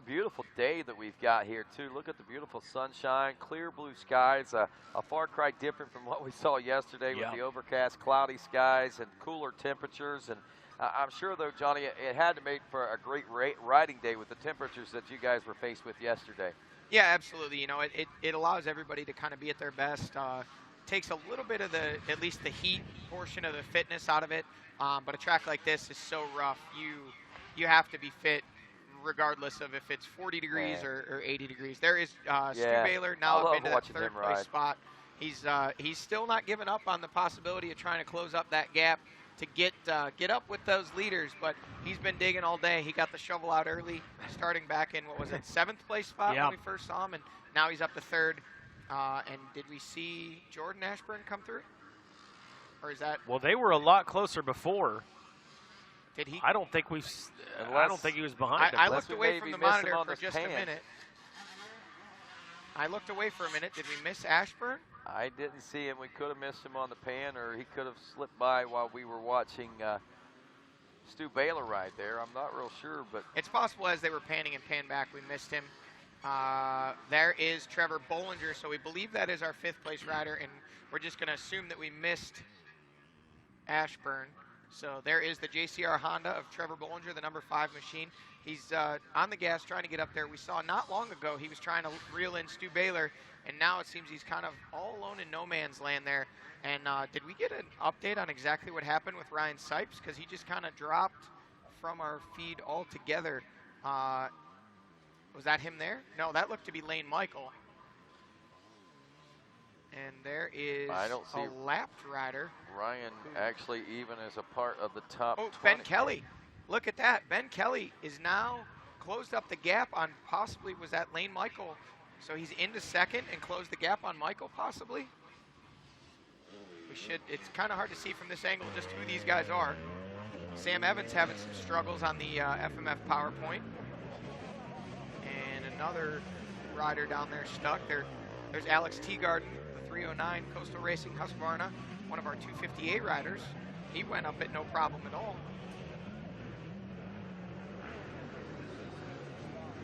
beautiful day that we've got here, too. Look at the beautiful sunshine, clear blue skies, a far cry different from what we saw yesterday with the overcast, cloudy skies and cooler temperatures. And I'm sure, though, Johnny, it had to make for a great riding day with the temperatures that you guys were faced with yesterday. Yeah, absolutely. You know, it allows everybody to kind of be at their best. Takes a little bit of at least the heat portion of the fitness out of it. But a track like this is so rough. You have to be fit regardless of if it's 40 degrees or 80 degrees. There is Stu Baylor now up into that third place spot. He's still not giving up on the possibility of trying to close up that gap to get up with those leaders, but he's been digging all day. He got the shovel out early, starting back in, what was it, 7th place spot when we first saw him, and now he's up to 3rd. And did we see Jordan Ashburn come through? Or is that? Well, they were a lot closer before. Did he? I don't think I don't think he was behind him. I looked away from the monitor for just a minute. I looked away for a minute. Did we miss Ashburn? I didn't see him. We could have missed him on the pan, or he could have slipped by while we were watching Stu Baylor ride there. I'm not real sure, but it's possible as they were panning and pan back, we missed him. There is Trevor Bollinger, so we believe that is our 5th place rider, and we're just going to assume that we missed Ashburn. So there is the JCR Honda of Trevor Bollinger, the number 5 machine. He's on the gas trying to get up there. We saw not long ago he was trying to reel in Stu Baylor, and now it seems he's kind of all alone in no man's land there. And did we get an update on exactly what happened with Ryan Sipes? Because he just kind of dropped from our feed altogether. Was that him there? No, that looked to be Lane Michael. And there is a lapped rider. Ryan actually even is a part of the top 20. Ben Kelly. Look at that. Ben Kelly is now closed up the gap on possibly, was that Lane Michael? So he's into second and closed the gap on Michael possibly. It's kind of hard to see from this angle just who these guys are. Sam Evans having some struggles on the FMF PowerPoint. And another rider down there stuck. There's Alex Teagarden, the 309 Coastal Racing Husqvarna, one of our 258 riders. He went up at no problem at all.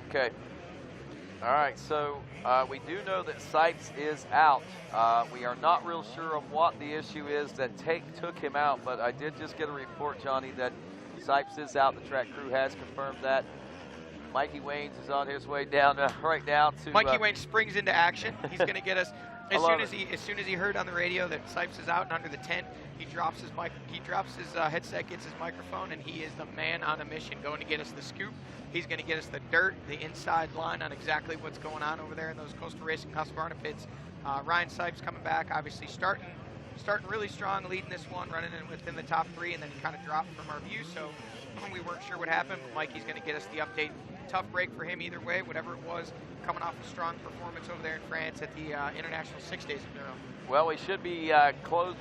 Okay. All right, so we do know that Sipes is out. We are not real sure of what the issue is that took him out, but I did just get a report, Johnny, that Sipes is out. The track crew has confirmed that. Mikey Waynes is on his way down right now to. Mikey Waynes springs into action. He's going to get us as soon as he heard on the radio that Sipes is out and under the tent. He drops his headset, gets his microphone, and he is the man on a mission, going to get us the scoop. He's going to get us the dirt, the inside line on exactly what's going on over there in those Coastal Racing Husqvarna pits. Ryan Sipes coming back, obviously starting really strong, leading this one, running in within the top 3, and then he kind of dropped from our view. So we weren't sure what happened. Mikey's going to get us the update. Tough break for him either way, whatever it was, coming off a strong performance over there in France at the International 6 Days of Neuro. Well, we should be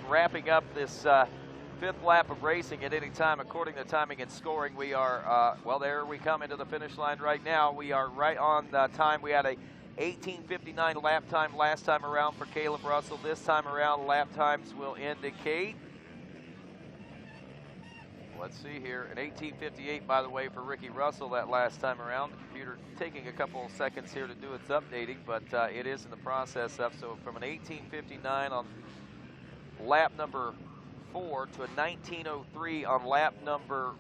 wrapping up this 5th lap of racing at any time. According to timing and scoring, we are, there we come into the finish line right now. We are right on the time. We had a 18:59 lap time last time around for Caleb Russell. This time around, lap times will indicate, let's see here, an 18:58, by the way, for Ricky Russell that last time around. The computer taking a couple of seconds here to do its updating, but it is in the process of. So from an 18:59 on lap number 4 to a 19:03 on lap number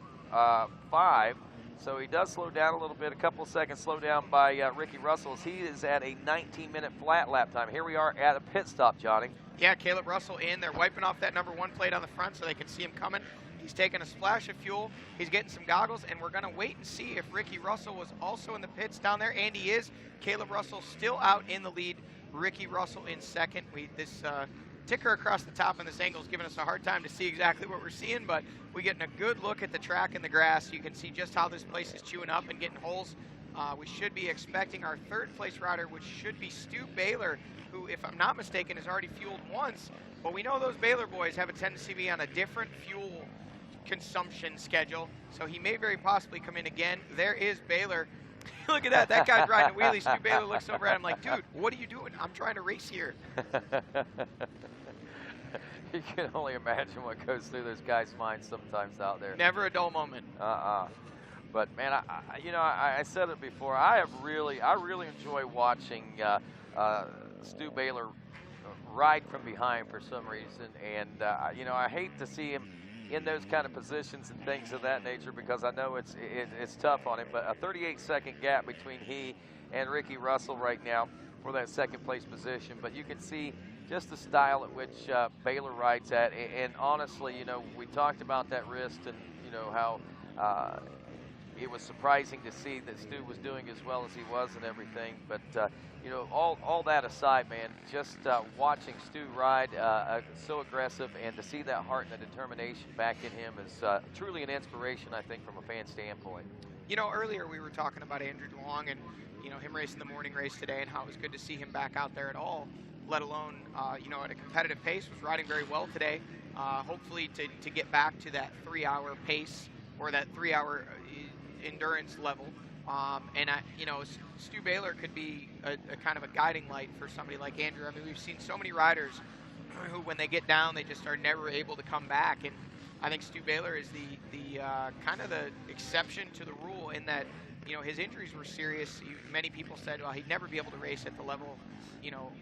5. So he does slow down a little bit, a couple of seconds slow down by Ricky Russell. He is at a 19-minute flat lap time. Here we are at a pit stop, Johnny. Yeah, Caleb Russell in. They're wiping off that number 1 plate on the front so they can see him coming. He's taking a splash of fuel. He's getting some goggles, and we're going to wait and see if Ricky Russell was also in the pits down there. And he is. Caleb Russell still out in the lead. Ricky Russell in second. This ticker across the top in this angle is giving us a hard time to see exactly what we're seeing, but we're getting a good look at the track and the grass. You can see just how this place is chewing up and getting holes. We should be expecting our 3rd place rider, which should be Stu Baylor, who, if I'm not mistaken, has already fueled once. But we know those Baylor boys have a tendency to be on a different fuel consumption schedule, so he may very possibly come in again. There is Baylor. Look at that. That guy's riding a wheelie. Stu Baylor looks over at him like, dude, what are you doing? I'm trying to race here. You can only imagine what goes through those guys' minds sometimes out there. Never a dull moment. But man, I said it before. I really enjoy watching Stu Baylor ride from behind for some reason, and I hate to see him in those kind of positions and things of that nature because I know it's tough on him. But a 38-second gap between he and Ricky Russell right now for that 2nd place position. But you can see just the style at which Baylor rides at. And honestly, we talked about that wrist and, how it was surprising to see that Stu was doing as well as he was and everything. But, all that aside, man, just watching Stu ride so aggressive and to see that heart and the determination back in him is truly an inspiration, I think, from a fan standpoint. Earlier we were talking about Andrew DeLong and, him racing the morning race today and how it was good to see him back out there at all, let alone, at a competitive pace, was riding very well today. Hopefully to get back to that 3-hour pace or that 3-hour endurance level. Stu Baylor could be a kind of a guiding light for somebody like Andrew. I mean, we've seen so many riders who, when they get down, they just are never able to come back. And I think Stu Baylor is the kind of the exception to the rule in that, his injuries were serious. Many people said, well, he'd never be able to race at the level,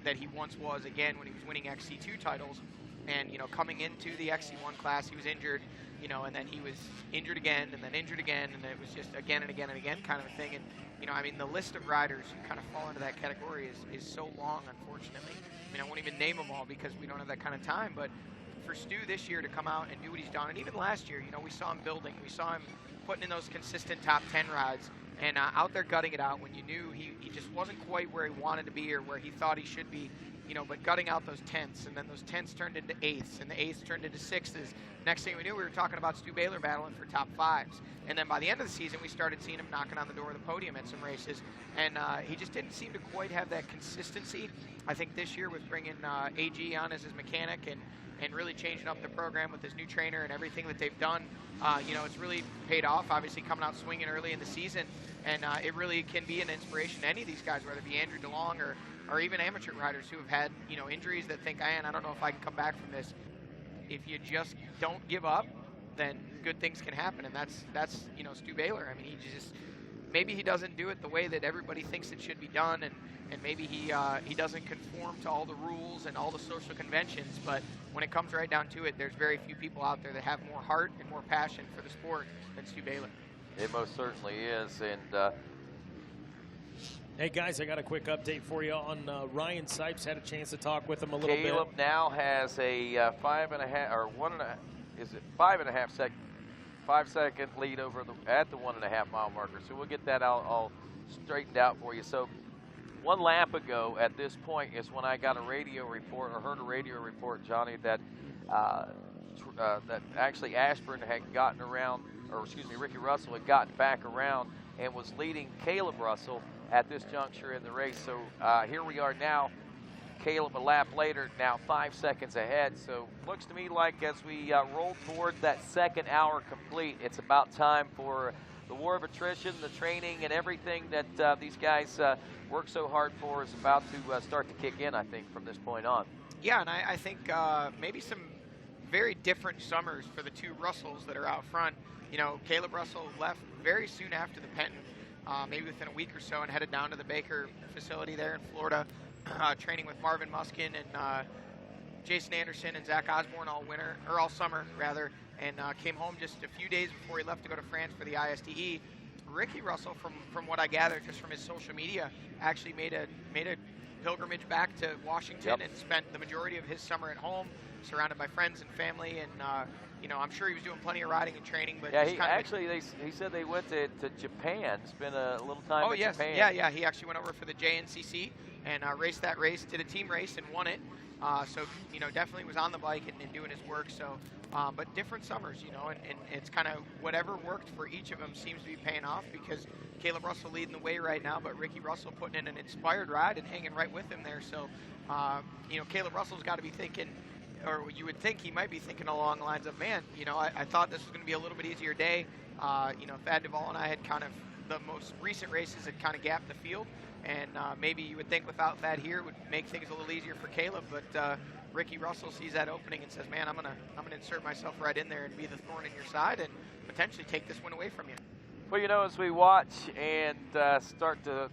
that he once was again when he was winning XC2 titles. And, you know, coming into the XC1 class, he was injured, you know, and then he was injured again, and then injured again, and it was just again and again and again kind of a thing. And, you know, I mean, the list of riders who kind of fall into that category is so long, unfortunately. I mean, I won't even name them all because we don't have that kind of time, but for Stu this year to come out and do what he's done, and even last year, you know, we saw him building. We saw him putting in those consistent top 10 rides and out there gutting it out when you knew he just wasn't quite where he wanted to be or where he thought he should be, you know, but gutting out those 10ths, and then those 10ths turned into 8ths, and the 8ths turned into 6ths. Next thing we knew, we were talking about Stu Baylor battling for top 5s. And then by the end of the season, we started seeing him knocking on the door of the podium at some races, and he just didn't seem to quite have that consistency. I think this year with bringing AG on as his mechanic and really changing up the program with his new trainer and everything that they've done, you know, it's really paid off, obviously coming out swinging early in the season, and it really can be an inspiration to any of these guys, whether it be Andrew DeLong or even amateur riders who have had, you know, injuries that think, I don't know if I can come back from this. If you just don't give up, then good things can happen, and that's you know, Stu Baylor. I mean, maybe he doesn't do it the way that everybody thinks it should be done, and maybe he doesn't conform to all the rules and all the social conventions, but when it comes right down to it, there's very few people out there that have more heart and more passion for the sport than Stu Baylor. It most certainly is, and hey guys, I got a quick update for you on Ryan Sipes. Had a chance to talk with him a little bit. Caleb now has a 5-second lead over at the 1.5 mile marker. So we'll get that all straightened out for you. So 1 lap ago at this point is when I got a radio report, or heard a radio report, Johnny, that that actually Ashburn had gotten around, or excuse me, Ricky Russell had gotten back around and was leading Caleb Russell at this juncture in the race. So here we are now, Caleb a lap later, now 5 seconds ahead. So looks to me like as we roll towards that second hour complete, it's about time for the war of attrition, the training, and everything that these guys work so hard for is about to start to kick in, I think, from this point on. Yeah, and I think maybe some very different summers for the two Russells that are out front. You know, Caleb Russell left very soon after the Penton, maybe within a week or so, and headed down to the Baker facility there in Florida, training with Marvin Muskin and Jason Anderson and Zach Osborne all winter, or all summer rather, and came home just a few days before he left to go to France for the ISTE. Ricky Russell, from what I gathered just from his social media, actually made a pilgrimage back to Washington and spent the majority of his summer at home, surrounded by friends and family, and you know, I'm sure he was doing plenty of riding and training. But yeah, he said they went to Japan, spent a little time in Japan. Yeah, he actually went over for the GNCC and raced that race, did a team race and won it. So, you know, definitely was on the bike and doing his work. So, but different summers, you know, and it's kind of whatever worked for each of them seems to be paying off, because Caleb Russell leading the way right now, but Ricky Russell putting in an inspired ride and hanging right with him there. So, you know, Caleb Russell's got to be thinking, or you would think he might be thinking along the lines of, man, you know, I thought this was going to be a little bit easier day. You know, Thad Duvall and I had kind of, the most recent races had kind of gapped the field, and maybe you would think without Thad here it would make things a little easier for Caleb, but Ricky Russell sees that opening and says, man, I'm gonna insert myself right in there and be the thorn in your side and potentially take this win away from you. Well, you know, as we watch and start to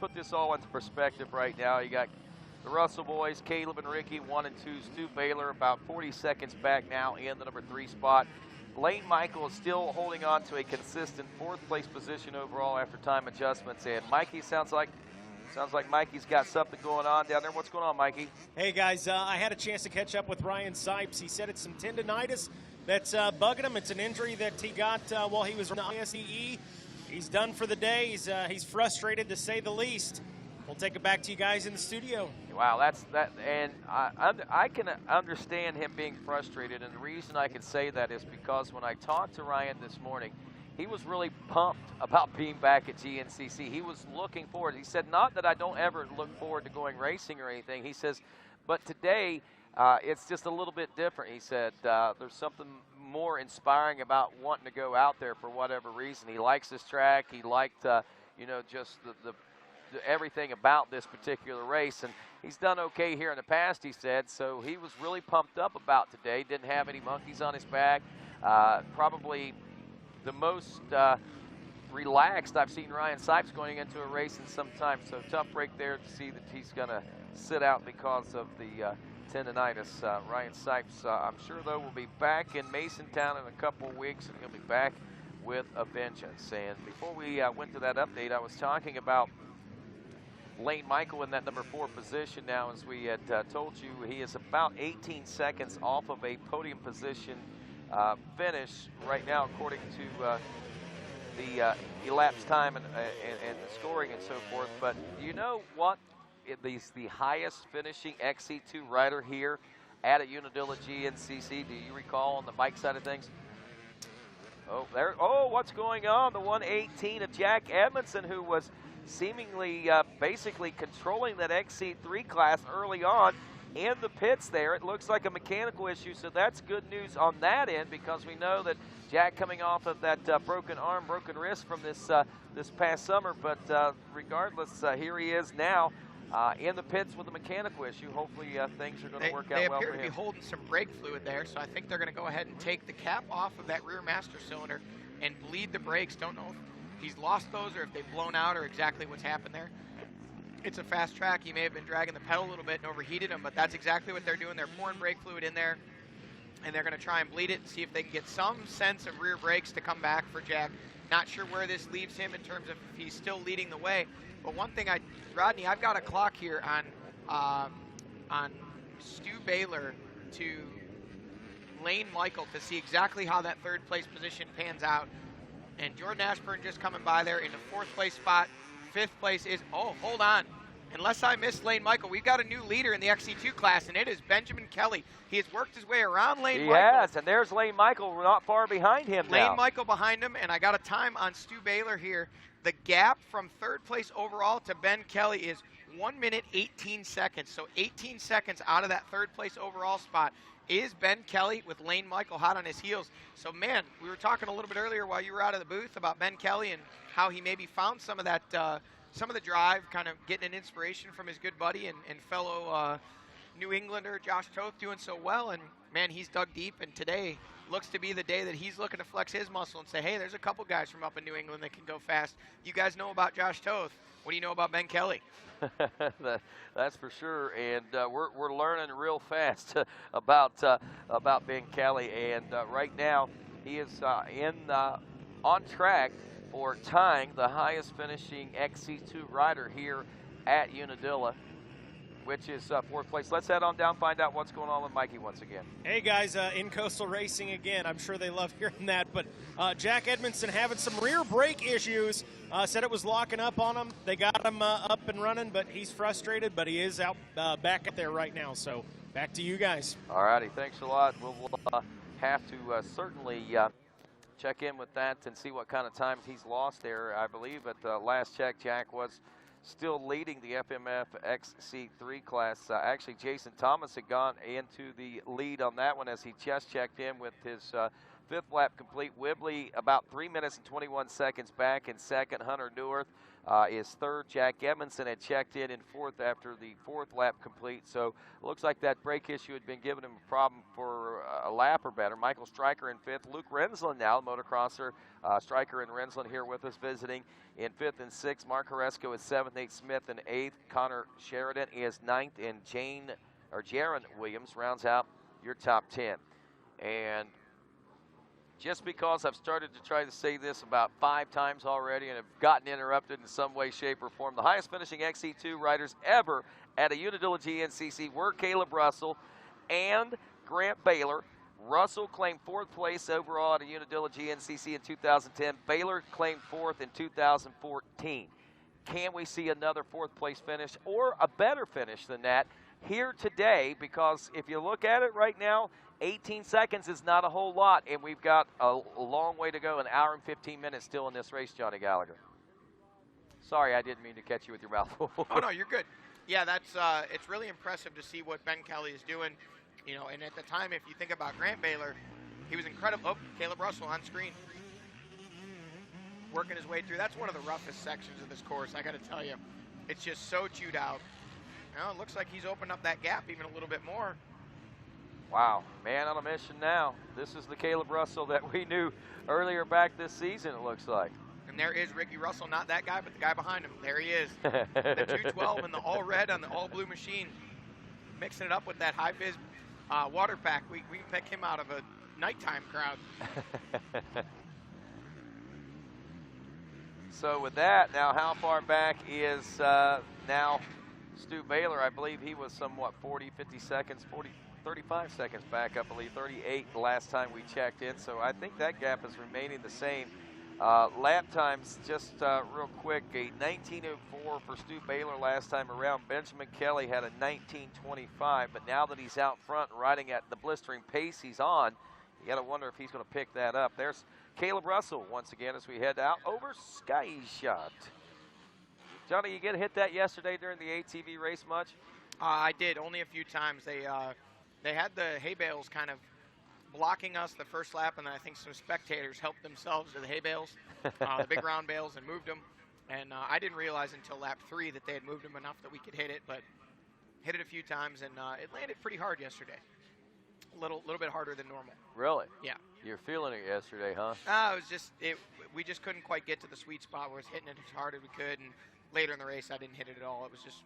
put this all into perspective right now, you got the Russell boys, Caleb and Ricky, 1 and 2. Stu Baylor about 40 seconds back now in the number 3 spot. Lane Michael is still holding on to a consistent 4th place position overall after time adjustments. And Mikey, sounds like Mikey's got something going on down there. What's going on, Mikey? Hey guys, I had a chance to catch up with Ryan Sipes. He said it's some tendonitis that's bugging him. It's an injury that he got while he was on the ISTE. He's done for the day. He's frustrated, to say the least. We'll take it back to you guys in the studio. Wow, and I can understand him being frustrated, and the reason I can say that is because when I talked to Ryan this morning, he was really pumped about being back at GNCC. He was looking forward. He said, not that I don't ever look forward to going racing or anything. He says, but today it's just a little bit different. He said there's something more inspiring about wanting to go out there for whatever reason. He likes this track. He liked, you know, just the everything about this particular race, and he's done okay here in the past, he said, so he was really pumped up about today. Didn't have any monkeys on his back. Probably the most relaxed I've seen Ryan Sipes going into a race in some time, so tough break there to see that he's going to sit out because of the tendonitis. Ryan Sipes, I'm sure, though, will be back in Masontown in a couple of weeks, and he'll be back with a vengeance. And before we went to that update, I was talking about Lane Michael in that number 4 position now. As we had told you, he is about 18 seconds off of a podium position finish right now, according to the elapsed time and the scoring and so forth. But you know what? He's the highest finishing XC2 rider here at a Unadilla GNCC. Do you recall on the bike side of things? Oh, there. Oh, what's going on? The 118 of Jack Edmondson, who was seemingly basically controlling that XC3 class early on in the pits there. It looks like a mechanical issue, so that's good news on that end, because we know that Jack coming off of that broken arm, broken wrist from this past summer. But regardless, here he is now in the pits with a mechanical issue. Hopefully things are going to work out well for him. They appear to be holding some brake fluid there, so I think they're going to go ahead and take the cap off of that rear master cylinder and bleed the brakes. Don't know if he's lost those or if they've blown out or exactly what's happened there. It's a fast track. He may have been dragging the pedal a little bit and overheated them, but that's exactly what they're doing. They're pouring brake fluid in there, and they're going to try and bleed it and see if they can get some sense of rear brakes to come back for Jack. Not sure where this leaves him in terms of if he's still leading the way. But one thing, Rodney, I've got a clock here on Stu Baylor to Lane Michael to see exactly how that 3rd place position pans out. And Jordan Ashburn just coming by there in the 4th place spot. 5th place is, oh, hold on. Unless I missed Lane Michael, we've got a new leader in the XC2 class, and it is Benjamin Kelly. He has worked his way around Lane Michael. He has, and there's Lane Michael not far behind him now. Lane Michael behind him, and I got a time on Stu Baylor here. The gap from 3rd place overall to Ben Kelly is 1 minute 18 seconds. So 18 seconds out of that 3rd place overall spot is Ben Kelly with Lane Michael hot on his heels. So, man, we were talking a little bit earlier while you were out of the booth about Ben Kelly and how he maybe found some of that, some of the drive, kind of getting an inspiration from his good buddy and fellow New Englander Josh Toth doing so well. And, man, he's dug deep, and today looks to be the day that he's looking to flex his muscle and say, hey, there's a couple guys from up in New England that can go fast. You guys know about Josh Toth. What do you know about Ben Kelly? That's for sure, and we're learning real fast about Ben Kelly, and right now he is on track for tying the highest finishing XC2 rider here at Unadilla, which is 4th place. Let's head on down, find out what's going on with Mikey once again. Hey guys, in Coastal Racing again. I'm sure they love hearing that, but Jack Edmondson having some rear brake issues. Said it was locking up on him. They got him up and running, but he's frustrated, but he is out back up there right now. So back to you guys. All righty, thanks a lot. We'll have to certainly check in with that and see what kind of times he's lost there. I believe at the last check, Jack was still leading the FMF XC3 class. Actually, Jason Thomas had gone into the lead on that one as he just checked in with his 5th lap complete. Whibley about 3 minutes and 21 seconds back in 2nd. Hunter Neworth is 3rd. Jack Edmondson had checked in 4th after the 4th lap complete. So it looks like that brake issue had been giving him a problem for a lap or better. Michael Stryker in 5th. Luke Rensland now, motocrosser. Stryker and Rensland here with us visiting in 5th and 6th. Mark Horesco is 7th. Nate Smith in 8th. Connor Sheridan is 9th. And Jaron Williams rounds out your top 10. And just because I've started to try to say this about 5 times already and have gotten interrupted in some way, shape, or form, the highest finishing XC2 riders ever at a Unadilla GNCC were Caleb Russell and Grant Baylor. Russell claimed 4th place overall at a Unadilla GNCC in 2010. Baylor claimed 4th in 2014. Can we see another 4th place finish or a better finish than that here today? Because if you look at it right now, 18 seconds is not a whole lot, and we've got a long way to go, an hour and 15 minutes still in this race, Johnny Gallagher. Sorry, I didn't mean to catch you with your mouth full. Oh, no, you're good. Yeah, that's it's really impressive to see what Ben Kelly is doing. You know, and at the time, if you think about Grant Baylor, he was incredible. Oh, Caleb Russell on screen. Working his way through. That's one of the roughest sections of this course, I got to tell you. It's just so chewed out. Now, it looks like he's opened up that gap even a little bit more. Wow, man on a mission now. This is the Caleb Russell that we knew earlier back this season, it looks like. And there is Ricky Russell, not that guy, but the guy behind him. There he is. The 212 and the all red on the all blue machine. mixing it up with that high-vis water pack, we can pick him out of a nighttime crowd. So with that, now how far back is now Stu Baylor? I believe he was somewhat 40, 50 seconds, 35 seconds back, I believe, 38 the last time we checked in. So I think that gap is remaining the same. Lap times, just real quick, a 19:04 for Stu Baylor last time around. Benjamin Kelly had a 19:25, but now that he's out front riding at the blistering pace he's on, you got to wonder if he's going to pick that up. There's Caleb Russell once again as we head out over Sky Shot. Johnny, you get hit that yesterday during the ATV race much? I did, only a few times. They had the hay bales kind of blocking us the first lap, and then I think some spectators helped themselves to the hay bales, the big round bales, and moved them. And I didn't realize until lap 3 that they had moved them enough that we could hit it, but hit it a few times, and it landed pretty hard yesterday. A little bit harder than normal. Really? Yeah. You're feeling it yesterday, huh? It was just we just couldn't quite get to the sweet spot where I was hitting it as hard as we could, and later in the race I didn't hit it at all. It was just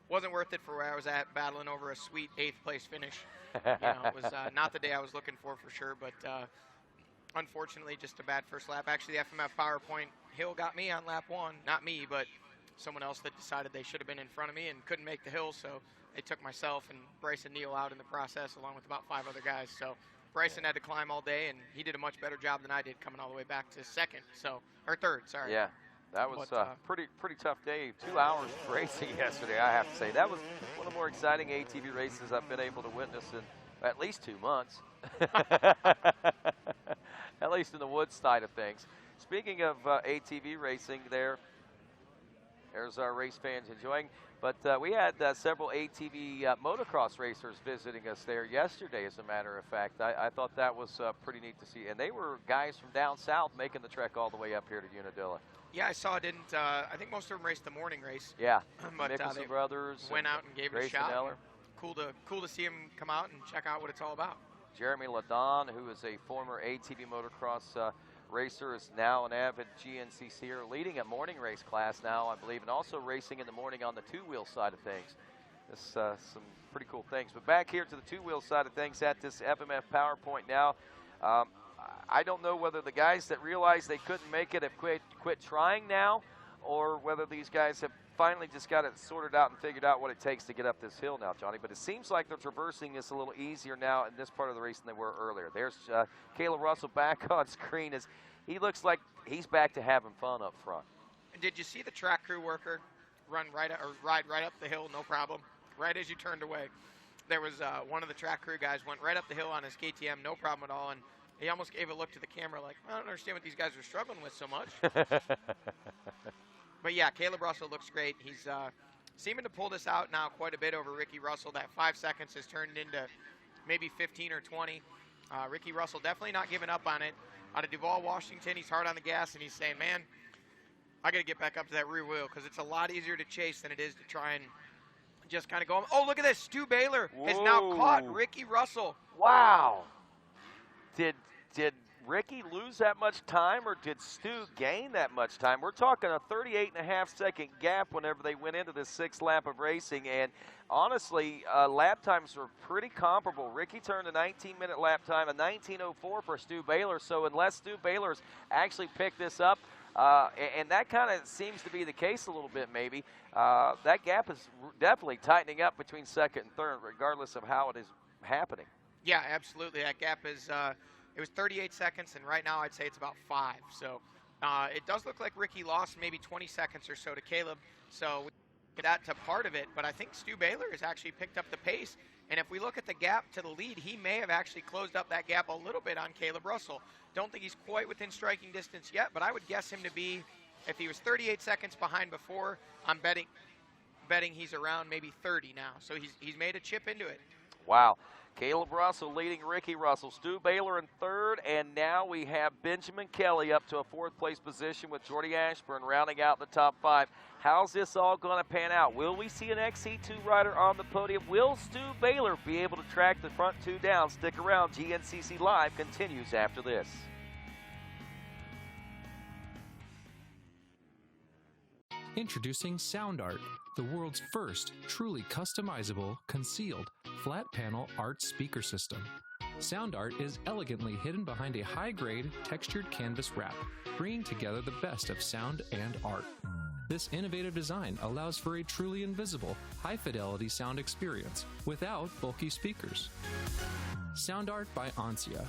wasn't worth it for where I was at, battling over a sweet 8th place finish. It was not the day I was looking for sure, but unfortunately just a bad first lap. Actually, the FMF PowerPoint hill got me on lap 1. Not me, but someone else that decided they should have been in front of me and couldn't make the hill, so they took myself and Bryson Neal out in the process along with about 5 other guys. So Bryson had to climb all day, and he did a much better job than I did coming all the way back to 2nd, or 3rd, sorry. Yeah. That was a pretty tough day. 2 hours of racing yesterday, I have to say. That was one of the more exciting ATV races I've been able to witness in at least 2 months. At least in the woods side of things. Speaking of ATV racing, there's our race fans enjoying. But we had several ATV motocross racers visiting us there yesterday, as a matter of fact. I thought that was pretty neat to see. And they were guys from down south making the trek all the way up here to Unadilla. Yeah, I saw. I think most of them raced the morning race. Yeah, but Nicholson Brothers went out and gave it a shot. Cool to see him come out and check out what it's all about. Jeremy Ladon, who is a former ATV motocross racer, is now an avid GNCCer, leading a morning race class now, I believe, and also racing in the morning on the 2-wheel side of things. This some pretty cool things. But back here to the 2-wheel side of things at this FMF PowerPoint now. I don't know whether the guys that realized they couldn't make it have quit trying now, or whether these guys have finally just got it sorted out and figured out what it takes to get up this hill now, Johnny. But it seems like they're traversing this a little easier now in this part of the race than they were earlier. There's Caleb Russell back on screen as he looks like he's back to having fun up front. Did you see the track crew worker ride right up the hill, no problem, right as you turned away? There was one of the track crew guys went right up the hill on his KTM, no problem at all, and he almost gave a look to the camera like, I don't understand what these guys are struggling with so much. But yeah, Caleb Russell looks great. He's seeming to pull this out now quite a bit over Ricky Russell. That 5 seconds has turned into maybe 15 or 20. Ricky Russell definitely not giving up on it. Out of Duval, Washington, he's hard on the gas, and he's saying, man, I got to get back up to that rear wheel because it's a lot easier to chase than it is to try and just kind of go. Oh, look at this. Stu Baylor has now caught Ricky Russell. Wow. Did Ricky lose that much time, or did Stu gain that much time? We're talking a 38.5-second gap whenever they went into this 6th lap of racing, and honestly, lap times were pretty comparable. Ricky turned a 19-minute lap time, a 19:04 for Stu Baylor, so unless Stu Baylor's actually picked this up, and that kind of seems to be the case a little bit maybe, that gap is definitely tightening up between 2nd and 3rd, regardless of how it is happening. Yeah, absolutely. That gap is it was 38 seconds, and right now I'd say it's about 5. So it does look like Ricky lost maybe 20 seconds or so to Caleb. So we get that to part of it, but I think Stu Baylor has actually picked up the pace. And if we look at the gap to the lead, he may have actually closed up that gap a little bit on Caleb Russell. Don't think he's quite within striking distance yet, but I would guess him to be, if he was 38 seconds behind before, I'm betting he's around maybe 30 now. So he's made a chip into it. Wow. Caleb Russell leading Ricky Russell. Stu Baylor in 3rd, and now we have Benjamin Kelly up to a 4th place position with Jordy Ashburn rounding out the top 5. How's this all going to pan out? Will we see an XC2 rider on the podium? Will Stu Baylor be able to track the front 2 down? Stick around. GNCC Live continues after this. Introducing SoundArt, the world's first truly customizable, concealed, flat panel art speaker system. SoundArt is elegantly hidden behind a high-grade, textured canvas wrap, bringing together the best of sound and art. This innovative design allows for a truly invisible, high-fidelity sound experience without bulky speakers. SoundArt by Ansia.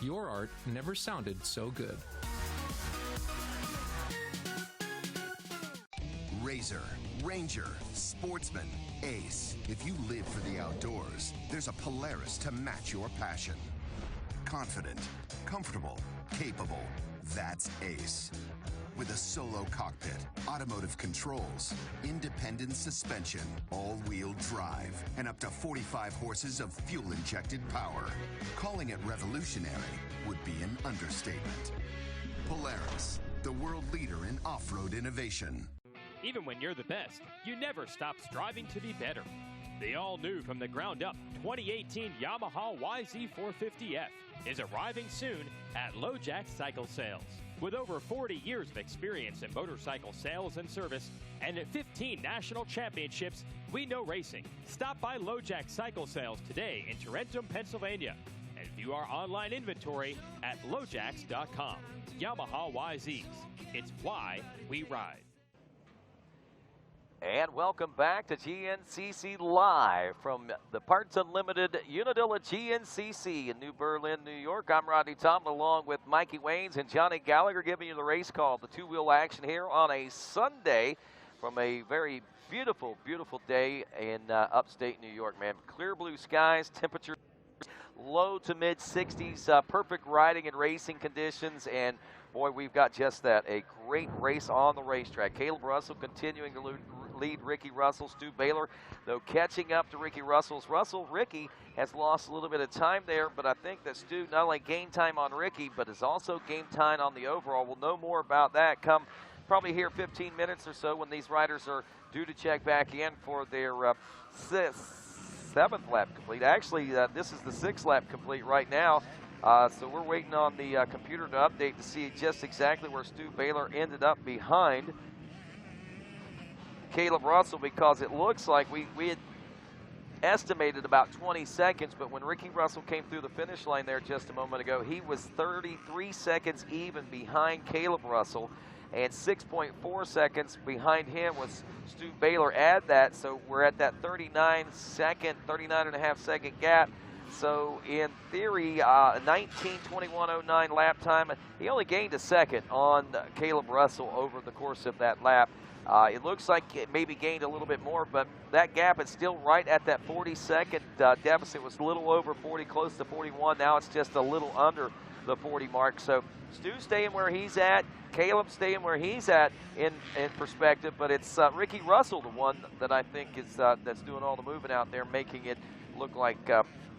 Your art never sounded so good. Razor, Ranger, Sportsman, Ace. If you live for the outdoors, there's a Polaris to match your passion. Confident, comfortable, capable. That's Ace. With a solo cockpit, automotive controls, independent suspension, all-wheel drive, and up to 45 horses of fuel-injected power. Calling it revolutionary would be an understatement. Polaris, the world leader in off-road innovation. Even when you're the best, you never stop striving to be better. The all-new from the ground up 2018 Yamaha YZ450F is arriving soon at LoJack Cycle Sales. With over 40 years of experience in motorcycle sales and service and 15 national championships, we know racing. Stop by LoJack Cycle Sales today in Tarentum, Pennsylvania, and view our online inventory at lojacks.com. Yamaha YZs. It's why we ride. And welcome back to GNCC Live from the Parts Unlimited Unadilla GNCC in New Berlin, New York. I'm Rodney Tomlin along with Mikey Waynes and Johnny Gallagher giving you the race call, the two-wheel action here on a Sunday from a very beautiful, beautiful day in upstate New York, man. Clear blue skies, temperature low to mid 60s, perfect riding and racing conditions, and boy, we've got just that, a great race on the racetrack. Caleb Russell continuing to lead Ricky Russell. Stu Baylor, though, catching up to Ricky Russell's. Ricky has lost a little bit of time there, but I think that Stu not only gained time on Ricky, but has also gained time on the overall. We'll know more about that come probably here 15 minutes or so when these riders are due to check back in for their seventh lap complete. Actually, this is the sixth lap complete right now. So we're waiting on the computer to update to see just exactly where Stu Baylor ended up behind Caleb Russell, because it looks like we had estimated about 20 seconds, but when Ricky Russell came through the finish line there just a moment ago, he was 33 seconds even behind Caleb Russell, and 6.4 seconds behind him was Stu Baylor. Add that, so we're at that 39 and a half second gap. So in theory, 19:21.09 lap time. He only gained a second on Caleb Russell over the course of that lap. It looks like it maybe gained a little bit more, but that gap is still right at that 40-second deficit. It was a little over 40, close to 41. Now it's just a little under the 40 mark. So Stu staying where he's at, Caleb staying where he's at in perspective, but it's Ricky Russell, the one that I think is that's doing all the moving out there, making it look like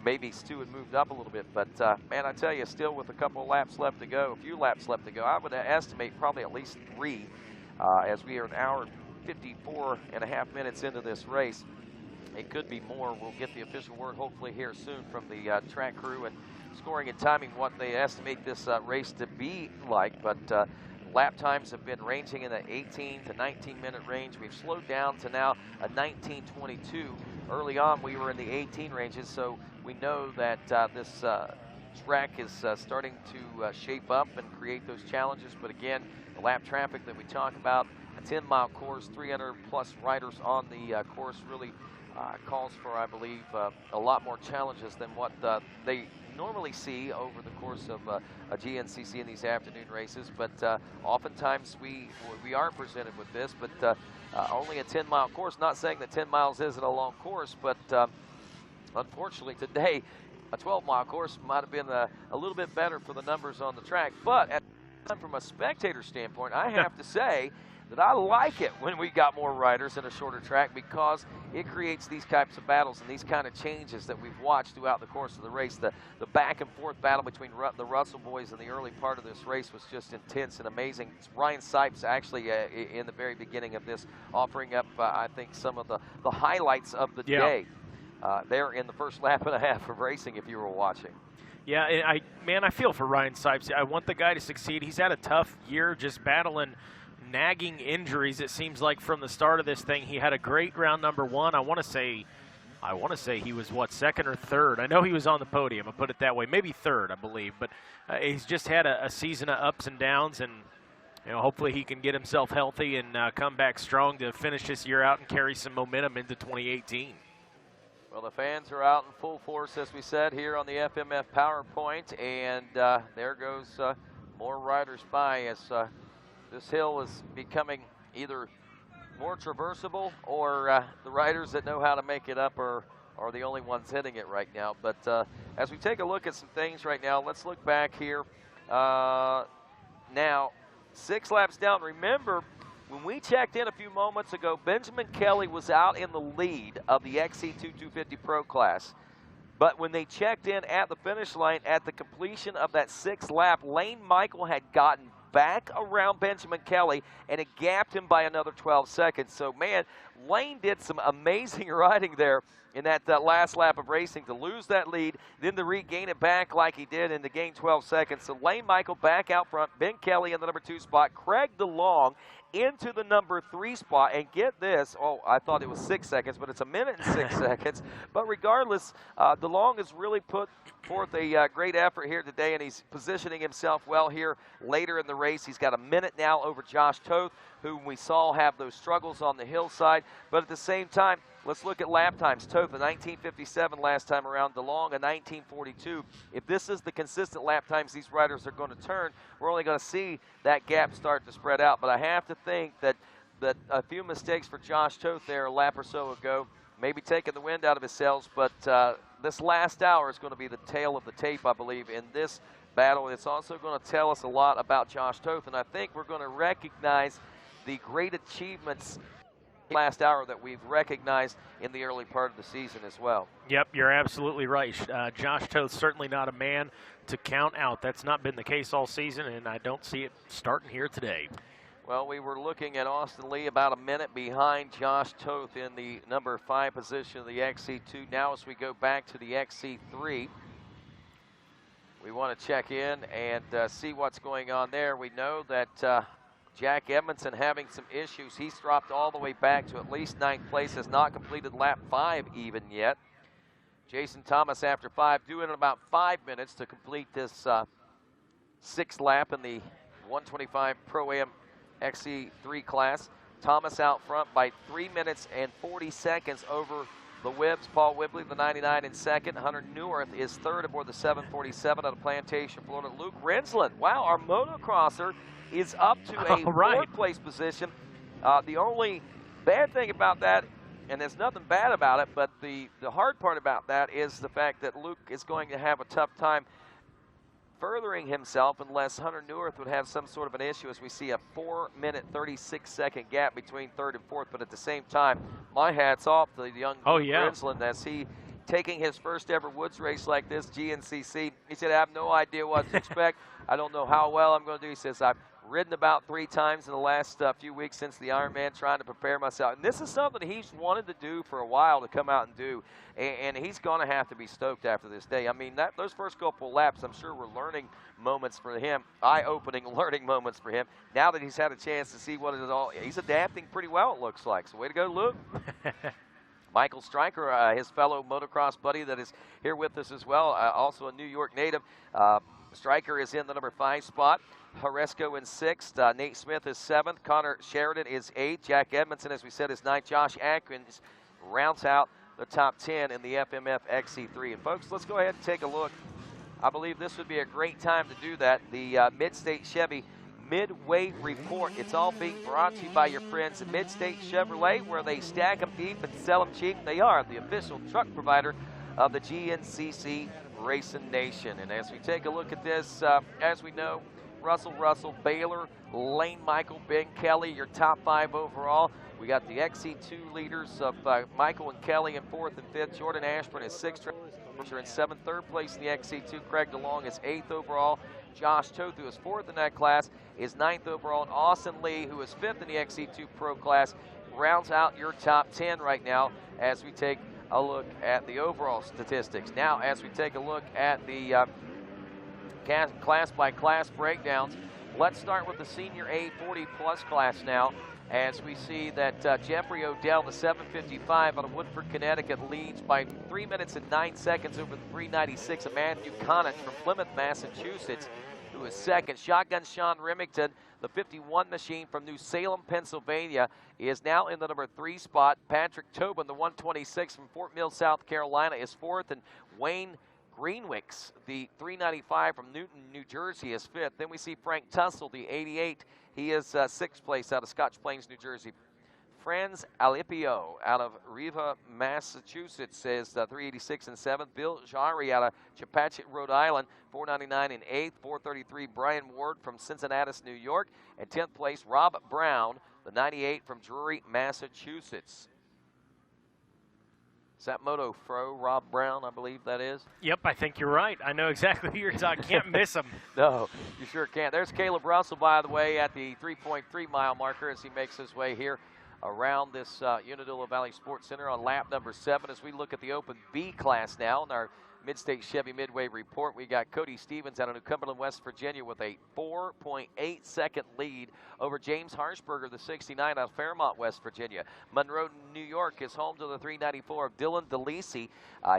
maybe Stu had moved up a little bit. But, man, I tell you, still with a couple of laps left to go, a few laps left to go, I would estimate probably at least 3 as we are an hour and 54 and a half minutes into this race. It could be more. We'll get the official word hopefully here soon from the track crew and scoring and timing what they estimate this race to be like. But lap times have been ranging in the 18 to 19-minute range. We've slowed down to now a 19:22. Early on, we were in the 18 ranges, so we know that this track is starting to shape up and create those challenges. But again, the lap traffic that we talk about, a 10-mile course, 300-plus riders on the course really calls for, I believe, a lot more challenges than what they normally see over the course of a GNCC in these afternoon races. But oftentimes we are presented with this, but only a 10-mile course. Not saying that 10 miles isn't a long course, but unfortunately today, a 12-mile course might have been a little bit better for the numbers on the track. But from a spectator standpoint, I have to say that I like it when we got more riders in a shorter track, because it creates these types of battles and these kind of changes that we've watched throughout the course of the race. The back and forth battle between the Russell boys in the early part of this race was just intense and amazing. It's Ryan Sipes actually in the very beginning of this offering up, I think, some of the highlights of the day there in the first lap and a half of racing, if you were watching. Yeah, I feel for Ryan Sipes. I want the guy to succeed. He's had a tough year just battling nagging injuries, it seems like, from the start of this thing. He had a great round number 1. I want to say he was, second or third? I know he was on the podium, I'll put it that way. Maybe third, I believe. But he's just had a season of ups and downs, and hopefully he can get himself healthy and come back strong to finish this year out and carry some momentum into 2018. Well, the fans are out in full force, as we said, here on the FMF PowerPoint, and there goes more riders by as this hill is becoming either more traversable or the riders that know how to make it up are the only ones hitting it right now. But as we take a look at some things right now, let's look back here. Now, 6 laps down. Remember, when we checked in a few moments ago, Benjamin Kelly was out in the lead of the XC2 250 Pro class. But when they checked in at the finish line at the completion of that 6th lap, Lane Michael had gotten back around Benjamin Kelly, and it gapped him by another 12 seconds. So, man, Lane did some amazing riding there in that last lap of racing to lose that lead, then to regain it back like he did and to gain 12 seconds. So Lane Michael back out front, Ben Kelly in the number 2 spot, Craig DeLong into the number 3 spot, and get this, I thought it was 6 seconds, but it's a minute and 6 seconds. But regardless, DeLong has really put forth a great effort here today, and he's positioning himself well here later in the race. He's got a minute now over Josh Toth, whom we saw have those struggles on the hillside. But at the same time, let's look at lap times. Toth, a 19:57 last time around. DeLong, a 19:42. If this is the consistent lap times these riders are going to turn, we're only going to see that gap start to spread out. But I have to think that a few mistakes for Josh Toth there a lap or so ago, maybe taking the wind out of his sails. But this last hour is going to be the tail of the tape, I believe, in this battle. It's also going to tell us a lot about Josh Toth, and I think we're going to recognize the great achievements last hour that we've recognized in the early part of the season as well. Yep, you're absolutely right. Josh Toth's certainly not a man to count out. That's not been the case all season, and I don't see it starting here today. Well, we were looking at Austin Lee about a minute behind Josh Toth in the number 5 position of the XC2. Now as we go back to the XC3, we want to check in and see what's going on there. We know that Jack Edmondson having some issues. He's dropped all the way back to at least 9th place, has not completed lap 5 even yet. Jason Thomas after 5, due in about 5 minutes to complete this 6th lap in the 125 Pro-Am XC3 class. Thomas out front by 3 minutes and 40 seconds over the Wibbs. Paul Whibley, the 99, in second. Hunter Neuwirth is third aboard the 747 out of Plantation, Florida. Luke Rensland, wow, our motocrosser, is up to a 4th place position. The only bad thing about that, and there's nothing bad about it, but the hard part about that is the fact that Luke is going to have a tough time furthering himself unless Hunter Neuwirth would have some sort of an issue, as we see a 4-minute 36-second gap between 3rd and 4th. But at the same time, my hat's off to the young Rensland as he taking his first ever woods race like this, GNCC. He said, I have no idea what to expect. I don't know how well I'm going to do. He says, I've ridden about 3 times in the last few weeks since the Ironman, trying to prepare myself. And this is something he's wanted to do for a while, to come out and do. And he's going to have to be stoked after this day. I mean, those first couple of laps, I'm sure, were learning moments for him, eye-opening learning moments for him. Now that he's had a chance to see what it is all, he's adapting pretty well, it looks like. So way to go, Luke. Michael Stryker, his fellow motocross buddy that is here with us as well, also a New York native. Stryker is in the number 5 spot. Horesco in 6th. Nate Smith is 7th. Connor Sheridan is 8th. Jack Edmondson, as we said, is 9th. Josh Atkins rounds out the top 10 in the FMF XC3. And folks, let's go ahead and take a look. I believe this would be a great time to do that. The Mid-State Chevy Midway Report. It's all being brought to you by your friends at Mid-State Chevrolet, where they stack them deep and sell them cheap. They are the official truck provider of the GNCC Racing Nation. And as we take a look at this, as we know, Russell, Baylor, Lane Michael, Ben Kelly, your top 5 overall. We got the XC2 leaders of Michael and Kelly in 4th and 5th. Jordan Ashburn is 6th. You're in 7th. 3rd place in the XC2. Craig DeLong is 8th overall. Josh Toth, who is 4th in that class, is 9th overall. And Austin Lee, who is 5th in the XC2 Pro class, rounds out your top 10 right now as we take a look at the overall statistics. Now, as we take a look at the class-by-class breakdowns, Let's start with the senior A40 plus class now, as we see that Jeffrey Odell, the 755 out of Woodford, Connecticut, leads by 3 minutes and 9 seconds over the 396 of Matthew Conant from Plymouth, Massachusetts, who is second. Shotgun Sean Remington, the 51 machine from New Salem, Pennsylvania, is now in the number 3 spot. Patrick Tobin, the 126 from Fort Mill, South Carolina, is fourth, and Wayne Greenwicks, the 395 from Newton, New Jersey, is fifth. Then we see Frank Tussle, the 88. He is sixth place out of Scotch Plains, New Jersey. Franz Alipio out of Riva, Massachusetts, is 386 and seventh. Bill Jari out of Chepachet, Rhode Island, 499 and eighth. 433, Brian Ward from Cincinnati, New York. And 10th place, Rob Brown, the 98 from Drury, Massachusetts. Is that Moto Fro, Rob Brown, I believe that is? Yep, I think you're right. I know exactly who you're talking. Can't miss him. No, you sure can't. There's Caleb Russell, by the way, at the 3.3-mile marker as he makes his way here around this Unadilla Valley Sports Center on lap number 7. As we look at the Open B class now in our Mid-State Chevy Midway report, we got Cody Stevens out of New Cumberland, West Virginia, with a 4.8-second lead over James Harshberger, the 69 out of Fairmont, West Virginia. Monroe, New York is home to the 394 of Dylan DeLisi.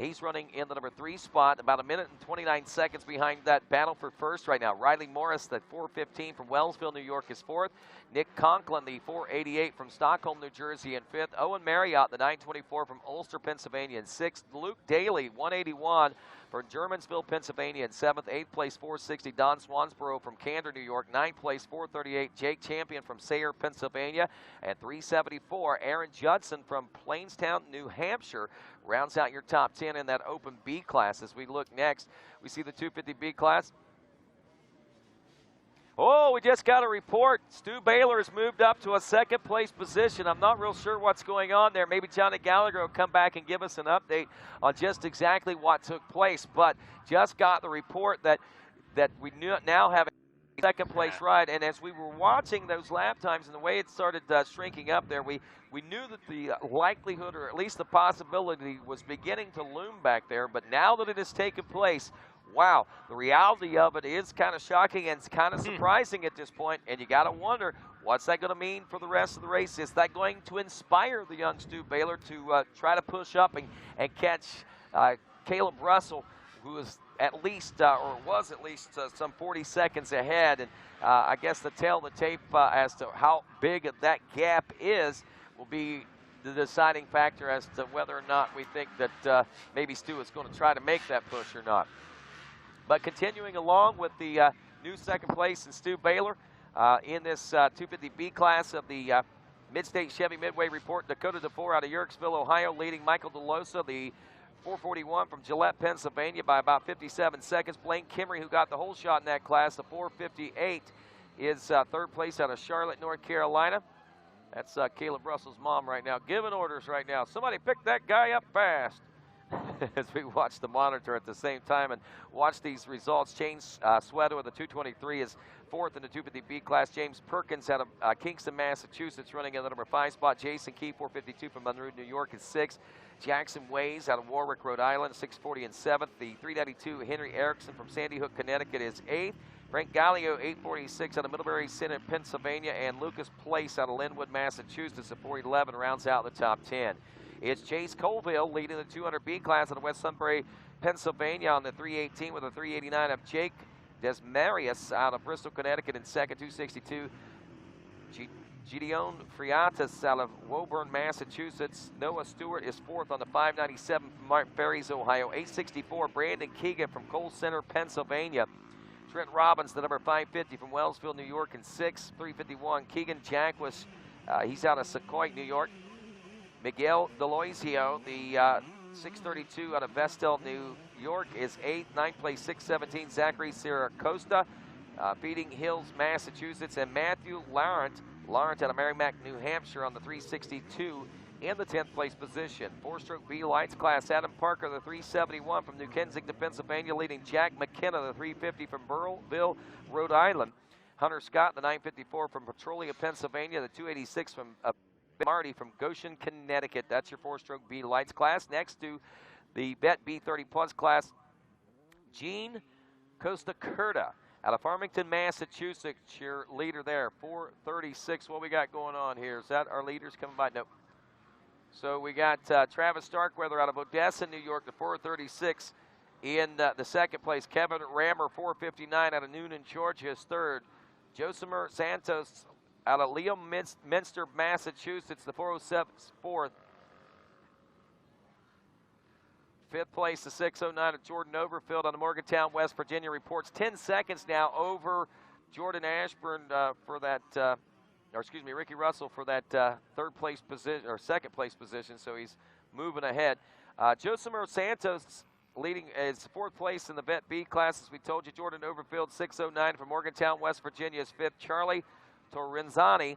He's running in the number 3 spot, about 1 minute and 29 seconds behind that battle for first right now. Riley Morris, the 415 from Wellsville, New York, is fourth. Nick Conklin, the 488 from Stockholm, New Jersey, in fifth. Owen Marriott, the 924 from Ulster, Pennsylvania, in sixth. Luke Daly, 181 from Germansville, Pennsylvania, in seventh. Eighth place, 460, Don Swansboro from Candor, New York. Ninth place, 438, Jake Champion from Sayre, Pennsylvania. And 374, Aaron Judson from Plainstown, New Hampshire, rounds out your top 10 in that Open B class. As we look next, we see the 250B class. Oh, we just got a report. Stu Baylor has moved up to a second-place position. I'm not real sure what's going on there. Maybe Johnny Gallagher will come back and give us an update on just exactly what took place. But just got the report that we now have a second-place ride. And as we were watching those lap times and the way it started shrinking up there, we knew that the likelihood, or at least the possibility, was beginning to loom back there. But now that it has taken place, wow, the reality of it is kind of shocking and it's kind of surprising at this point, and you got to wonder, what's that going to mean for the rest of the race? Is that going to inspire the young Stu Baylor to try to push up and catch Caleb Russell, who is at least, or was at least some 40 seconds ahead? And I guess the tail of the tape as to how big that gap is will be the deciding factor as to whether or not we think that maybe Stu is going to try to make that push or not. But continuing along with the new second place in Stu Baylor in this 250B class of the Mid-State Chevy Midway Report, Dakota DeFore out of Yerkesville, Ohio, leading Michael DeLosa, the 441 from Gillette, Pennsylvania, by about 57 seconds. Blaine Kimmery, who got the whole shot in that class, the 458, is third place out of Charlotte, North Carolina. That's Caleb Russell's mom right now, giving orders right now. Somebody pick that guy up fast. As we watch the monitor at the same time and watch these results. James Sweater with the 223 is fourth in the 250B class. James Perkins out of Kingston, Massachusetts, running in the number 5 spot. Jason Key, 452 from Monroe, New York, is sixth. Jackson Ways out of Warwick, Rhode Island, 640 and seventh. The 392 Henry Erickson from Sandy Hook, Connecticut, is eighth. Frank Gallio, 846 out of Middlebury Center, Pennsylvania, and Lucas Place out of Linwood, Massachusetts, at 411 rounds out the top 10. It's Chase Colville leading the 200B class out of West Sunbury, Pennsylvania, on the 318 with a 389 of Jake Desmarius out of Bristol, Connecticut, in second. 262 Gideon Friatas out of Woburn, Massachusetts. Noah Stewart is fourth on the 597 from Martin Ferries, Ohio. 864 Brandon Keegan from Cole Center, Pennsylvania. Trent Robbins, the number 550 from Wellsville, New York, in sixth. 351 Keegan Jackwis, he's out of Secoit, New York. Miguel Deloisio, the 632 out of Vestal, New York, is eighth. Ninth place, 617, Zachary Siracosta, Feeding Hills, Massachusetts. And Matthew Laurent out of Merrimack, New Hampshire, on the 362 in the 10th place position. Four-stroke B lights class, Adam Parker, the 371 from New Kensington, Pennsylvania, leading Jack McKenna, the 350 from Burrillville, Rhode Island. Hunter Scott, the 954 from Petrolia, Pennsylvania, the 286 from Marty from Goshen, Connecticut. That's your four-stroke B lights class. Next to the Bet B30 Plus class, Gene Costa Curta out of Farmington, Massachusetts. Your leader there, 4:36. What we got going on here? Is that our leaders coming by? Nope. So we got Travis Starkweather out of Odessa, New York, to 4:36. In the second place, Kevin Rammer, 4:59 out of Noonan, Georgia, is third. Josimer Santos out of Leominster, Massachusetts, the 4:07 is fourth. Fifth place, the 6:09 of Jordan Overfield out of Morgantown, West Virginia, reports 10 seconds now over Jordan Ashburn for that, Ricky Russell for that third place position or second place position. So he's moving ahead. Josimer Santos leading is fourth place in the Vet B class, as we told you. Jordan Overfield, 6:09 from Morgantown, West Virginia, is fifth. Charlie Torrenzani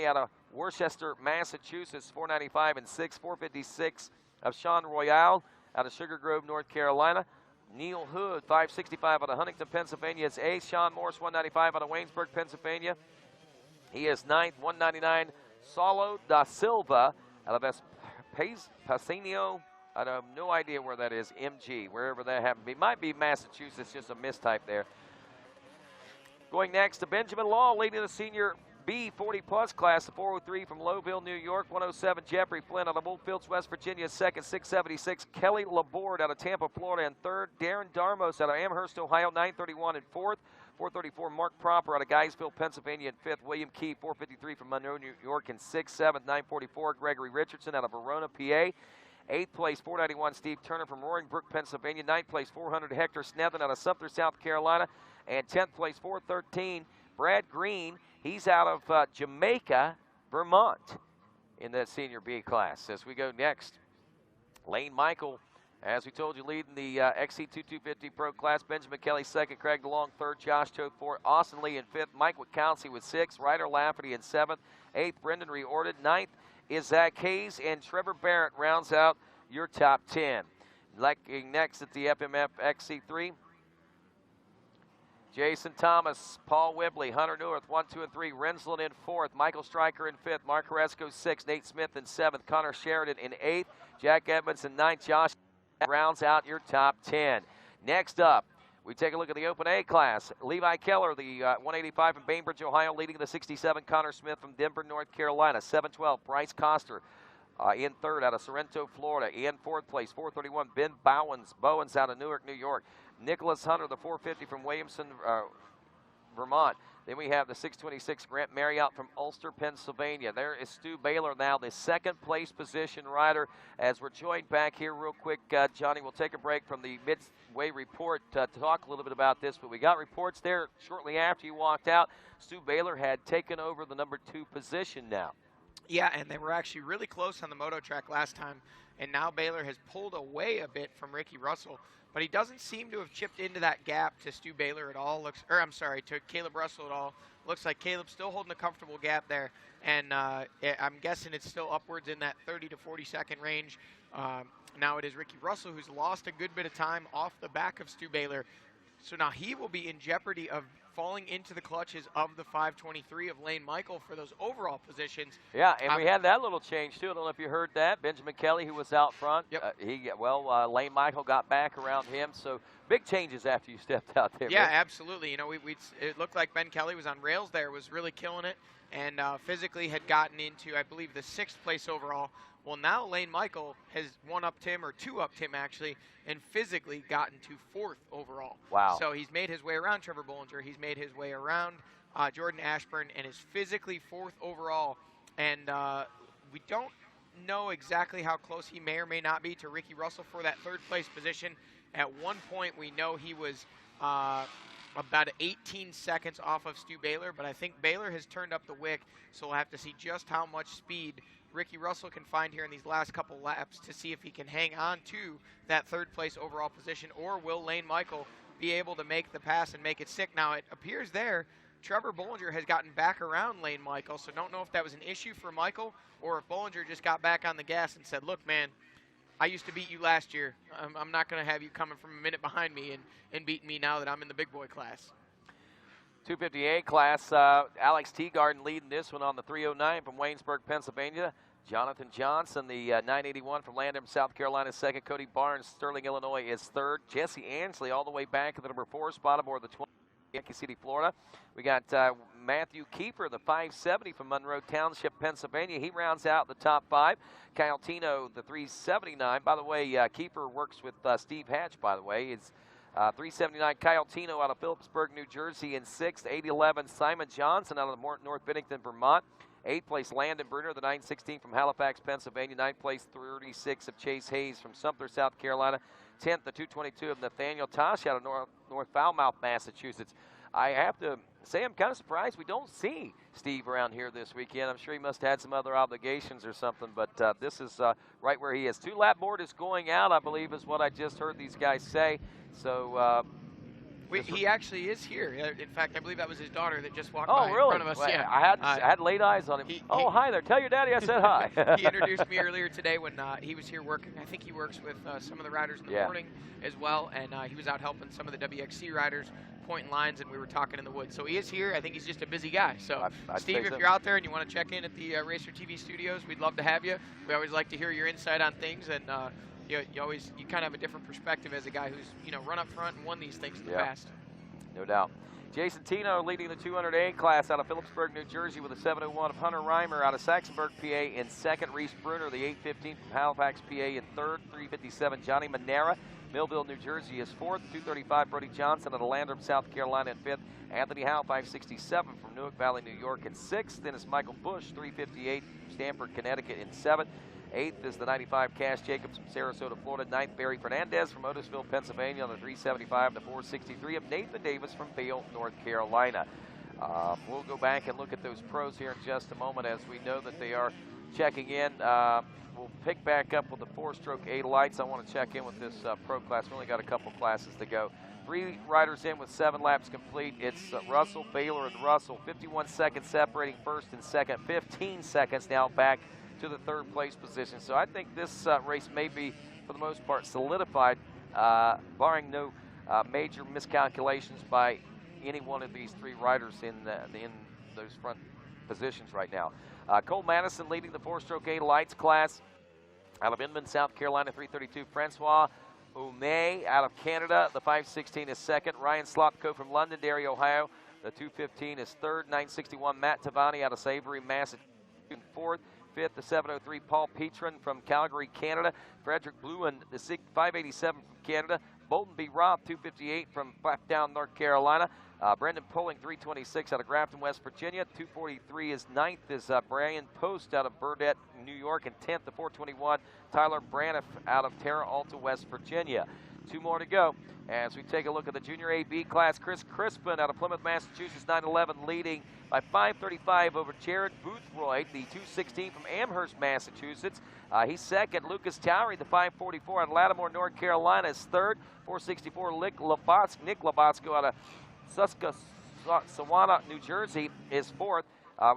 out of Worcester, Massachusetts, 4:95 and sixth. 4:56 of Sean Royale out of Sugar Grove, North Carolina. Neil Hood, 5:65 out of Huntington, Pennsylvania, is eighth. Sean Morse, 1:95 out of Waynesburg, Pennsylvania. He is ninth. 1:99, Saulo da Silva out of Pasinio. I have no idea where that is, MG, wherever that happened to be. Might be Massachusetts, just a mistype there. Going next to Benjamin Law, leading the senior B 40-plus class, the 4:03 from Lowville, New York. 1:07, Jeffrey Flynn out of Oldfields, West Virginia, second. 6:76, Kelly Laborde out of Tampa, Florida, and third. Darren Darmos out of Amherst, Ohio, 9:31 and fourth. 4:34, Mark Proper out of Guysville, Pennsylvania, in fifth. William Key, 4:53 from Monroe, New York, in sixth. Seventh, 9:44, Gregory Richardson out of Verona, PA. Eighth place, 491, Steve Turner from Roaring Brook, Pennsylvania. Ninth place, 400, Hector Snethen out of Sumter, South Carolina. And 10th place, 413, Brad Green. He's out of Jamaica, Vermont, in that senior B class. As we go next, Lane Michael, as we told you, leading the XC2 250 Pro class. Benjamin Kelly second, Craig DeLong third, Josh Toth fourth, Austin Lee in fifth, Mike Wachowski with sixth, Ryder Lafferty in seventh, eighth, Brendan Reorted, ninth is Zach Hayes, and Trevor Barrett rounds out your top 10. Looking next at the FMF XC3, Jason Thomas, Paul Whibley, Hunter North, 1, 2, and 3. Rensland in fourth. Michael Stryker in fifth. Mark Oresco sixth. Nate Smith in seventh. Connor Sheridan in eighth. Jack Edmonds in ninth. Josh rounds out your top 10. Next up, we take a look at the Open A class. Levi Keller, the 185 from Bainbridge, Ohio, leading the 67. Connor Smith from Denver, North Carolina. 7:12, Bryce Coster in third out of Sorrento, Florida. In fourth place, 431, Ben Bowens out of Newark, New York. Nicholas Hunter, the 450 from Williamson, Vermont. Then we have the 626, Grant Marriott from Ulster, Pennsylvania. There is Stu Baylor now, the second place position rider. As we're joined back here real quick, Johnny, we'll take a break from the midway report to talk a little bit about this, but we got reports there shortly after you walked out. Stu Baylor had taken over the number 2 position now. Yeah, and they were actually really close on the moto track last time, and now Baylor has pulled away a bit from Ricky Russell, but he doesn't seem to have chipped into that gap to Stu Baylor at all. To Caleb Russell at all. Looks like Caleb's still holding a comfortable gap there, and I'm guessing it's still upwards in that 30 to 40 second range. Now it is Ricky Russell who's lost a good bit of time off the back of Stu Baylor, so now he will be in jeopardy of falling into the clutches of the 523 of Lane Michael for those overall positions. Yeah, and we had that little change, too. I don't know if you heard that. Benjamin Kelly, who was out front, Lane Michael got back around him. So big changes after you stepped out there. Yeah, Rick. absolutely. You know, it looked like Ben Kelly was on rails there, was really killing it, and physically had gotten into, I believe, the 6th place overall. Well, now Lane Michael has one-upped him, or two-upped him, actually, and physically gotten to 4th overall. Wow. So he's made his way around Trevor Bollinger. He's made his way around Jordan Ashburn, and is physically 4th overall. And we don't know exactly how close he may or may not be to Ricky Russell for that 3rd place position. At one point, we know he was about 18 seconds off of Stu Baylor, but I think Baylor has turned up the wick, so we'll have to see just how much speed Ricky Russell can find here in these last couple laps to see if he can hang on to that 3rd place overall position, or will Lane Michael be able to make the pass and make it stick. Now, it appears there Trevor Bollinger has gotten back around Lane Michael, so don't know if that was an issue for Michael or if Bollinger just got back on the gas and said, look, man, I used to beat you last year. I'm not going to have you coming from a minute behind me and beating me now that I'm in the big boy class. 258 class, Alex Teagarden leading this one on the 309 from Waynesburg, Pennsylvania. Jonathan Johnson, the 981 from Landham, South Carolina, second. Cody Barnes, Sterling, Illinois, is third. Jesse Ansley all the way back at the number 4 spot aboard the 20. Yankee City, Florida. We got Matthew Keeper, the 570 from Monroe Township, Pennsylvania. He rounds out the top 5. Kyle Tino, the 379. By the way, Keeper works with Steve Hatch, by the way. It's 379 Kyle Tino out of Phillipsburg, New Jersey in 6th. 811 Simon Johnson out of North Bennington, Vermont. 8th place Landon Bruner, the 916 from Halifax, Pennsylvania. 9th place 36 of Chase Hayes from Sumter, South Carolina. 10th, the 222 of Nathaniel Tosh out of North Falmouth, Massachusetts. I have to say I'm kind of surprised we don't see Steve around here this weekend. I'm sure he must have had some other obligations or something, but this is right where he is. 2-lap board is going out, I believe, is what I just heard these guys say. So he actually is here. In fact, I believe that was his daughter that just walked by in front of us. Well, yeah, I had laid eyes on him. Hi there. Tell your daddy I said hi. He introduced me earlier today when he was here working. I think he works with some of the riders in the morning as well, and he was out helping some of the WXC riders pointing lines, and we were talking in the woods. So he is here. I think he's just a busy guy. So, Steve, if you're out there and you want to check in at the RacerTV studios, we'd love to have you. We always like to hear your insight on things, and you kind of have a different perspective as a guy who's run up front and won these things in the past. No doubt. Jason Tino leading the 200A class out of Phillipsburg, New Jersey with a 701 of Hunter Reimer out of Saxonburg, PA in 2nd. Reese Bruner, the 815 from Halifax, PA in 3rd. 357 Johnny Manera, Millville, New Jersey is 4th. 235 Brody Johnson out of Landrum, South Carolina in 5th. Anthony Howe, 567 from Newark Valley, New York in 6th. Then it's Michael Bush, 358 from Stamford, Connecticut in 7th. 8th is the 95 Cash Jacobs from Sarasota, Florida. 9th, Barry Fernandez from Otisville, Pennsylvania on the 375 to 463 of Nathan Davis from Vail, North Carolina. We'll go back and look at those pros here in just a moment as we know that they are checking in. We'll pick back up with the 4-stroke A lights. I want to check in with this pro class. We only got a couple classes to go. 3 riders in with 7 laps complete. It's Russell, Baylor, and Russell. 51 seconds separating first and second. 15 seconds now back to the 3rd place position. So I think this race may be, for the most part, solidified, barring no major miscalculations by any one of these 3 riders in those front positions right now. Cole Madison leading the 4-stroke A lights class out of Inman, South Carolina, 332. Francois O'May out of Canada, the 516 is 2nd. Ryan Slopko from Londonderry, Ohio, the 215 is 3rd. 961 Matt Tavani out of Savory, Massachusetts, 4th. 5th, the 703 Paul Petron from Calgary, Canada. Frederick Bluin, the 587 from Canada. Bolton B. Roth, 258 from Blackdown, North Carolina. Brendan Pulling, 326 out of Grafton, West Virginia. 243 is 9th is Brian Post out of Burdett, New York. And 10th, the 421, Tyler Braniff out of Terra Alta, West Virginia. 2 more to go as we take a look at the Junior AB class. Chris Crispin out of Plymouth, Massachusetts, 911 leading by 5:35 over Jared Boothroyd, the 216 from Amherst, Massachusetts. He's 2nd. Lucas Towery, the 544 out of Lattimore, North Carolina, is 3rd. 464 Nick Labatsko out of Susquehanna, New Jersey, is 4th.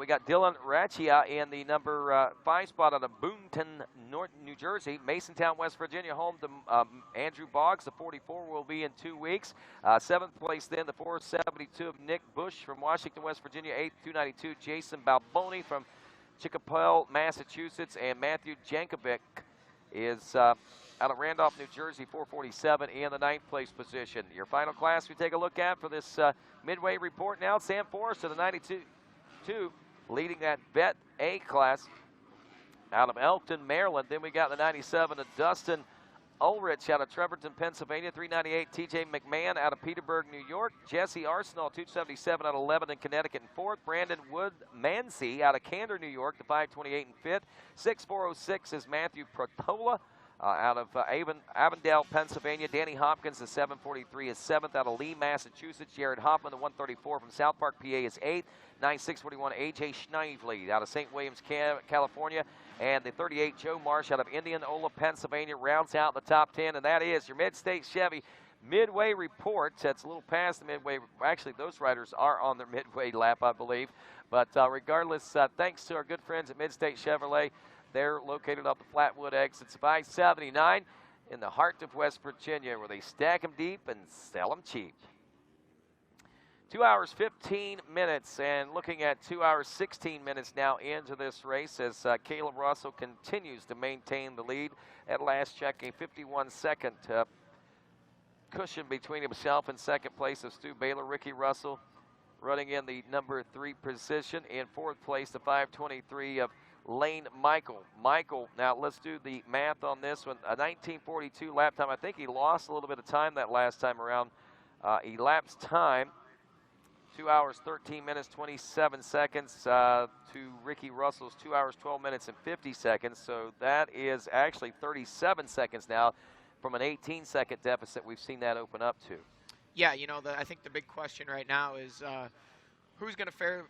We got Dylan Raccia in the number 5 spot out of Boonton, New Jersey. Masontown, West Virginia, home to Andrew Boggs. The 44 will be in 2 weeks. 7th place then, the 472 of Nick Bush from Washington, West Virginia. 8th, 292, Jason Balboni from Chicopee, Massachusetts. And Matthew Jankovic is out of Randolph, New Jersey, 447 in the 9th place position. Your final class we take a look at for this midway report now. Sam Forrest of the 92. Leading that Bet A class out of Elkton, Maryland. Then we got the 97 of Dustin Ulrich out of Trevorton, Pennsylvania. 398 TJ McMahon out of Petersburg, New York. Jesse Arsenal, 277 out of Lebanon, Connecticut in 4th. Brandon Wood-Mancy out of Candor, New York, the 528 in 5th. 6406 is Matthew Protola out of Avondale, Pennsylvania. Danny Hopkins, the 743, is 7th out of Lee, Massachusetts. Jared Hoffman, the 134 from South Park, PA, is 8th. 9641 A.J. Schneively out of St. Williams, California. And the 38, Joe Marsh out of Indianola, Pennsylvania, rounds out the top 10. And that is your Mid-State Chevy Midway Report. That's a little past the Midway. Actually, those riders are on their Midway lap, I believe. But regardless, thanks to our good friends at Mid-State Chevrolet. They're located off the Flatwood exits of I-79 in the heart of West Virginia, where they stack them deep and sell them cheap. 2 hours, 15 minutes, and looking at 2 hours, 16 minutes now into this race as Caleb Russell continues to maintain the lead. At last check, a 51-second cushion between himself and second place of Stu Baylor. Ricky Russell running in the number 3 position. In 4th place, the 5:23 of Lane Michael. Michael, now let's do the math on this one. A 19:42 lap time. I think he lost a little bit of time that last time around. Elapsed time, 2 hours, 13 minutes, 27 seconds to Ricky Russell's 2 hours, 12 minutes, and 50 seconds. So that is actually 37 seconds now from an 18-second deficit. We've seen that open up to. Yeah, you know, I think the big question right now is who's going to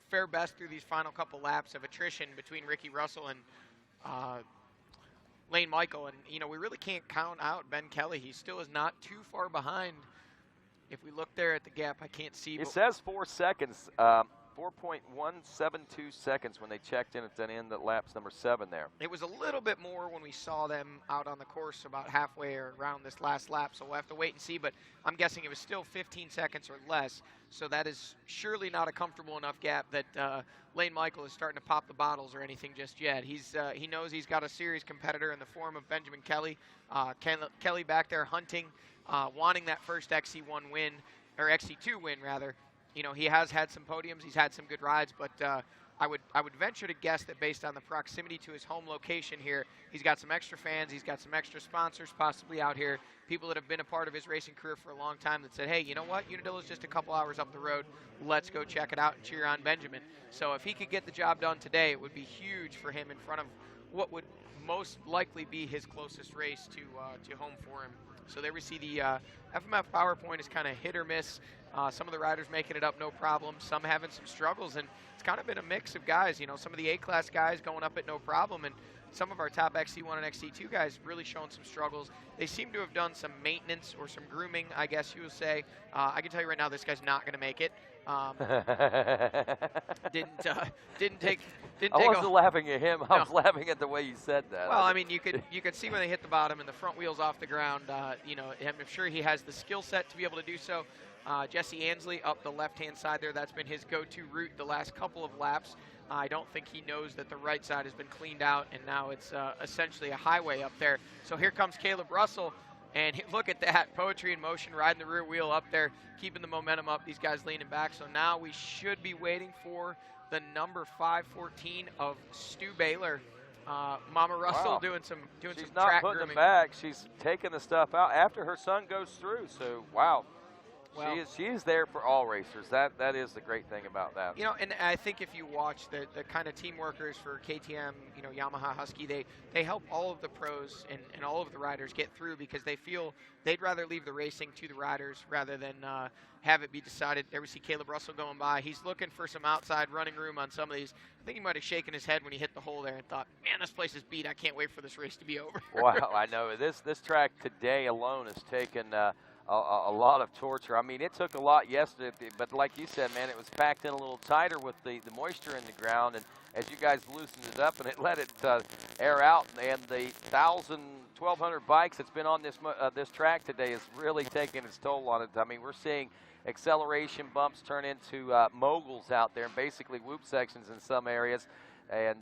fare best through these final couple laps of attrition between Ricky Russell and Lane Michael. And, you know, we really can't count out Ben Kelly. He still is not too far behind. If we look there at the gap, I can't see. It says 4 seconds, 4.172 seconds when they checked in at the end at laps number 7 there. It was a little bit more when we saw them out on the course about halfway or around this last lap, so we'll have to wait and see. But I'm guessing it was still 15 seconds or less, so that is surely not a comfortable enough gap that Lane Michael is starting to pop the bottles or anything just yet. He knows he's got a serious competitor in the form of Benjamin Kelly. Kelly back there hunting, wanting that first XC1 win, or XC2 win rather. You know, he has had some podiums, he's had some good rides, but I would venture to guess that based on the proximity to his home location here, he's got some extra fans, he's got some extra sponsors possibly out here, people that have been a part of his racing career for a long time that said, hey, you know what, Unadilla's just a couple hours up the road, let's go check it out and cheer on Benjamin. So if he could get the job done today, it would be huge for him in front of what would most likely be his closest race to home for him. So there we see the FMF PowerPoint is kind of hit or miss. Some of the riders making it up no problem, some having some struggles, and it's kind of been a mix of guys. You know, some of the A-class guys going up at no problem, and some of our top XC1 and XC2 guys really showing some struggles. They seem to have done some maintenance or some grooming, I guess you would say. I can tell you right now, this guy's not going to make it. Didn't take. I wasn't laughing at him. I was laughing at the way you said that. Well, I mean, you could see when they hit the bottom and the front wheels off the ground. You know, I'm sure he has the skill set to be able to do so. Jesse Ansley up the left-hand side there. That's been his go-to route the last couple of laps. I don't think he knows that the right side has been cleaned out, and now it's essentially a highway up there. So here comes Caleb Russell, and look at that, poetry in motion, riding the rear wheel up there, keeping the momentum up, these guys leaning back. So now we should be waiting for the number 514 of Stu Baylor. Mama Russell doing some track grooming. She's not putting it back. She's taking the stuff out after her son goes through. So, wow. Well, she is there for all racers. That is the great thing about that. You know, and I think if you watch the kind of team workers for KTM, you know, Yamaha, Husky, they help all of the pros and all of the riders get through because they feel they'd rather leave the racing to the riders rather than have it be decided. There we see Caleb Russell going by. He's looking for some outside running room on some of these. I think he might have shaken his head when he hit the hole there and thought, man, this place is beat. I can't wait for this race to be over. Wow, I know. This track today alone has taken a lot of torture. I mean, it took a lot yesterday, but like you said, man, it was packed in a little tighter with the moisture in the ground, and as you guys loosened it up and it let it air out, and the 1,200 bikes that's been on this track today is really taking its toll on it. I mean, we're seeing acceleration bumps turn into moguls out there, and basically whoop sections in some areas. And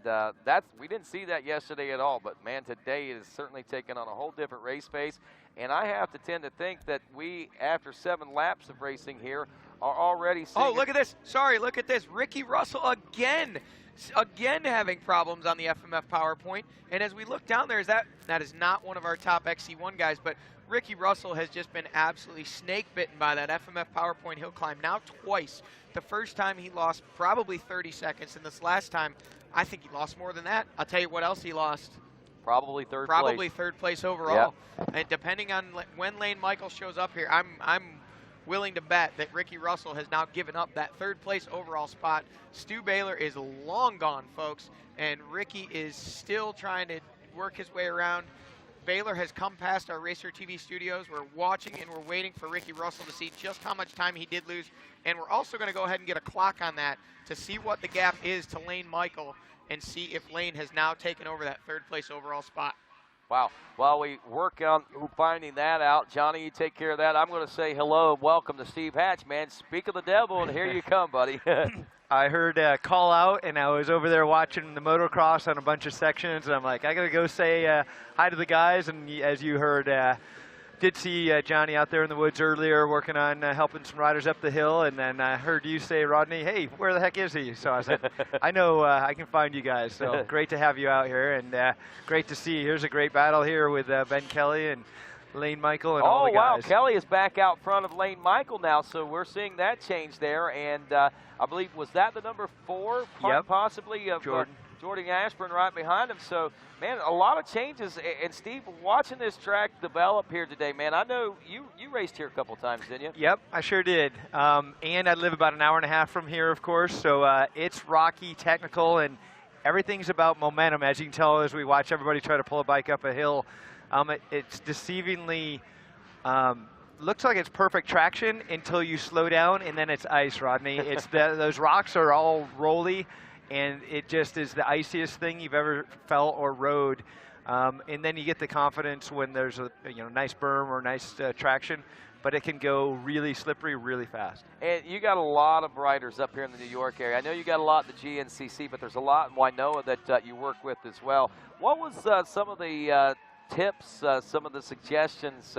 we didn't see that yesterday at all, but man, today it is certainly taken on a whole different race pace. And I have to tend to think that we, after 7 laps of racing here, are already seeing. Oh, look at this. Sorry, look at this. Ricky Russell again having problems on the FMF PowerPoint. And as we look down there, that is not one of our top XC1 guys, but Ricky Russell has just been absolutely snake bitten by that FMF PowerPoint hill climb now twice. The first time he lost probably 30 seconds, and this last time I think he lost more than that. I'll tell you what else he lost. Probably third place overall. Yep. And depending on when Lane Michael shows up here, I'm willing to bet that Ricky Russell has now given up that 3rd place overall spot. Stu Baylor is long gone, folks, and Ricky is still trying to work his way around. Baylor has come past our RacerTV studios. We're watching and we're waiting for Ricky Russell to see just how much time he did lose. And we're also going to go ahead and get a clock on that to see what the gap is to Lane Michael and see if Lane has now taken over that 3rd place overall spot. Wow. While we work on finding that out, Johnny, you take care of that. I'm going to say hello and welcome to Steve Hatch, man. Speak of the devil, and here you come, buddy. I heard a call out, and I was over there watching the motocross on a bunch of sections, and I'm like, I got to go say hi to the guys. And as you heard, did see Johnny out there in the woods earlier working on helping some riders up the hill, and then I heard you say, Rodney, hey, where the heck is he? So I said, I know I can find you guys. So great to have you out here, and great to see. Here's a great battle here with Ben Kelly and Lane Michael and all the guys. Wow, Kelly is back out front of Lane Michael now, so we're seeing that change there. And I believe, was that the number 4, possibly, of Jordan Ashburn right behind him. So, man, a lot of changes. And, Steve, watching this track develop here today, man, I know you raced here a couple times, didn't you? Yep, I sure did. And I live about an hour and a half from here, of course. So it's rocky, technical, and everything's about momentum, as you can tell as we watch everybody try to pull a bike up a hill. It's deceivingly looks like it's perfect traction until you slow down, and then it's ice, Rodney. It's those rocks are all rolly, and it just is the iciest thing you've ever felt or rode. And then you get the confidence when there's a nice berm or nice traction, but it can go really slippery really fast. And you got a lot of riders up here in the New York area. I know you got a lot in the GNCC, but there's a lot in Wainoa that you work with as well. What was some of the tips, some of the suggestions,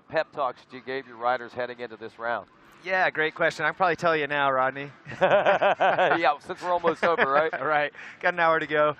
pep talks that you gave your riders heading into this round? Yeah, great question. I can probably tell you now, Rodney. Yeah, since we're almost over, right? Right. Got an hour to go.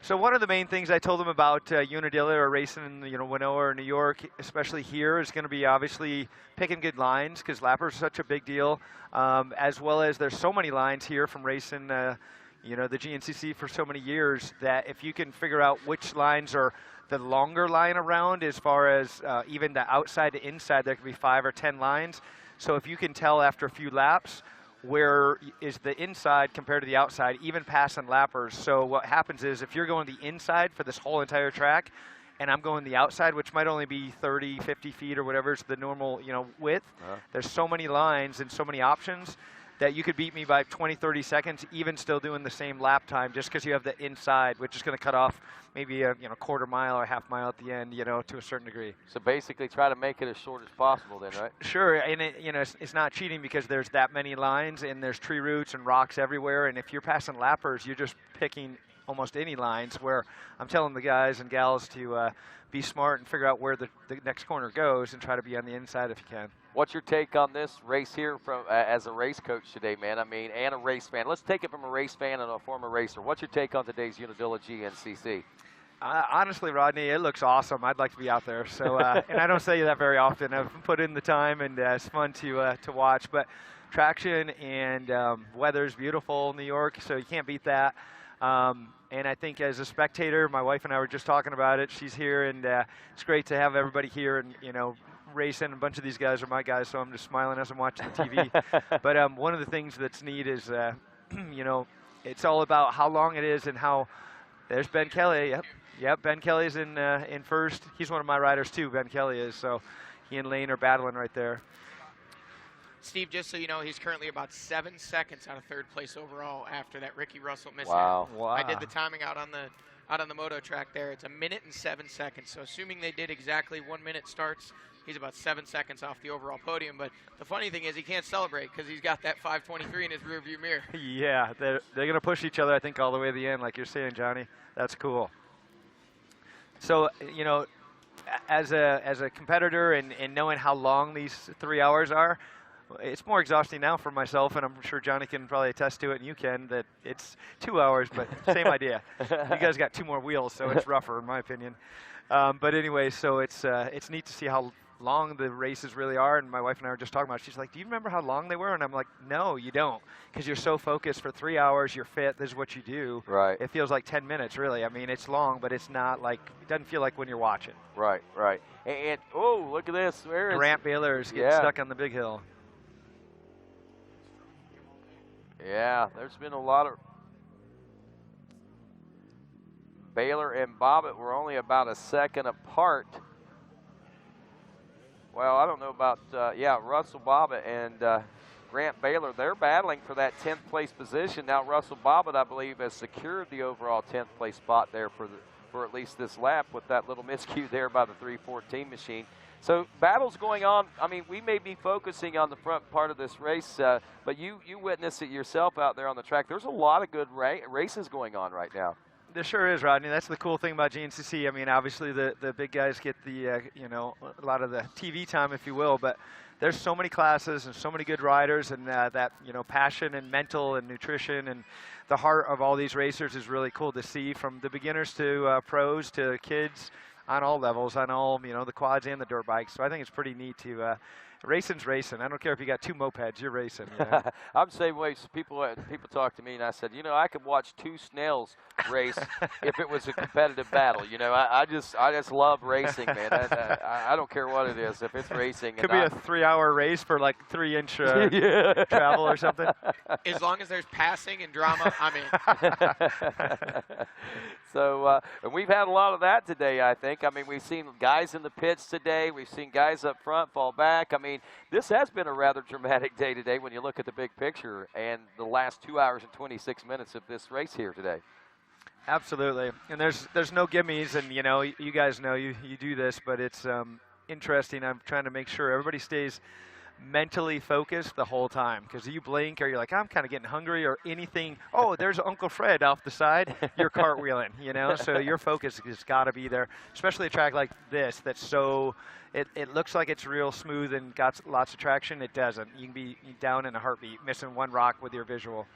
So one of the main things I told them about Unadilla or racing in Wainoa or New York, especially here, is going to be obviously picking good lines, because lappers are such a big deal, as well as there's so many lines here from racing the GNCC for so many years, that if you can figure out which lines are the longer line around, as far as even the outside to inside, there could be 5 or 10 lines. So if you can tell after a few laps where is the inside compared to the outside, even passing lappers. So what happens is, if you're going the inside for this whole entire track, and I'm going the outside, which might only be 30, 50 feet or whatever is the normal width, there's so many lines and so many options that you could beat me by 20, 30 seconds, even still doing the same lap time, just because you have the inside, which is going to cut off maybe a quarter mile or half mile at the end, to a certain degree. So basically, try to make it as short as possible, then, right? Sure, and it's not cheating, because there's that many lines and there's tree roots and rocks everywhere, and if you're passing lappers, you're just picking almost any lines. Where I'm telling the guys and gals to be smart and figure out where the next corner goes and try to be on the inside if you can. What's your take on this race here from as a race coach today, man? I mean, and a race fan. Let's take it from a race fan and a former racer. What's your take on today's Unadilla GNCC? Honestly, Rodney, it looks awesome. I'd like to be out there. So, and I don't say that very often. I've put in the time, and it's fun to watch. But traction and weather's beautiful in New York, so you can't beat that. And I think as a spectator, my wife and I were just talking about it. She's here, and it's great to have everybody here and racing. A bunch of these guys are my guys, so I'm just smiling as I'm watching the TV. But one of the things that's neat is, it's all about how long it is and how. There's Ben Kelly. Yep. Ben Kelly's in first. He's one of my riders too. Ben Kelly is. So he and Lane are battling right there. Steve, just so you know, he's currently about 7 seconds out of third place overall after that Ricky Russell mishap. Wow. I did the timing out on the moto track there. It's 1 minute and 7 seconds. So assuming they did exactly 1 minute starts, he's about 7 seconds off the overall podium. But the funny thing is, he can't celebrate because he's got that 5:23 in his rearview mirror. Yeah, they're going to push each other, I think, all the way to the end, like you're saying, Johnny. That's cool. So, as a competitor and knowing how long these 3 hours are, it's more exhausting now for myself, and I'm sure Johnny can probably attest to it, and you can, that it's 2 hours, but same idea. You guys got 2 more wheels, so it's rougher, in my opinion. But anyway, so it's neat to see how long the races really are, and my wife and I were just talking about it. She's like, do you remember how long they were? And I'm like, no, you don't, because you're so focused for 3 hours, you're fit, this is what you do. Right. It feels like 10 minutes, really. I mean, it's long, but it's not like, it doesn't feel like when you're watching. Right. And oh, look at this. Where is Grant Baylor's getting stuck on the big hill. Yeah, there's been a lot of. Baylor and Bobbitt were only about a second apart. Well, I don't know about, Russell Bobbitt and Grant Baylor. They're battling for that 10th place position. Now, Russell Bobbitt, I believe, has secured the overall 10th place spot there for at least this lap with that little miscue there by the 314 machine. So battles going on. I mean, we may be focusing on the front part of this race, but you witness it yourself out there on the track. There's a lot of good races going on right now. There sure is, Rodney. That's the cool thing about GNCC. I mean, obviously the big guys get the, you know, a lot of the TV time, if you will, but there's so many classes and so many good riders, and that, you know, passion and mental and nutrition and the heart of all these racers is really cool to see, from the beginners to pros to kids on all levels, on all, you know, the quads and the dirt bikes. So I think it's pretty neat to racing's racing. I don't care if you got 2 mopeds, you're racing. You know? I'm the same way. People talk to me, and I said, you know, I could watch 2 snails race if it was a competitive battle. You know, I just love racing, man. I don't care what it is, if it's racing. Could be a 3-hour race for like 3-inch travel or something. As long as there's passing and drama, I'm in. So, and we've had a lot of that today, I think. I mean, we've seen guys in the pits today. We've seen guys up front fall back. I mean, this has been a rather dramatic day today when you look at the big picture and the last 2 hours and 26 minutes of this race here today. Absolutely. And there's no gimmies, and, you know, you guys know you do this, but it's interesting. I'm trying to make sure everybody stays mentally focused the whole time, because you blink or you're like, I'm kind of getting hungry or anything. Oh, there's Uncle Fred off the side. You're cartwheeling, you know. So your focus has got to be there, especially a track like this that's so it looks like it's real smooth and got lots of traction. It doesn't. You can be down in a heartbeat, missing one rock with your visual.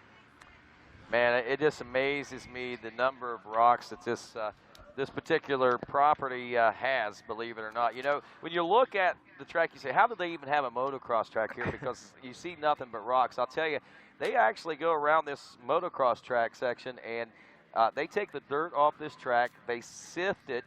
Man, it just amazes me the number of rocks that this particular property has, believe it or not. You know, when you look at the track, you say, how do they even have a motocross track here? Because you see nothing but rocks. I'll tell you, they actually go around this motocross track section, and they take the dirt off this track, they sift it,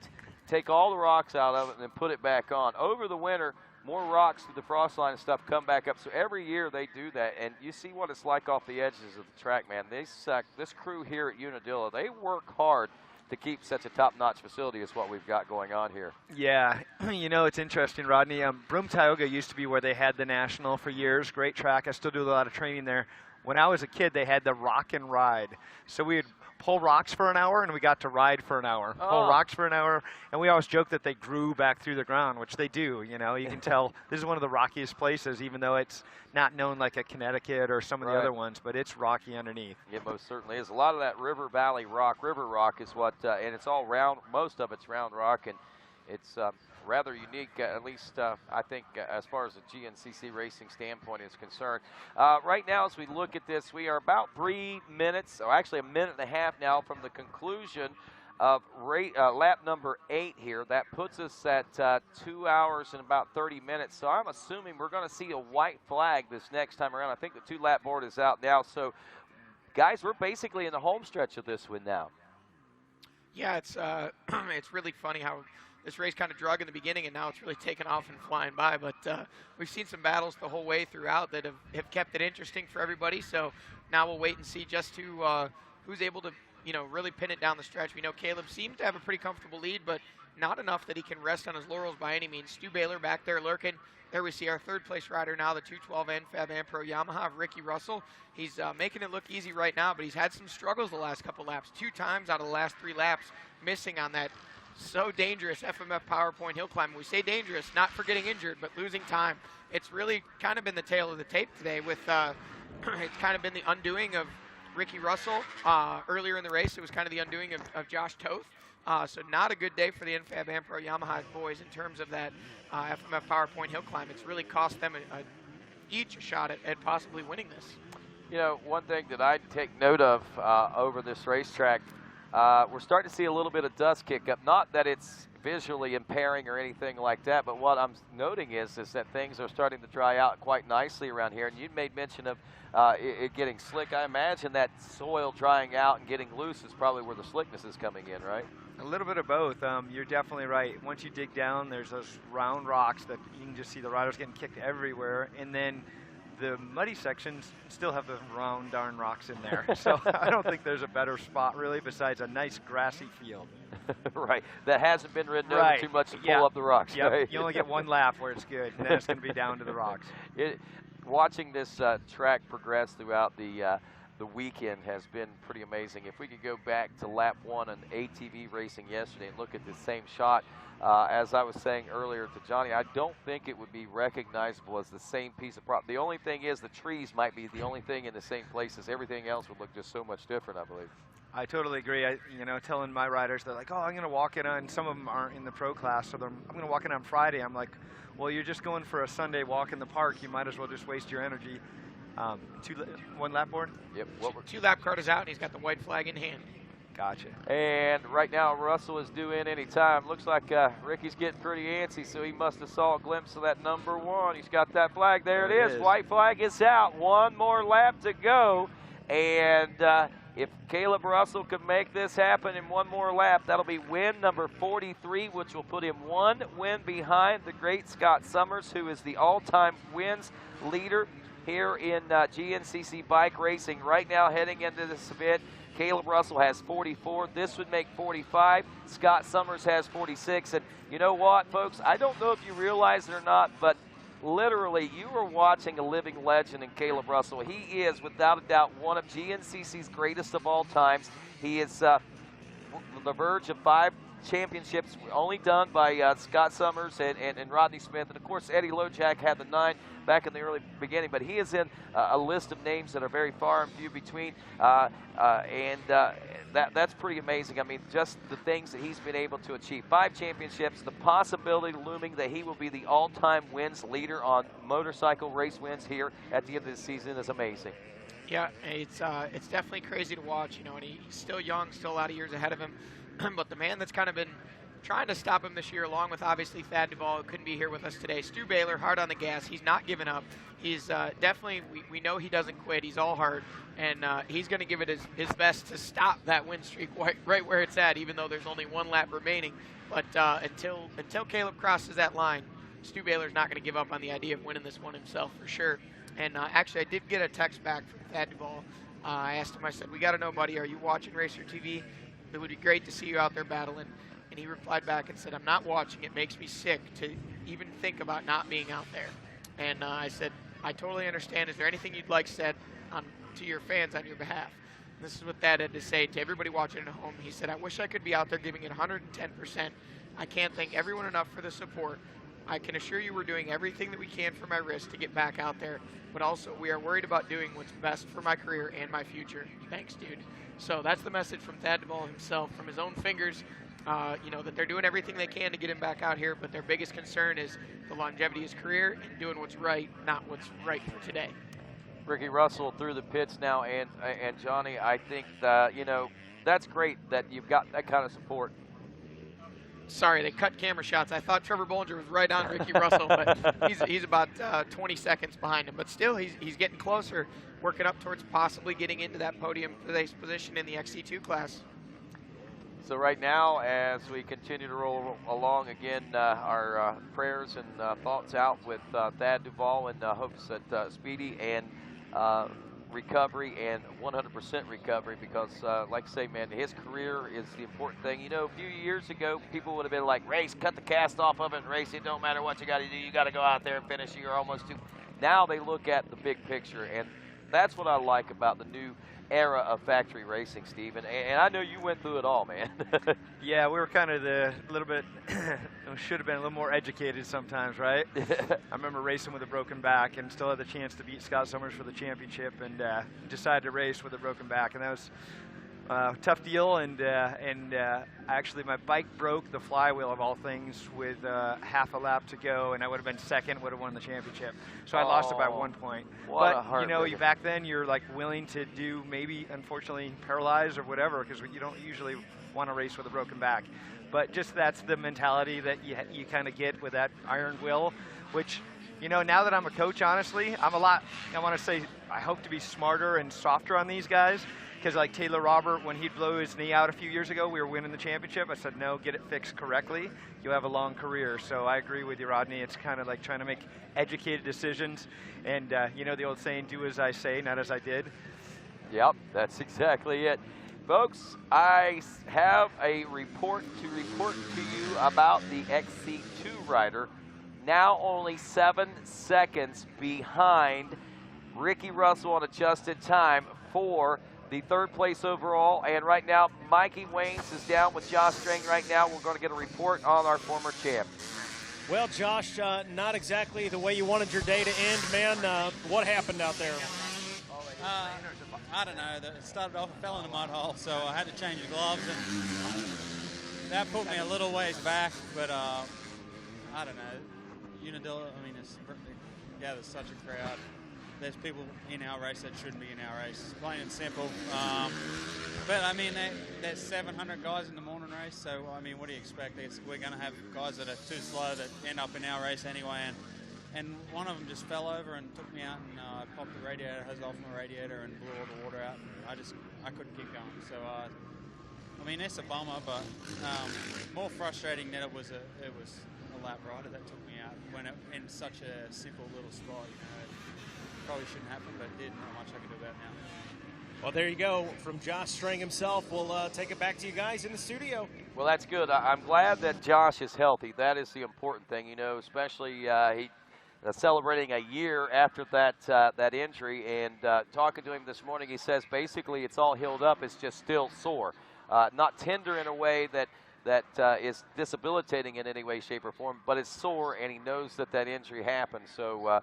take all the rocks out of it, and then put it back on. Over the winter, more rocks through the frost line and stuff come back up. So every year they do that, and you see what it's like off the edges of the track, man. This crew here at Unadilla, they work hard to keep such a top-notch facility as what we've got going on here. Yeah, you know, it's interesting, Rodney. Broome Tioga used to be where they had the National for years. Great track. I still do a lot of training there. When I was a kid, they had the Rock and Ride. So we would pull rocks for an hour, and we got to ride for an hour. Oh. Pull rocks for an hour, and we always joke that they grew back through the ground, which they do. You know, you can tell this is one of the rockiest places, even though it's not known like a Connecticut or some of the other ones, but it's rocky underneath. It most certainly is. A lot of that river valley rock, river rock is what, and it's all round, most of it's round rock, and it's rather unique, at least I think as far as the GNCC racing standpoint is concerned. Right now, as we look at this, we are about 3 minutes, or actually a minute and a half now from the conclusion of lap number 8 here. That puts us at 2 hours and about 30 minutes. So I'm assuming we're going to see a white flag this next time around. I think the 2-lap board is out now. So, guys, we're basically in the home stretch of this one now. Yeah, it's really funny how this race kind of drug in the beginning, and now it's really taken off and flying by. But we've seen some battles the whole way throughout that have kept it interesting for everybody. So now we'll wait and see just who's able to, you know, really pin it down the stretch. We know Caleb seems to have a pretty comfortable lead, but not enough that he can rest on his laurels by any means. Stu Baylor back there lurking. There we see our third-place rider now, the 212 NFAB and Pro Yamaha of Ricky Russell. He's making it look easy right now, but he's had some struggles the last couple laps. 2 times out of the last 3 laps missing on that so dangerous FMF PowerPoint hill climb. We say dangerous, not for getting injured, but losing time. It's really kind of been the tale of the tape today with it's kind of been the undoing of Ricky Russell. Earlier in the race, it was kind of the undoing of Josh Toth. So not a good day for the NFAB and Pro Yamaha boys in terms of that FMF PowerPoint hill climb. It's really cost them each a shot at possibly winning this. You know, one thing that I take note of over this racetrack, we're starting to see a little bit of dust kick up. Not that it's visually impairing or anything like that, but what I'm noting is that things are starting to dry out quite nicely around here. And you made mention of it getting slick. I imagine that soil drying out and getting loose is probably where the slickness is coming in, right? A little bit of both. You're definitely right. Once you dig down, there's those round rocks that you can just see the riders getting kicked everywhere. And then the muddy sections still have the round darn rocks in there. So I don't think there's a better spot really besides a nice grassy field. Right. That hasn't been ridden over too much to pull up the rocks. Yep. Right? You only get one lap where it's good, and then it's going to be down to the rocks. Watching this track progress throughout the weekend has been pretty amazing. If we could go back to lap 1 on ATV racing yesterday and look at the same shot, as I was saying earlier to Johnny, I don't think it would be recognizable as the same piece of property. The only thing is the trees might be the only thing in the same places. Everything else would look just so much different, I believe. I totally agree. Telling my riders, they're like, oh, I'm going to walk it on. Some of them aren't in the pro class, so I'm going to walk it on Friday. I'm like, well, you're just going for a Sunday walk in the park. You might as well just waste your energy. One lap board? Yep. Two lap card is out, and he's got the white flag in hand. Gotcha. And right now, Russell is due in any time. Looks like Ricky's getting pretty antsy, so he must have saw a glimpse of that number 1. He's got that flag. There it is. White flag is out. One more lap to go. And if Caleb Russell could make this happen in one more lap, that'll be win number 43, which will put him 1 win behind the great Scott Summers, who is the all-time wins leader here in GNCC bike racing. Right now, heading into this event, Caleb Russell has 44. This would make 45. Scott Summers has 46. And you know what, folks? I don't know if you realize it or not, but literally, you are watching a living legend in Caleb Russell. He is, without a doubt, one of GNCC's greatest of all times. He is on the verge of 5 championships, only done by Scott Summers and Rodney Smith. And, of course, Eddie Lojak had the 9 back in the early beginning. But he is in a list of names that are very far and few between. That's pretty amazing. I mean, just the things that he's been able to achieve. 5 championships, the possibility looming that he will be the all-time wins leader on motorcycle race wins here at the end of the season is amazing. Yeah, it's definitely crazy to watch, and he's still young, still a lot of years ahead of him. But the man that's kind of been trying to stop him this year, along with obviously Thad Duvall, who couldn't be here with us today. Stu Baylor, hard on the gas. He's not giving up. He's definitely, we know he doesn't quit. He's all heart, and he's going to give it his best to stop that win streak right where it's at, even though there's only 1 lap remaining. But until Caleb crosses that line, Stu Baylor's not going to give up on the idea of winning this one himself for sure. And actually, I did get a text back from Thad Duvall. I asked him, I said, we got to know, buddy, are you watching RacerTV? It would be great to see you out there battling. And he replied back and said, I'm not watching. It makes me sick to even think about not being out there. And I said, I totally understand. Is there anything you'd like said to your fans on your behalf? And this is what Thad had to say to everybody watching at home. He said, I wish I could be out there giving it 110%. I can't thank everyone enough for the support. I can assure you we're doing everything that we can for my wrist to get back out there. But also, we are worried about doing what's best for my career and my future. Thanks, dude. So that's the message from Thad Duvall himself, from his own fingers, that they're doing everything they can to get him back out here, but their biggest concern is the longevity of his career and doing what's right, not what's right for today. Ricky Russell through the pits now, and Johnny, I think that, that's great that you've got that kind of support. Sorry, they cut camera shots. I thought Trevor Bollinger was right on Ricky Russell, but he's about 20 seconds behind him. But still, he's getting closer, working up towards possibly getting into that podium position in the XC2 class. So right now, as we continue to roll along again, our prayers and thoughts out with Thad Duvall in hopes that speedy and recovery and 100% recovery, because like I say, man, his career is the important thing. A few years ago, people would have been like, race, cut the cast off of it and race. It don't matter what you got to do. You got to go out there and finish. You're almost too. Now they look at the big picture, and that's what I like about the new era of factory racing, Steve. And I know you went through it all, man. Yeah, we were kind of a little bit, should have been a little more educated sometimes, right? I remember racing with a broken back and still had the chance to beat Scott Summers for the championship, and decided to race with a broken back. And that was a tough deal, and actually my bike broke the flywheel of all things with half a lap to go, and I would have been second, would have won the championship. So I lost it by 1 point. But back then you're like willing to do maybe, unfortunately, paralyzed or whatever, because you don't usually want to race with a broken back. But just that's the mentality that you kind of get with that iron will, which, now that I'm a coach, honestly, I want to say, I hope to be smarter and softer on these guys. Because like Taylor Robert, when he'd blow his knee out a few years ago, we were winning the championship. I said, no, get it fixed correctly. You'll have a long career. So I agree with you, Rodney. It's kind of like trying to make educated decisions. And the old saying, do as I say, not as I did. Yep, that's exactly it. Folks, I have a report to you about the XC2 rider. Now only 7 seconds behind Ricky Russell on adjusted time for the 3rd place overall. And right now, Mikey Waynes is down with Josh Strang right now. We're going to get a report on our former champ. Well, Josh, not exactly the way you wanted your day to end, man. What happened out there? I don't know. It started off, I fell in a mud hole, so I had to change the gloves, and that put me a little ways back. But I don't know. Unadilla, I mean, there's such a crowd. There's people in our race that shouldn't be in our race, plain and simple. But I mean, there's 700 guys in the morning race, so I mean, what do you expect? We're going to have guys that are too slow that end up in our race anyway. And one of them just fell over and took me out, and I popped the radiator hose off my radiator and blew all the water out. And I couldn't keep going. So I mean, it's a bummer, but more frustrating that it was a lap rider that took me out in such a simple little spot. You know, it probably shouldn't happen, but it did. Not much I can do about it now. Well, there you go from Josh Strang himself. We'll take it back to you guys in the studio. Well, that's good. I'm glad that Josh is healthy. That is the important thing, you know, especially he celebrating a year after that injury. And talking to him this morning, he says basically it's all healed up. It's just still sore. Not tender in a way that is disabilitating in any way, shape, or form, but it's sore, and he knows that injury happened. So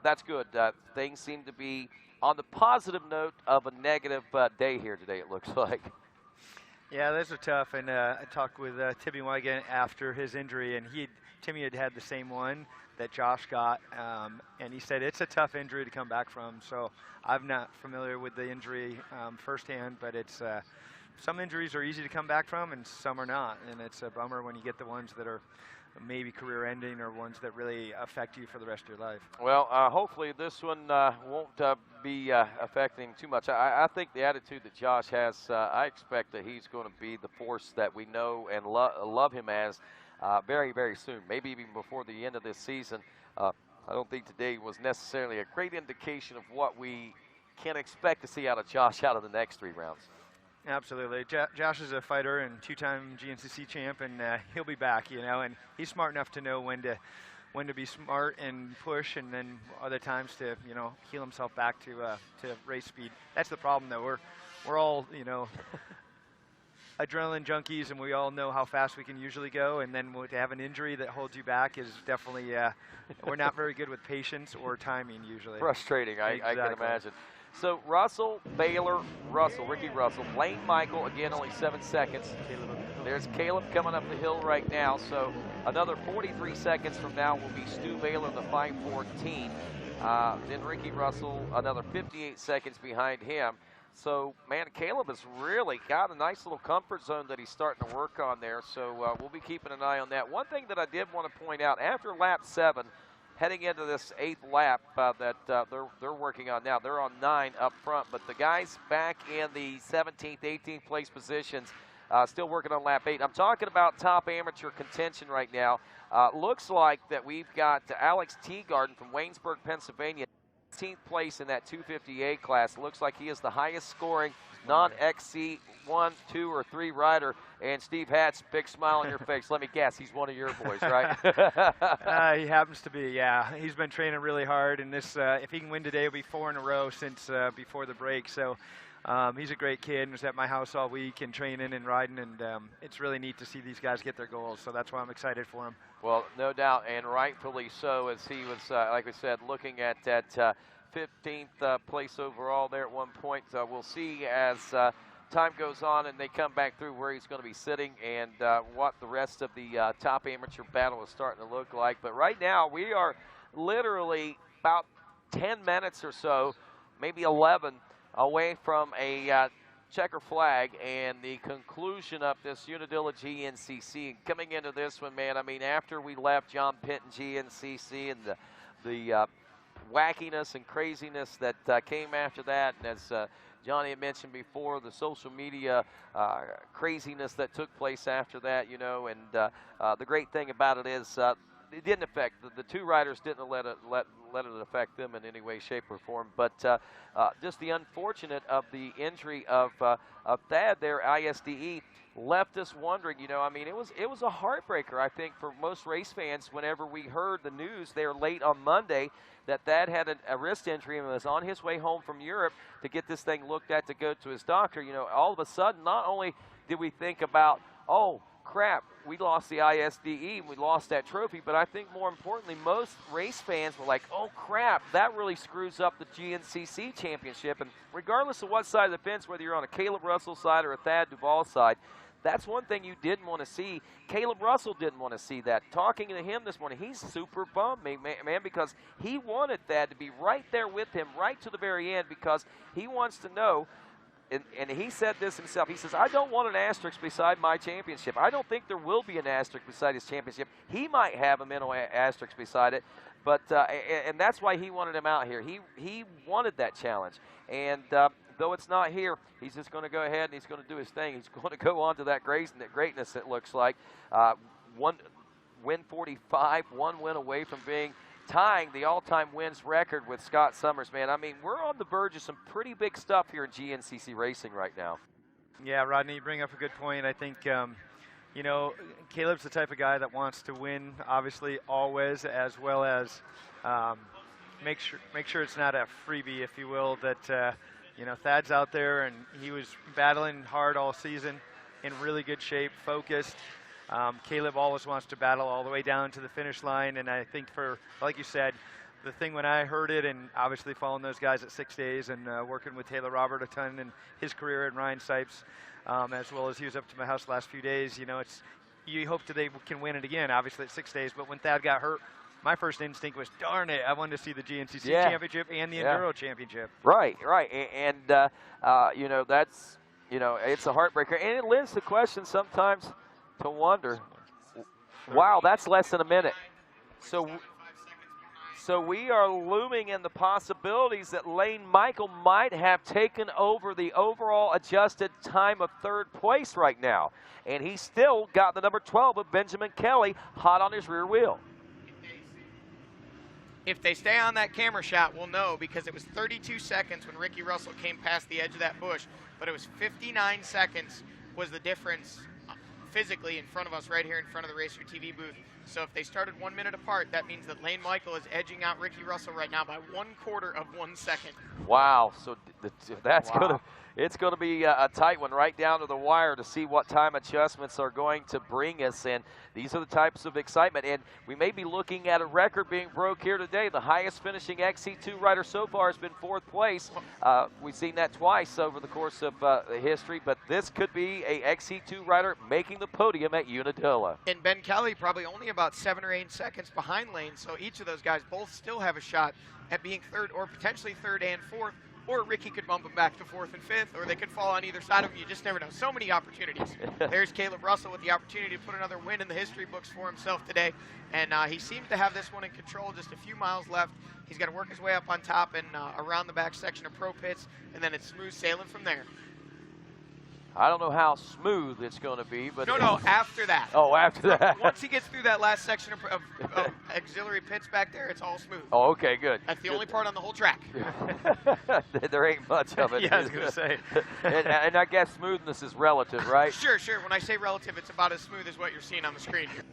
that's good. Things seem to be on the positive note of a negative day here today, it looks like. Yeah, those are tough. And I talked with Timmy Wigan after his injury, and Timmy had the same one that Josh got, and he said it's a tough injury to come back from. So I'm not familiar with the injury firsthand, but it's some injuries are easy to come back from, and some are not. And it's a bummer when you get the ones that are maybe career-ending or ones that really affect you for the rest of your life. Well, hopefully this one won't be affecting too much. I think the attitude that Josh has, I expect that he's going to be the force that we know and love him as very, very soon, maybe even before the end of this season. I don't think today was necessarily a great indication of what we can expect to see out of Josh out of the next 3 rounds. Absolutely. Josh is a fighter and 2-time GNCC champ, and he'll be back, you know, and he's smart enough to know when to be smart and push, and then other times to, you know, heal himself back to race speed. That's the problem, though. We're all, you know, adrenaline junkies, and we all know how fast we can usually go, and then to have an injury that holds you back is definitely, we're not very good with patience or timing usually. Frustrating, Exactly. I can imagine. So Russell, Baylor, Ricky Russell, Blaine Michael, again only 7 seconds. There's Caleb coming up the hill right now, so another 43 seconds from now will be Stu Baylor in the 5:14. Then Ricky Russell, another 58 seconds behind him. So, man, Caleb has really got a nice little comfort zone that he's starting to work on there, so we'll be keeping an eye on that. One thing that I did want to point out, after lap 7, heading into this 8th lap that they're working on now. They're on 9 up front, but the guys back in the 17th, 18th place positions still working on lap 8. I'm talking about top amateur contention right now. Looks like that we've got Alex Teagarden from Waynesburg, Pennsylvania, 15th place in that 250A class. Looks like he is the highest scoring non-XC 1, 2, or 3 rider. And Steve Hatch, big smile on your face. Let me guess, he's one of your boys, right? He happens to be, yeah. He's been training really hard, and this, if he can win today, it'll be 4 in a row since before the break. So he's a great kid and was at my house all week and training and riding, and it's really neat to see these guys get their goals. So that's why I'm excited for him. Well, no doubt, and rightfully so, as he was, like we said, looking at that 15th place overall there at one point. We'll see as time goes on and they come back through where he's going to be sitting and what the rest of the top amateur battle is starting to look like. But right now, we are literally about 10 minutes or so, maybe 11, away from a checker flag and the conclusion of this Unadilla GNCC. And coming into this one, man, I mean, after we left John Penton GNCC and the wackiness and craziness that came after that, and as Johnny had mentioned before, the social media craziness that took place after that, you know, and the great thing about it is it didn't affect, the 2 riders didn't let it affect them in any way, shape, or form, but just the unfortunate of the injury of Thad there, ISDE, left us wondering, you know, I mean, it was a heartbreaker, I think, for most race fans whenever we heard the news there late on Monday that Thad had a wrist injury and was on his way home from Europe to get this thing looked at to go to his doctor. You know, all of a sudden, not only did we think about, oh, crap, we lost the ISDE, and we lost that trophy, but I think more importantly, most race fans were like, oh crap, that really screws up the GNCC championship. And regardless of what side of the fence, whether you're on a Caleb Russell side or a Thad Duvall side, that's one thing you didn't want to see. Caleb Russell didn't want to see that. Talking to him this morning, he's super bummed, man, because he wanted Thad to be right there with him, right to the very end, because he wants to know, and he said this himself, he says, I don't want an asterisk beside my championship. I don't think there will be an asterisk beside his championship. He might have a mental asterisk beside it, but and that's why he wanted him out here. He wanted that challenge. And though it's not here, he's just going to go ahead and he's going to do his thing. He's going to go on to that greatness, it looks like. One win 45, one win away from tying the all-time wins record with Scott Summers, man. I mean, we're on the verge of some pretty big stuff here in GNCC racing right now. Yeah, Rodney, you bring up a good point. I think, you know, Caleb's the type of guy that wants to win, obviously, always, as well as make sure it's not a freebie, if you will, that, you know, Thad's out there, and he was battling hard all season, in really good shape, focused. Caleb always wants to battle all the way down to the finish line, and I think for, like you said, the thing when I heard it, and obviously following those guys at 6 days and working with Taylor Robert a ton in his career and Ryan Sipes, as well as he was up to my house the last few days, you know, you hope that they can win it again, obviously at 6 days, but when Thad got hurt, my first instinct was, darn it, I wanted to see the GNCC championship and the Enduro championship. Right, and you know, that's, you know, it's a heartbreaker, and it leads to question sometimes to wonder, wow, that's less than a minute. So we are looming in the possibilities that Lane Michael might have taken over the overall adjusted time of third place right now. And he still got the number 12 of Benjamin Kelly hot on his rear wheel. If they stay on that camera shot, we'll know, because it was 32 seconds when Ricky Russell came past the edge of that bush, but it was 59 seconds was the difference physically in front of us right here in front of the RacerTV booth. So if they started 1 minute apart, that means that Lane Michael is edging out Ricky Russell right now by 1/4 of 1 second. Wow, so that's it's going to be a tight one right down to the wire to see what time adjustments are going to bring us. And these are the types of excitement. And we may be looking at a record being broke here today. The highest finishing XC2 rider so far has been 4th place. We've seen that twice over the course of history, but this could be a XC2 rider making the podium at Unadilla. And Ben Kelly probably only about 7 or 8 seconds behind Lane, so each of those guys both still have a shot at being 3rd or potentially 3rd and 4th. Or Ricky could bump him back to 4th and 5th, or they could fall on either side of him. You just never know. So many opportunities. There's Caleb Russell with the opportunity to put another win in the history books for himself today. And he seems to have this one in control. Just a few miles left. He's got to work his way up on top and around the back section of Pro Pits, and then it's smooth sailing from there. I don't know how smooth it's going to be, but no, after that. Oh, after that. Once he gets through that last section of auxiliary pits back there, it's all smooth. Oh, okay, good. That's the only part on the whole track. There ain't much of it. Yeah, I was going to say. and I guess smoothness is relative, right? Sure. When I say relative, it's about as smooth as what you're seeing on the screen here.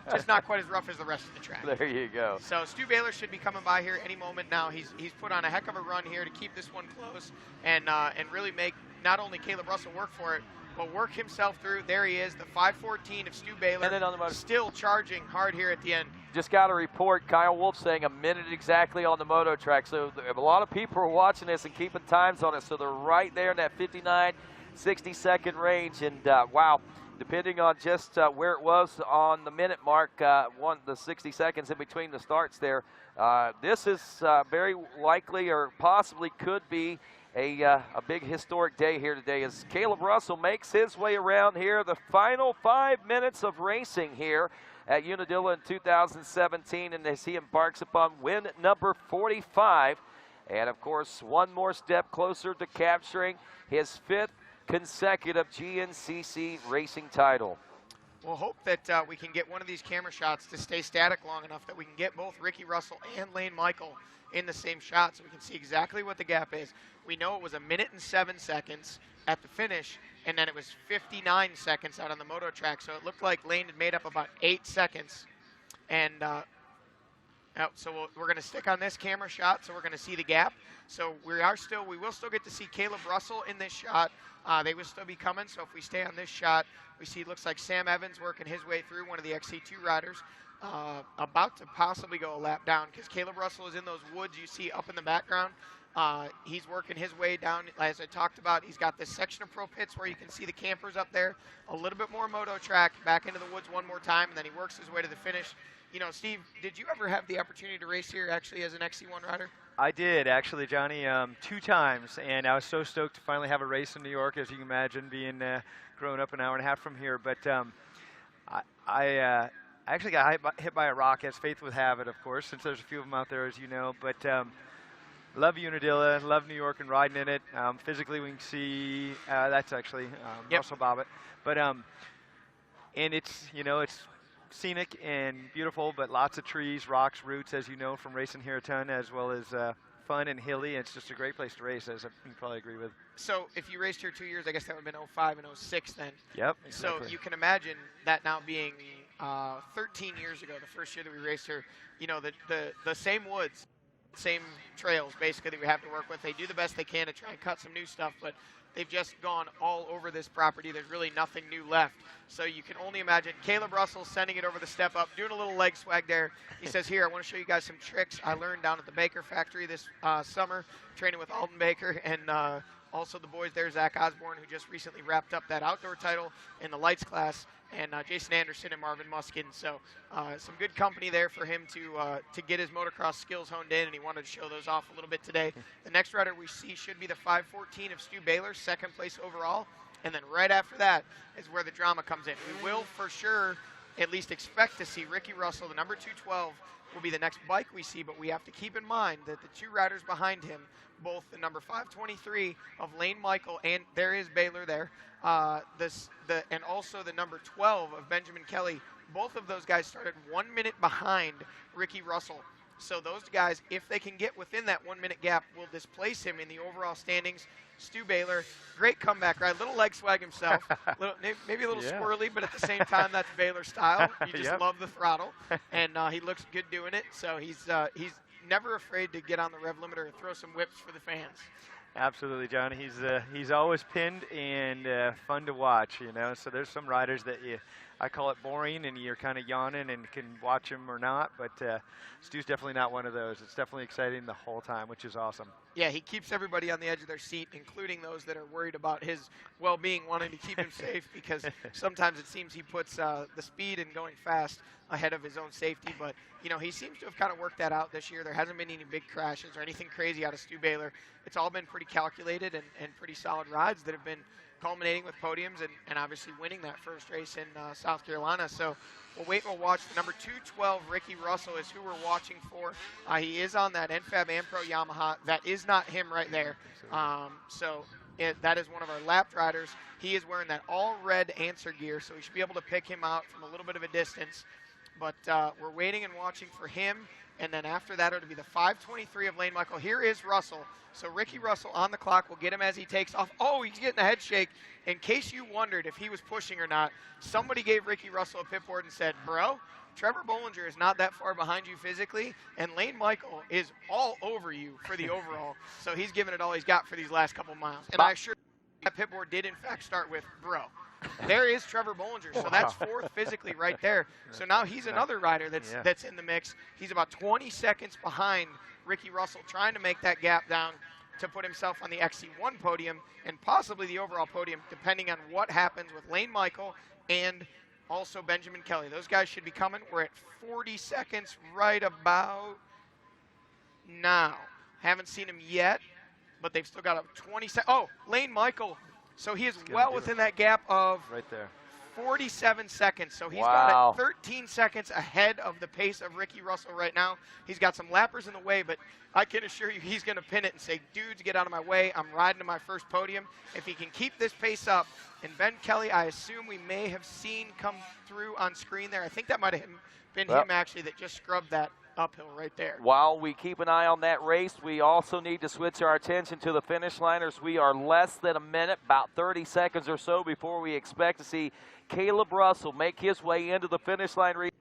Just not quite as rough as the rest of the track. There you go. So Stu Baylor should be coming by here any moment now. He's put on a heck of a run here to keep this one close and really make not only Caleb Russell work for it, but work himself through. There he is, the 5:14 of Stu Baylor, and then on the motor, still charging hard here at the end. Just got a report, Kyle Wolf saying a minute exactly on the moto track. So a lot of people are watching this and keeping times on it. So they're right there in that 59, 60-second range. And wow, depending on just where it was on the minute mark, the 60 seconds in between the starts there, this is very likely or possibly could be a big historic day here today as Caleb Russell makes his way around here. The final 5 minutes of racing here at Unadilla in 2017, and as he embarks upon win number 45. And, of course, one more step closer to capturing his 5th consecutive GNCC racing title. We'll hope that we can get one of these camera shots to stay static long enough that we can get both Ricky Russell and Lane Michael in the same shot so we can see exactly what the gap is. We know it was 1 minute and 7 seconds at the finish, and then it was 59 seconds out on the moto track. So it looked like Lane had made up about 8 seconds. And So we're going to stick on this camera shot, so we're going to see the gap. So we will still get to see Caleb Russell in this shot. They will still be coming. So if we stay on this shot, we see it looks like Sam Evans working his way through, one of the XC2 riders, about to possibly go a lap down because Caleb Russell is in those woods you see up in the background. He's working his way down, as I talked about. He's got this section of Pro Pits where you can see the campers up there, a little bit more moto track, back into the woods one more time, and then he works his way to the finish. You know, Steve, did you ever have the opportunity to race here actually as an XC1 rider? I did, actually, Johnny, 2 times, and I was so stoked to finally have a race in New York, as you can imagine, being growing up an hour and a half from here. But I actually got hit by a rock, as fate would have it, of course, since there's a few of them out there, as you know. But love Unadilla, love New York and riding in it. Physically, we can see that's actually Russell Bobbitt. But and it's, you know, it's scenic and beautiful, but lots of trees, rocks, roots, as you know from racing here a ton, as well as fun and hilly. It's just a great place to race, as you probably agree with. So if you raced here 2 years, I guess that would have been 05 and 06 then. Yep, exactly. So you can imagine that now being 13 years ago, the first year that we raced here, you know, the same woods, same trails basically that we have to work with. They do the best they can to try and cut some new stuff, but they've just gone all over this property. There's really nothing new left. So you can only imagine Caleb Russell sending it over the step up, doing a little leg swag there. He says, here, I want to show you guys some tricks I learned down at the Baker factory this summer, training with Alden Baker, and also the boys there, Zach Osborne, who just recently wrapped up that outdoor title in the lights class, and Jason Anderson and Marvin Muskin. So some good company there for him to get his motocross skills honed in, and he wanted to show those off a little bit today. The next rider we see should be the 514 of Stu Baylor, second place overall. And then right after that is where the drama comes in. We will for sure at least expect to see Ricky Russell, the number 212, will be the next bike we see, but we have to keep in mind that the 2 riders behind him, both the number 523 of Lane Michael, and there is Baylor there, and also the number 12 of Benjamin Kelly, both of those guys started 1 minute behind Ricky Russell. So those guys, if they can get within that 1 minute gap, will displace him in the overall standings. Stu Baylor, great comeback ride, little leg swag himself, maybe a little squirrely, but at the same time, that's Baylor style. You just love the throttle, and he looks good doing it. So he's never afraid to get on the rev limiter and throw some whips for the fans. Absolutely, John. He's always pinned and fun to watch, you know. So there's some riders that I call it boring, and you're kind of yawning and can watch him or not. But Stu's definitely not one of those. It's definitely exciting the whole time, which is awesome. Yeah, he keeps everybody on the edge of their seat, including those that are worried about his well-being, wanting to keep him safe, because sometimes it seems he puts the speed and going fast ahead of his own safety. But, you know, he seems to have kind of worked that out this year. There hasn't been any big crashes or anything crazy out of Stu Baylor. It's all been pretty calculated and pretty solid rides that have been culminating with podiums and obviously winning that first race in South Carolina. So we'll wait and we'll watch. The number 212, Ricky Russell, is who we're watching for. He is on that NFAB Ampro Yamaha. That is not him right there. That is one of our lapped riders. He is wearing that all red answer gear, so we should be able to pick him out from a little bit of a distance. But we're waiting and watching for him. And then after that, it'll be the 523 of Lane Michael. Here is Russell. So Ricky Russell on the clock. We'll get him as he takes off. Oh, he's getting a head shake. In case you wondered if he was pushing or not, somebody gave Ricky Russell a pit board and said, bro, Trevor Bollinger is not that far behind you physically, and Lane Michael is all over you for the overall. So he's giving it all he's got for these last couple miles. And I assure you that pit board did, in fact, start with, bro. There is Trevor Bollinger, so that's fourth physically right there. So now he's another rider that's in the mix. He's about 20 seconds behind Ricky Russell, trying to make that gap down to put himself on the XC1 podium and possibly the overall podium, depending on what happens with Lane Michael and also Benjamin Kelly. Those guys should be coming. We're at 40 seconds right about now. Haven't seen him yet, but they've still got a 20 seconds. Oh, Lane Michael. So he is well within that gap of right there. 47 seconds. So he's got it 13 seconds ahead of the pace of Ricky Russell right now. He's got some lappers in the way, but I can assure you he's going to pin it and say, dudes, get out of my way. I'm riding to my first podium. If he can keep this pace up, and Ben Kelly, I assume we may have seen come through on screen there. I think that might have been him actually that just scrubbed that uphill right there. While we keep an eye on that race, we also need to switch our attention to the finish liners. We are less than a minute, about 30 seconds or so before we expect to see Caleb Russell make his way into the finish line.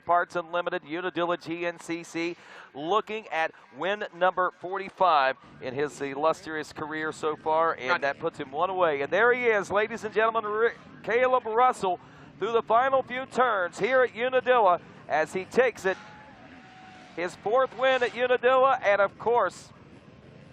Parts Unlimited, Unadilla GNCC, looking at win number 45 in his illustrious career so far, and that puts him one away. And there he is, ladies and gentlemen, Caleb Russell through the final few turns here at Unadilla as he takes it. His 4th win at Unadilla, and of course,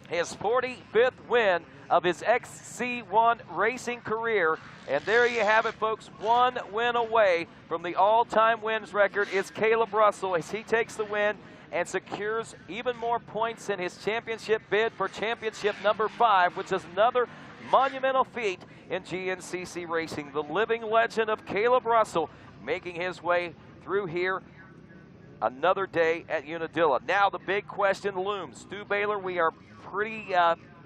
his 45th win of his XC1 racing career. And there you have it, folks. 1 win away from the all-time wins record is Caleb Russell as he takes the win and secures even more points in his championship bid for championship number 5, which is another monumental feat in GNCC racing. The living legend of Caleb Russell making his way through here another day at Unadilla. Now the big question looms. Stu Baylor, we are pretty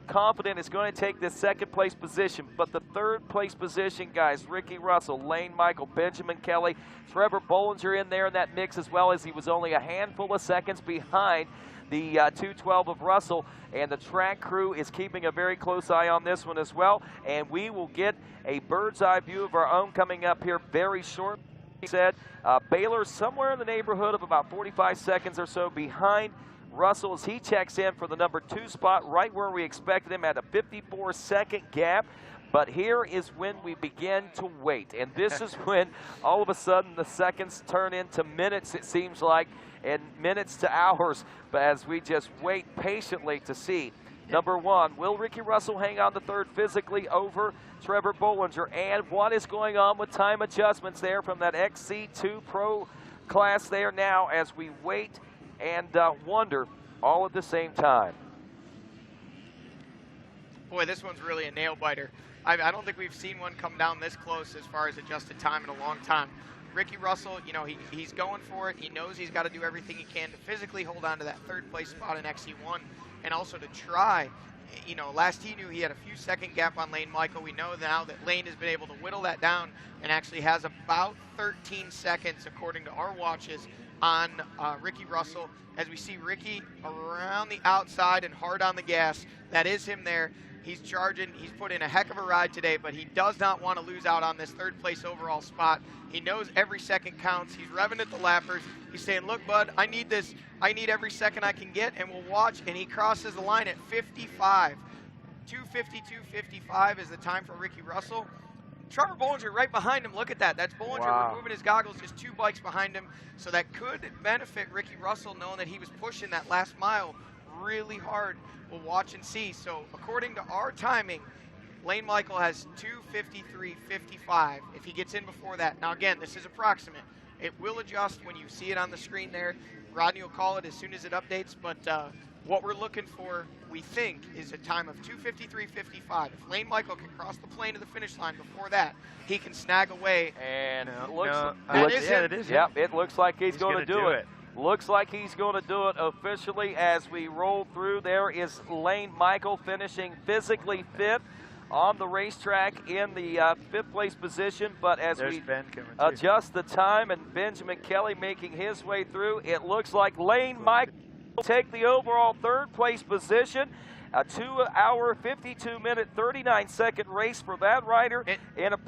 confident is going to take this 2nd place position, but the 3rd place position, guys, Ricky Russell, Lane Michael, Benjamin Kelly, Trevor Bollinger in there in that mix, as well as he was only a handful of seconds behind the 212 of Russell, and the track crew is keeping a very close eye on this one as well, and we will get a bird's eye view of our own coming up here very shortly. He said Baylor somewhere in the neighborhood of about 45 seconds or so behind Russell as he checks in for the number 2 spot, right where we expected him at a 54-second gap. But here is when we begin to wait. And this is when all of a sudden the seconds turn into minutes, it seems like, and minutes to hours. But as we just wait patiently to see, number 1, will Ricky Russell hang on to 3rd physically over Trevor Bollinger? And what is going on with time adjustments there from that XC2 Pro class there now as we wait and wonder all at the same time? Boy, this one's really a nail-biter. I don't think we've seen one come down this close as far as adjusted time in a long time. Ricky Russell, you know, he's going for it. He knows he's got to do everything he can to physically hold on to that 3rd place spot in XC1 and also to try. You know, last he knew he had a few second gap on Lane Michael. We know now that Lane has been able to whittle that down and actually has about 13 seconds, according to our watches, on Ricky Russell. As we see Ricky around the outside and hard on the gas. That is him there. He's charging. He's put in a heck of a ride today, but he does not want to lose out on this 3rd place overall spot. He knows every second counts. He's revving at the lappers. He's saying, look, bud, I need this. I need every second I can get, and we'll watch. And he crosses the line at 55. 2:52.55 is the time for Ricky Russell. Trevor Bollinger right behind him. Look at that. That's Bollinger removing his goggles, just 2 bikes behind him. So that could benefit Ricky Russell, knowing that he was pushing that last mile really hard. We'll watch and see. So according to our timing, Lane Michael has 2:53.55 if he gets in before that. Now again, this is approximate. It will adjust when you see it on the screen there. Rodney will call it as soon as it updates, but what we're looking for, we think, is a time of 2:53.55. If Lane Michael can cross the plane to the finish line before that, he can snag away. And it looks like he's going to do it. Looks like he's going to do it officially as we roll through. There is Lane Michael finishing physically 5th on the racetrack in the 5th place position. But as we adjust the time and Benjamin Kelly making his way through, it looks like Lane Michael will take the overall 3rd place position. A 2 hour, 52 minute, 39 second race for that rider, and a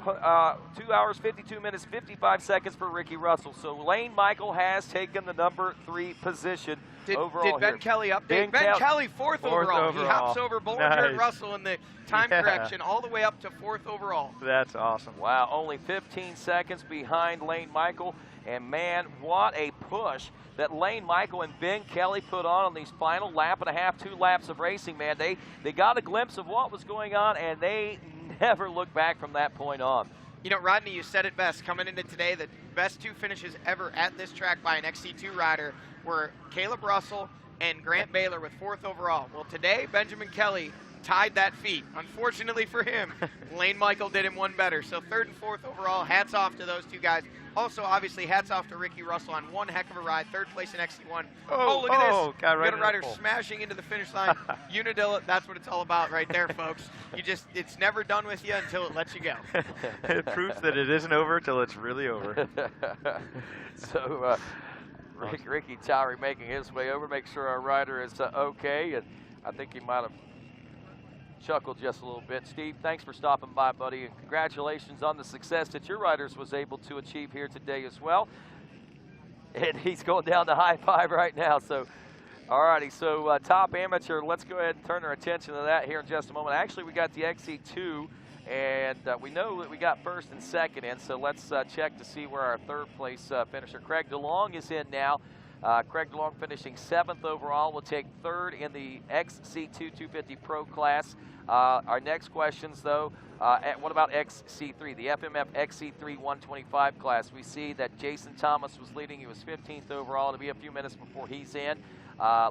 2 hours, 52 minutes, 55 seconds for Ricky Russell. So Lane Michael has taken the number 3 position overall. Did Ben Kelly update? Ben Kelly, 4th overall. He hops over Bollinger and Russell in the time correction all the way up to 4th overall. That's awesome. Wow, only 15 seconds behind Lane Michael. And man, what a push that Lane Michael and Ben Kelly put on these final lap and a half, 2 laps of racing, man. They got a glimpse of what was going on, and they never looked back from that point on. You know, Rodney, you said it best coming into today. The best 2 finishes ever at this track by an XC2 rider were Caleb Russell and Grant Baylor with 4th overall. Well, today, Benjamin Kelly tied that feat. Unfortunately for him, Lane Michael did him one better. So 3rd and 4th overall, hats off to those 2 guys. Also, obviously, hats off to Ricky Russell on one heck of a ride. 3rd place in XC1. Oh, look at this. Got a rider smashing into the finish line. Unadilla, that's what it's all about right there, folks. It's never done with you until it lets you go. It proves that it isn't over till it's really over. So, Ricky Towery making his way over, make sure our rider is okay, and I think he might have chuckled just a little bit. Steve, thanks for stopping by, buddy, and congratulations on the success that your riders was able to achieve here today as well. And he's going down to high five right now. So, all righty. So, top amateur, let's go ahead and turn our attention to that here in just a moment. Actually, we got the XC2, and we know that we got first and second in. So, let's check to see where our third place finisher, Craig DeLong, is in now. Craig DeLong finishing 7th overall. Will take 3rd in the XC2 250 Pro class. Our next questions, though, what about XC3, the FMF XC3 125 class? We see that Jason Thomas was leading. He was 15th overall. It'll be a few minutes before he's in.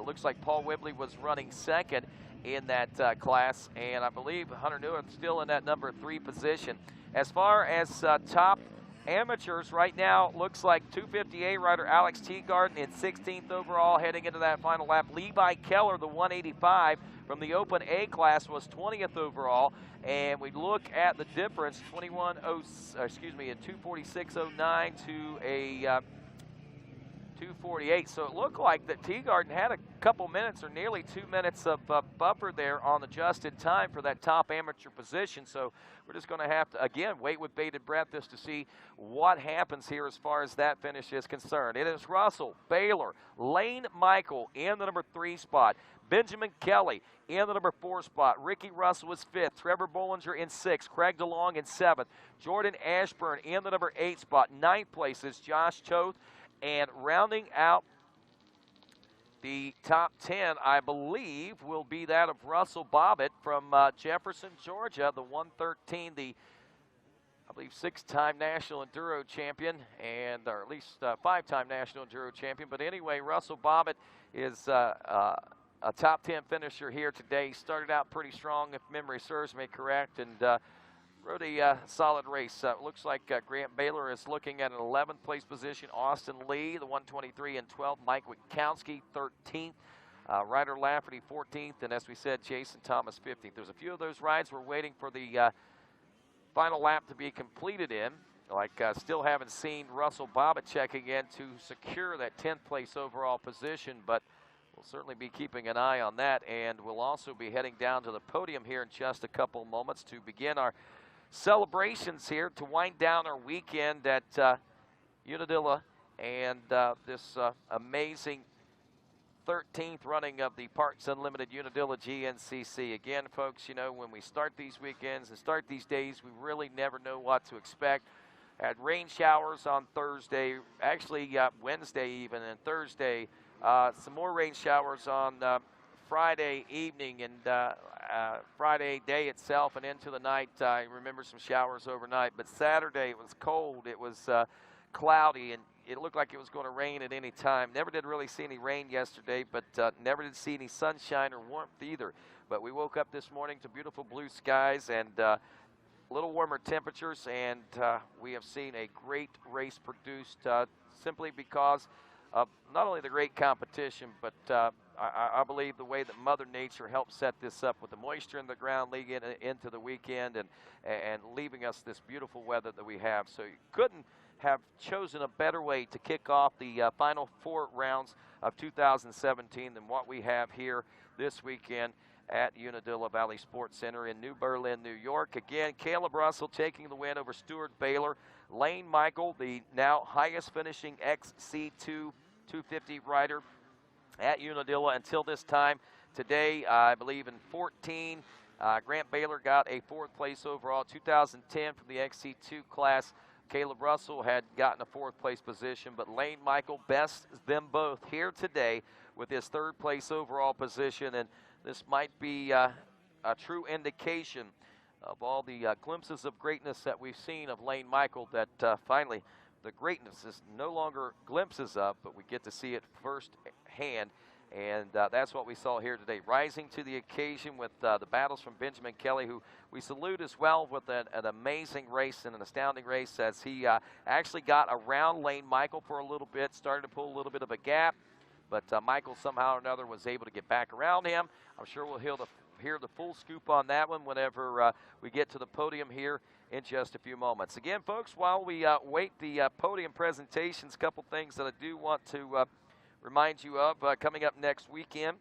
Looks like Paul Whibley was running 2nd in that class, and I believe Hunter Newell still in that number 3 position. As far as top amateurs right now, looks like 250A rider Alex Teagarden in 16th overall heading into that final lap. Levi Keller, the 185 from the Open A class, was 20th overall, and we look at the difference, a 246.09 to a 248. So it looked like that Teagarden had a couple minutes or nearly 2 minutes of buffer there on the just-in-time for that top amateur position. So we're just going to have to, again, wait with bated breath just to see what happens here as far as that finish is concerned. It is Russell, Baylor, Lane Michael in the number 3 spot. Benjamin Kelly in the number 4 spot. Ricky Russell was 5th. Trevor Bollinger in 6th. Craig DeLong in 7th. Jordan Ashburn in the number 8 spot. 9th place is Josh Choate. And rounding out the top 10, I believe, will be that of Russell Bobbitt from Jefferson, Georgia, the 113, the, I believe, 6-time National Enduro Champion, and or at least 5-time National Enduro Champion. But anyway, Russell Bobbitt is a top 10 finisher here today. He started out pretty strong, if memory serves me correct, and rode a solid race. Looks like Grant Baylor is looking at an 11th place position. Austin Lee, the 123 and 12th. Mike Witkowski, 13th. Ryder Lafferty, 14th. And as we said, Jason Thomas, 15th. There's a few of those rides we're waiting for the final lap to be completed in. Like still haven't seen Russell Bobbitt checking in to secure that 10th place overall position, but we'll certainly be keeping an eye on that. And we'll also be heading down to the podium here in just a couple moments to begin our celebrations here to wind down our weekend at Unadilla and this amazing 13th running of the Parks Unlimited Unadilla GNCC. Again, folks, you know, when we start these weekends and start these days, we really never know what to expect. Had rain showers on Thursday, actually Wednesday even, and Thursday. Some more rain showers on Friday evening and Friday day itself and into the night. I remember some showers overnight, but Saturday it was cold. It was cloudy, and it looked like it was going to rain at any time. Never did really see any rain yesterday, but never did see any sunshine or warmth either. But we woke up this morning to beautiful blue skies and a little warmer temperatures, and we have seen a great race produced simply because of not only the great competition, but I believe the way that Mother Nature helped set this up with the moisture in the ground leading into the weekend and leaving us this beautiful weather that we have. So you couldn't have chosen a better way to kick off the final 4 rounds of 2017 than what we have here this weekend at Unadilla Valley Sports Center in New Berlin, New York. Again, Caleb Russell taking the win over Stuart Baylor. Lane Michael, the now highest finishing XC2 250 rider at Unadilla until this time. Today, I believe in 14, Grant Baylor got a 4th place overall. 2010 from the XC2 class, Caleb Russell had gotten a 4th place position, but Lane Michael best them both here today with his 3rd place overall position, and this might be a true indication of all the glimpses of greatness that we've seen of Lane Michael, that finally the greatness is no longer glimpses of, but we get to see it firsthand. And that's what we saw here today, rising to the occasion with the battles from Benjamin Kelly, who we salute as well with an amazing race and an astounding race as he actually got around Lane Michael for a little bit, started to pull a little bit of a gap, but Michael somehow or another was able to get back around him. I'm sure we'll hear the full scoop on that one whenever we get to the podium here in just a few moments. Again, folks, while we wait the podium presentations, a couple things that I do want to remind you of coming up next weekend.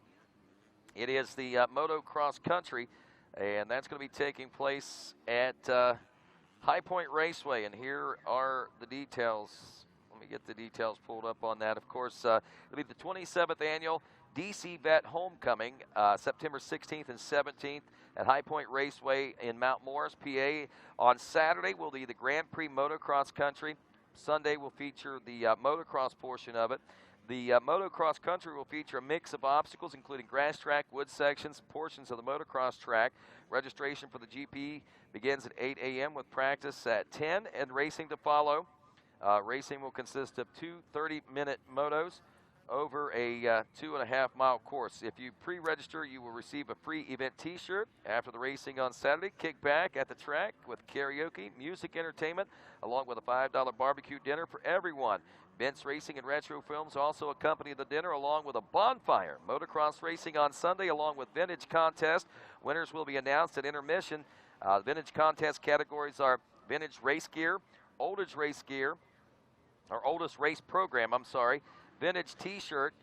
It is the Moto Cross Country, and that's going to be taking place at High Point Raceway, and here are the details. Let Let me get the details pulled up on that. Of course, it'll be the 27th annual DC Vet Homecoming, September 16th and 17th at High Point Raceway in Mount Morris, PA. On Saturday will be the Grand Prix Motocross Country. Sunday will feature the motocross portion of it. The motocross country will feature a mix of obstacles, including grass track, wood sections, portions of the motocross track. Registration for the GP begins at 8 a.m. with practice at 10 and racing to follow. Racing will consist of two 30-minute motos over a 2.5-mile course. If you pre-register, you will receive a free event T-shirt. After the racing on Saturday, kick back at the track with karaoke, music entertainment, along with a $5 barbecue dinner for everyone. Benz Racing and Retro Films also accompany the dinner along with a bonfire. Motocross racing on Sunday along with vintage contest. Winners will be announced at intermission. Vintage contest categories are vintage race gear, oldest race gear, or oldest race program, vintage T-shirt,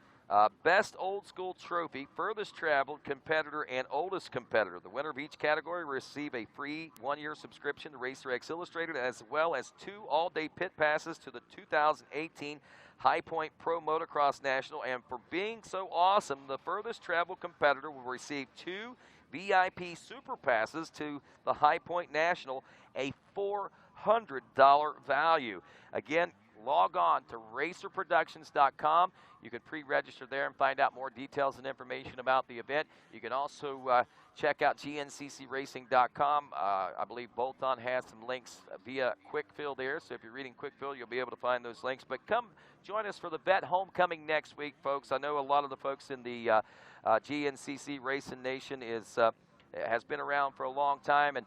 best old school trophy, furthest traveled competitor, and oldest competitor. The winner of each category will receive a free 1-year subscription to RacerX Illustrated, as well as 2 all-day pit passes to the 2018 High Point Pro Motocross National. And for being so awesome, the furthest traveled competitor will receive 2 VIP super passes to the High Point National, a $400 value. Again, log on to racerproductions.com. You can pre-register there and find out more details and information about the event. You can also check out GNCCRacing.com. I believe Bolton has some links via Quickfill there, so if you're reading Quickfill, you'll be able to find those links. But come join us for the Vet Homecoming next week, folks. I know a lot of the folks in the GNCC Racing Nation has been around for a long time, and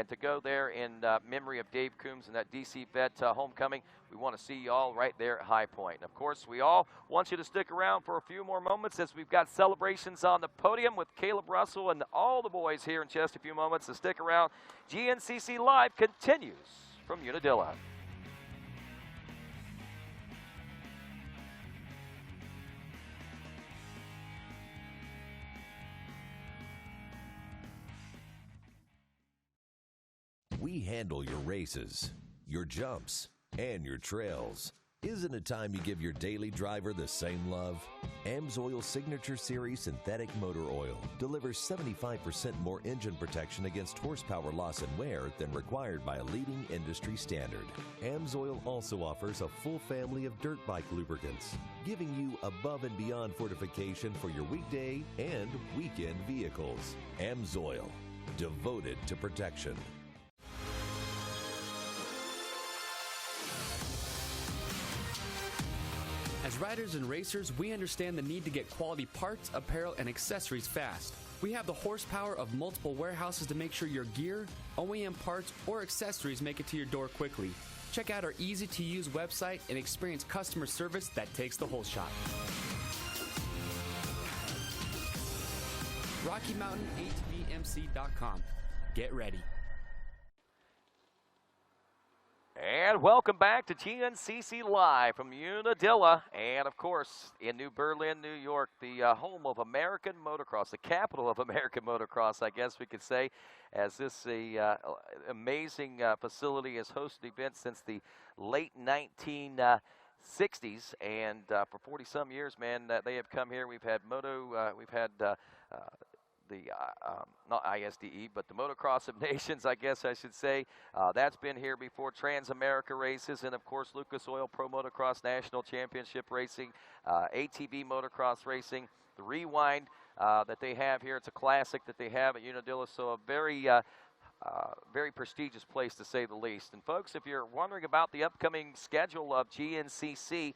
to go there in memory of Dave Coombs and that DC Vet Homecoming, we want to see you all right there at High Point. And of course, we all want you to stick around for a few more moments as we've got celebrations on the podium with Caleb Russell and all the boys here in just a few moments. So stick around. GNCC Live continues from Unadilla. We handle your races, your jumps, and your trails. Isn't it time you give your daily driver the same love? AMSOIL Signature Series Synthetic Motor Oil delivers 75% more engine protection against horsepower loss and wear than required by a leading industry standard. AMSOIL also offers a full family of dirt bike lubricants, giving you above and beyond fortification for your weekday and weekend vehicles. AMSOIL, devoted to protection. As riders and racers, we understand the need to get quality parts, apparel, and accessories fast. We have the horsepower of multiple warehouses to make sure your gear, OEM parts, or accessories make it to your door quickly. Check out our easy-to-use website and experience customer service that takes the whole shot. RockyMountainHVMC.com. Get ready. And welcome back to GNCC Live from Unadilla, and of course in New Berlin, New York, the home of American motocross, the capital of American motocross, I guess we could say, as this amazing facility has hosted events since the late 1960s, and for 40-some years, man, they have come here. We've had not ISDE, but the Motocross of Nations, I guess I should say. That's been here before. Trans-America races, and of course Lucas Oil Pro Motocross National Championship Racing, ATV Motocross Racing, the Rewind that they have here. It's a classic that they have at Unadilla, so a very prestigious place to say the least. And folks, if you're wondering about the upcoming schedule of GNCC,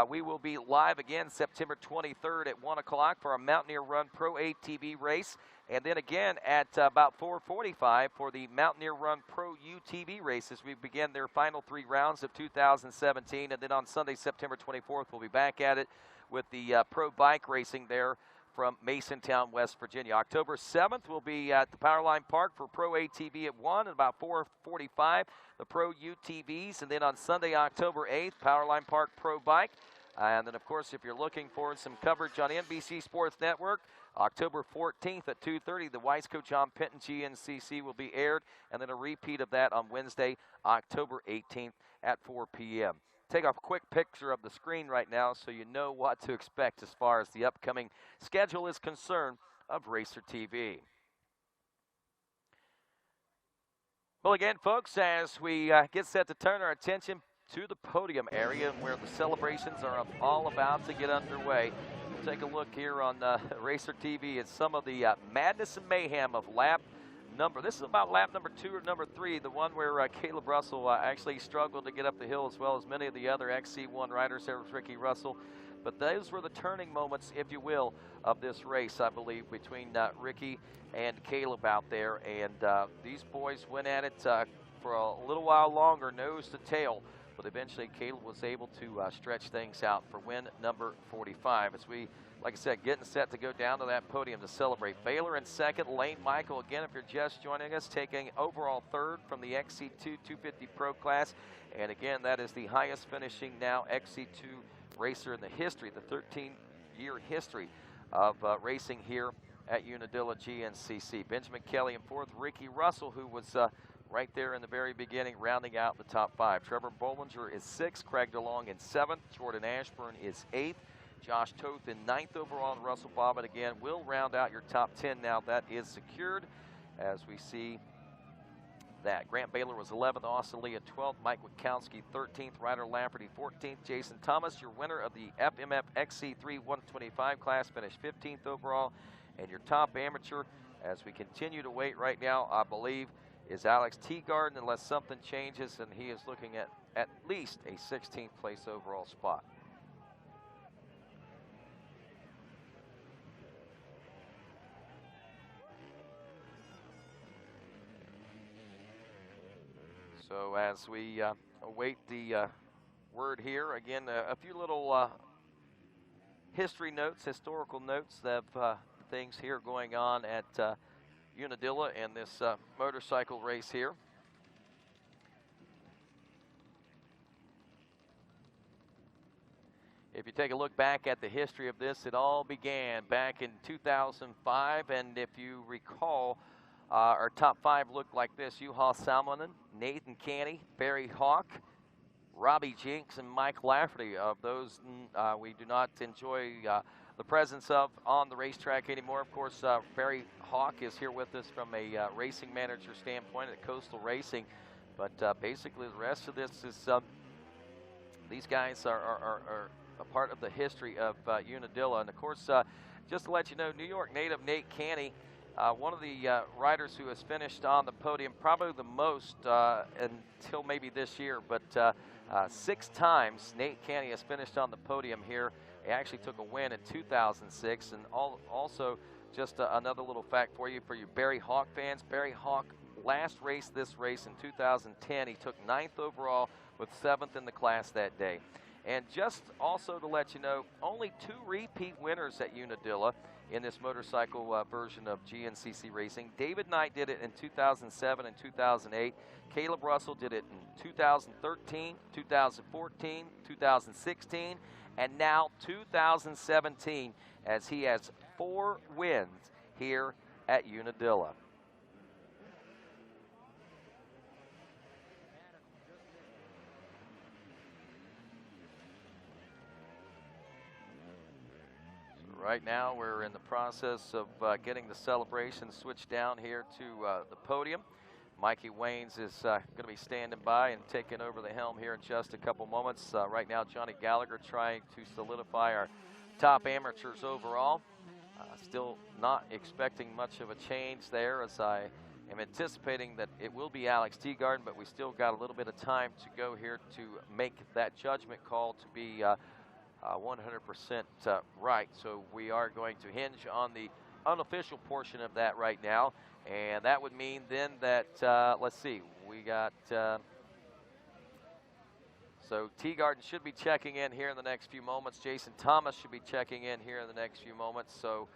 we will be live again September 23rd at 1 o'clock for our Mountaineer Run Pro ATV race. And then again at about 4:45 for the Mountaineer Run Pro UTV races. We begin their final 3 rounds of 2017. And then on Sunday, September 24th, we'll be back at it with the pro bike racing there from Masontown, West Virginia. October 7th, we'll be at the Powerline Park for Pro ATV at 1 at about 4:45, the Pro UTVs. And then on Sunday, October 8th, Powerline Park Pro Bike. And then, of course, if you're looking for some coverage on NBC Sports Network, October 14th at 2:30, the Weisco John Penton GNCC will be aired, and then a repeat of that on Wednesday, October 18th at 4 p.m. take a quick picture of the screen right now so you know what to expect as far as the upcoming schedule is concerned of RacerTV. Well, again, folks, as we get set to turn our attention to the podium area where the celebrations are all about to get underway, we'll take a look here on RacerTV at some of the madness and mayhem of lap number. This is about lap number 2 or number 3, the one where Caleb Russell actually struggled to get up the hill as well as many of the other XC1 riders. There was Ricky Russell. But those were the turning moments, if you will, of this race, I believe, between Ricky and Caleb out there. And these boys went at it for a little while longer, nose to tail. But eventually, Caleb was able to stretch things out for win number 45. As we, like I said, getting set to go down to that podium to celebrate. Baylor in second, Lane Michael, again, if you're just joining us, taking overall third from the XC2 250 Pro class. And again, that is the highest finishing now XC2 racer in the history, the 13-year history of racing here at Unadilla GNCC. Benjamin Kelly in fourth, Ricky Russell, who was right there in the very beginning, rounding out the top 5. Trevor Bollinger is 6th, Craig DeLong in 7th, Jordan Ashburn is 8th, Josh Toth in 9th overall, and Russell Bobbitt again will round out your top 10 now. That is secured as we see that. Grant Baylor was 11th, Austin Lee at 12th, Mike Witkowski 13th, Ryder Lafferty 14th, Jason Thomas, your winner of the FMF XC3 125 class, finished 15th overall, and your top amateur, as we continue to wait right now, I believe, is Alex Teagarden, unless something changes, and he is looking at least a 16th place overall spot. So as we await the word here, again, a few little history notes, historical notes of things here going on at Unadilla and this motorcycle race here. If you take a look back at the history of this, it all began back in 2005, and if you recall, our top 5 looked like this: Juha Salmonen, Nathan Canny, Barry Hawk, Robbie Jinks, and Mike Lafferty. Of those, we do not enjoy the presence of on the racetrack anymore. Of course, Barry Hawk is here with us from a racing manager standpoint at Coastal Racing. But basically, the rest of this is these guys are a part of the history of Unadilla. And of course, just to let you know, New York native Nate Canny, one of the riders who has finished on the podium, probably the most until maybe this year, but 6 times Nate Canny has finished on the podium here. He actually took a win in 2006, and also just another little fact for you Barry Hawk fans. Barry Hawk last raced this race in 2010. He took 9th overall with 7th in the class that day. And just also to let you know, only 2 repeat winners at Unadilla in this motorcycle version of GNCC racing. David Knight did it in 2007 and 2008. Caleb Russell did it in 2013, 2014, 2016, and now 2017, as he has 4 wins here at Unadilla. Right now, we're in the process of getting the celebration switched down here to the podium. Mikey Waynes is going to be standing by and taking over the helm here in just a couple moments. Right now, Johnny Gallagher trying to solidify our top amateurs overall. Still not expecting much of a change there, as I am anticipating that it will be Alex Teagarden, but we still got a little bit of time to go here to make that judgment call to be 100% right. So we are going to hinge on the unofficial portion of that right now, and that would mean then that let's see, we got so Teagarden should be checking in here in the next few moments. Jason Thomas should be checking in here in the next few moments. So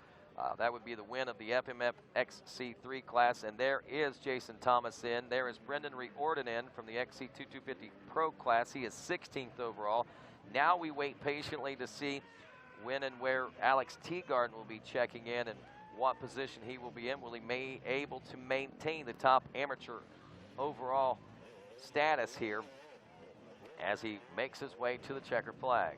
that would be the win of the FMF XC3 class, and there is Jason Thomas in. There is Brendan Riordan in from the XC2 250 Pro class. He is 16th overall. Now we wait patiently to see when and where Alex Teagarden will be checking in and what position he will be in. Will he be able to maintain the top amateur overall status here as he makes his way to the checker flag.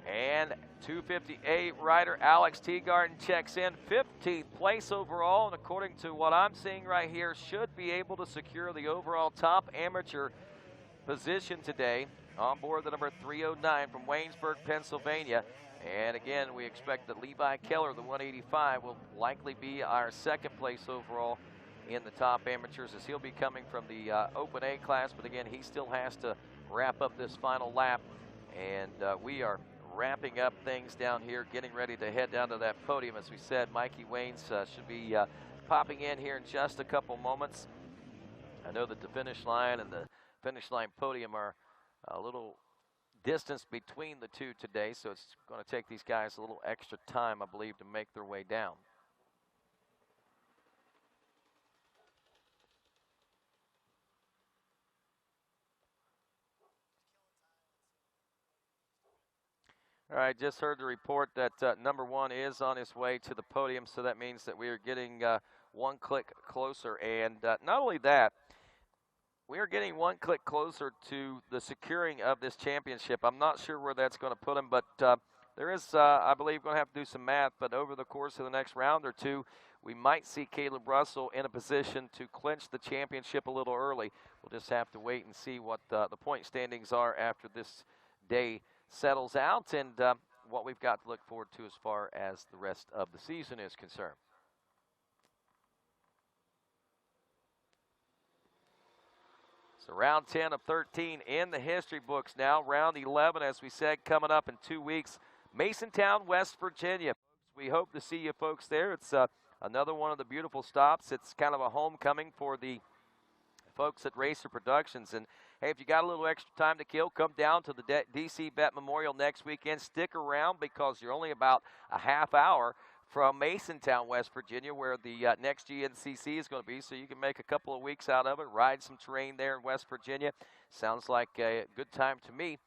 And 258 rider Alex Teagarden checks in, 15th place overall, and according to what I'm seeing right here, should be able to secure the overall top amateur position today on board the number 309 from Waynesburg, Pennsylvania. And again, we expect that Levi Keller, the 185, will likely be our second place overall in the top amateurs, as he'll be coming from the Open A class. But again, he still has to wrap up this final lap, and we are wrapping up things down here, getting ready to head down to that podium. As we said, Mikey Waynes should be popping in here in just a couple moments. I know that the finish line and the finish line podium are a little distance between the two today, so it's going to take these guys a little extra time, I believe, to make their way down. All right, just heard the report that number 1 is on his way to the podium, so that means that we are getting one click closer. And not only that, we are getting one click closer to the securing of this championship. I'm not sure where that's going to put him, but there is, I believe, going to have to do some math. But over the course of the next round or two, we might see Caleb Russell in a position to clinch the championship a little early. We'll just have to wait and see what the point standings are after this day settles out, and what we've got to look forward to as far as the rest of the season is concerned. So round 10 of 13 in the history books now. Round 11, as we said, coming up in 2 weeks. Masontown, West Virginia. We hope to see you folks there. It's another one of the beautiful stops. It's kind of a homecoming for the folks at Racer Productions. And hey, if you got a little extra time to kill, come down to the DC Bet Memorial next weekend. Stick around, because you're only about a half hour from Masontown, West Virginia, where the next GNCC is going to be, so you can make a couple of weeks out of it, ride some terrain there in West Virginia. Sounds like a good time to me.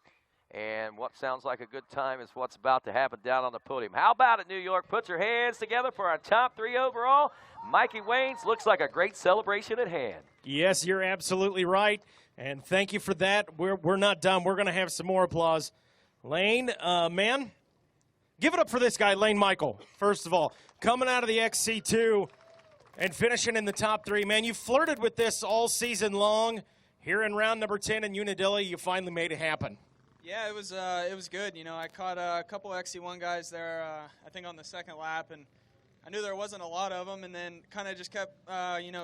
And what sounds like a good time is what's about to happen down on the podium. How about it, New York? Put your hands together for our top 3 overall. Mikey Waynes, looks like a great celebration at hand. Yes, you're absolutely right, and thank you for that. We're not done. We're going to have some more applause. Lane, man, give it up for this guy, Lane Michael, first of all. Coming out of the XC2 and finishing in the top 3. Man, you flirted with this all season long. Here in round number 10 in Unadilla, you finally made it happen. Yeah, it was good. You know, I caught a couple XC1 guys there, I think on the second lap, and I knew there wasn't a lot of them, and then kind of just kept,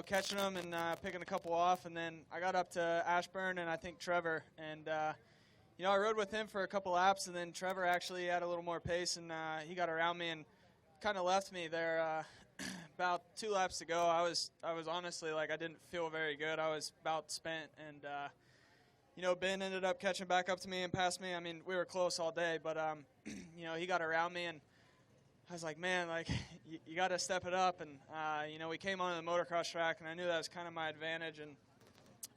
catching them and picking a couple off, and then I got up to Ashburn and I think Trevor, and I rode with him for a couple laps, and then Trevor actually had a little more pace, and he got around me and kind of left me there about 2 laps to go. I was honestly, like, I didn't feel very good. I was about spent, and Ben ended up catching back up to me and passed me. I mean, we were close all day, but he got around me, and I was like, man, like, you got to step it up. And we came onto the motocross track, and I knew that was kind of my advantage, and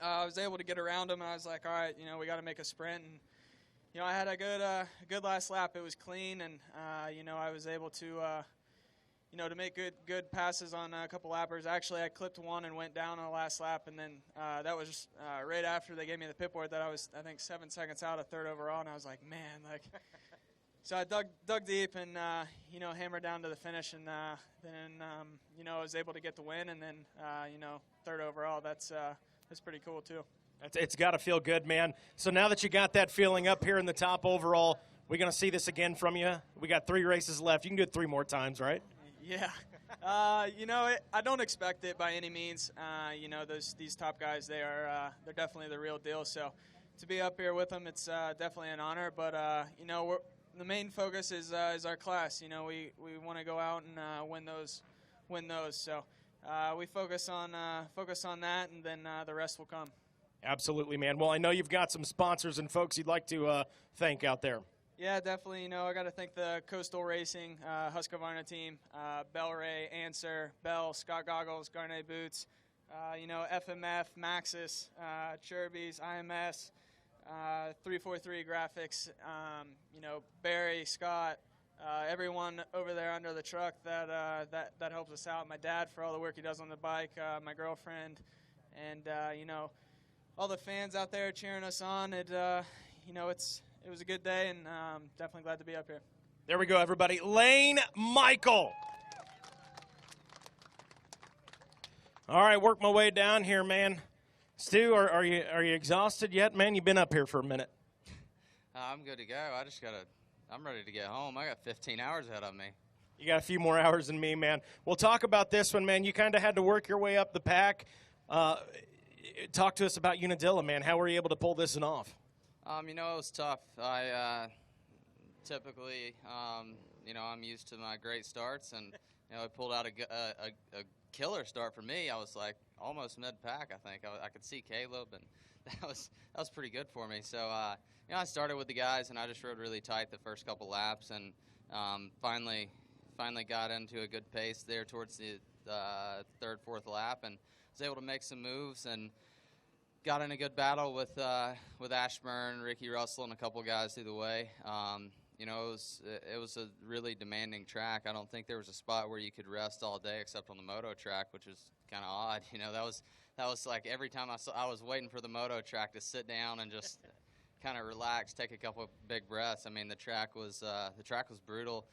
I was able to get around him, and I was like, all right, we got to make a sprint. And I had a good last lap. It was clean, and I was able to to make good passes on a couple lappers. Actually, I clipped one and went down on the last lap, and then that was just right after they gave me the pit board that I was, I think, 7 seconds out of 3rd overall, and I was like, man, like. So I dug deep and hammered down to the finish, and then I was able to get the win, and then 3rd overall. That's pretty cool too. It's got to feel good, man. So now that you got that feeling up here in the top overall, we're going to see this again from you. We got 3 races left. You can do it 3 more times, right? Yeah. I don't expect it by any means. These top guys, they're definitely the real deal. So to be up here with them, it's definitely an honor. But the main focus is our class. We want to go out and win those. So we focus on that, and then the rest will come. Absolutely, man. Well, I know you've got some sponsors and folks you'd like to thank out there. Yeah, definitely. I got to thank the Coastal Racing, Husqvarna team, Bell Ray, Answer, Bell, Scott Goggles, Garnet Boots, FMF, Maxxis, Chirby's, IMS, 343 Graphics, Barry, Scott, everyone over there under the truck that helps us out. My dad for all the work he does on the bike, my girlfriend, and all the fans out there cheering us on. It was a good day, and definitely glad to be up here. There we go, everybody. Lane Michael. All right, work my way down here, man. Stu, are you exhausted yet, man? You've been up here for a minute. I'm good to go. I'm ready to get home. I got 15 hours ahead of me. You got a few more hours than me, man. We'll talk about this one, man. You kind of had to work your way up the pack. Talk to us about Unadilla, man. How were you able to pull this one off? It was tough. I typically, I'm used to my great starts, and I pulled out a killer start for me. I was like almost mid-pack, I think. I could see Caleb, and that was pretty good for me. So, I started with the guys, and I just rode really tight the first couple laps, and finally got into a good pace there towards the third, fourth lap, and was able to make some moves and got in a good battle with Ashburn, Ricky Russell, and a couple guys through the way. It was a really demanding track. I don't think there was a spot where you could rest all day except on the moto track, which is kind of odd. That was like every time I was waiting for the moto track to sit down and just kind of relax, take a couple of big breaths. I mean, the track was brutal.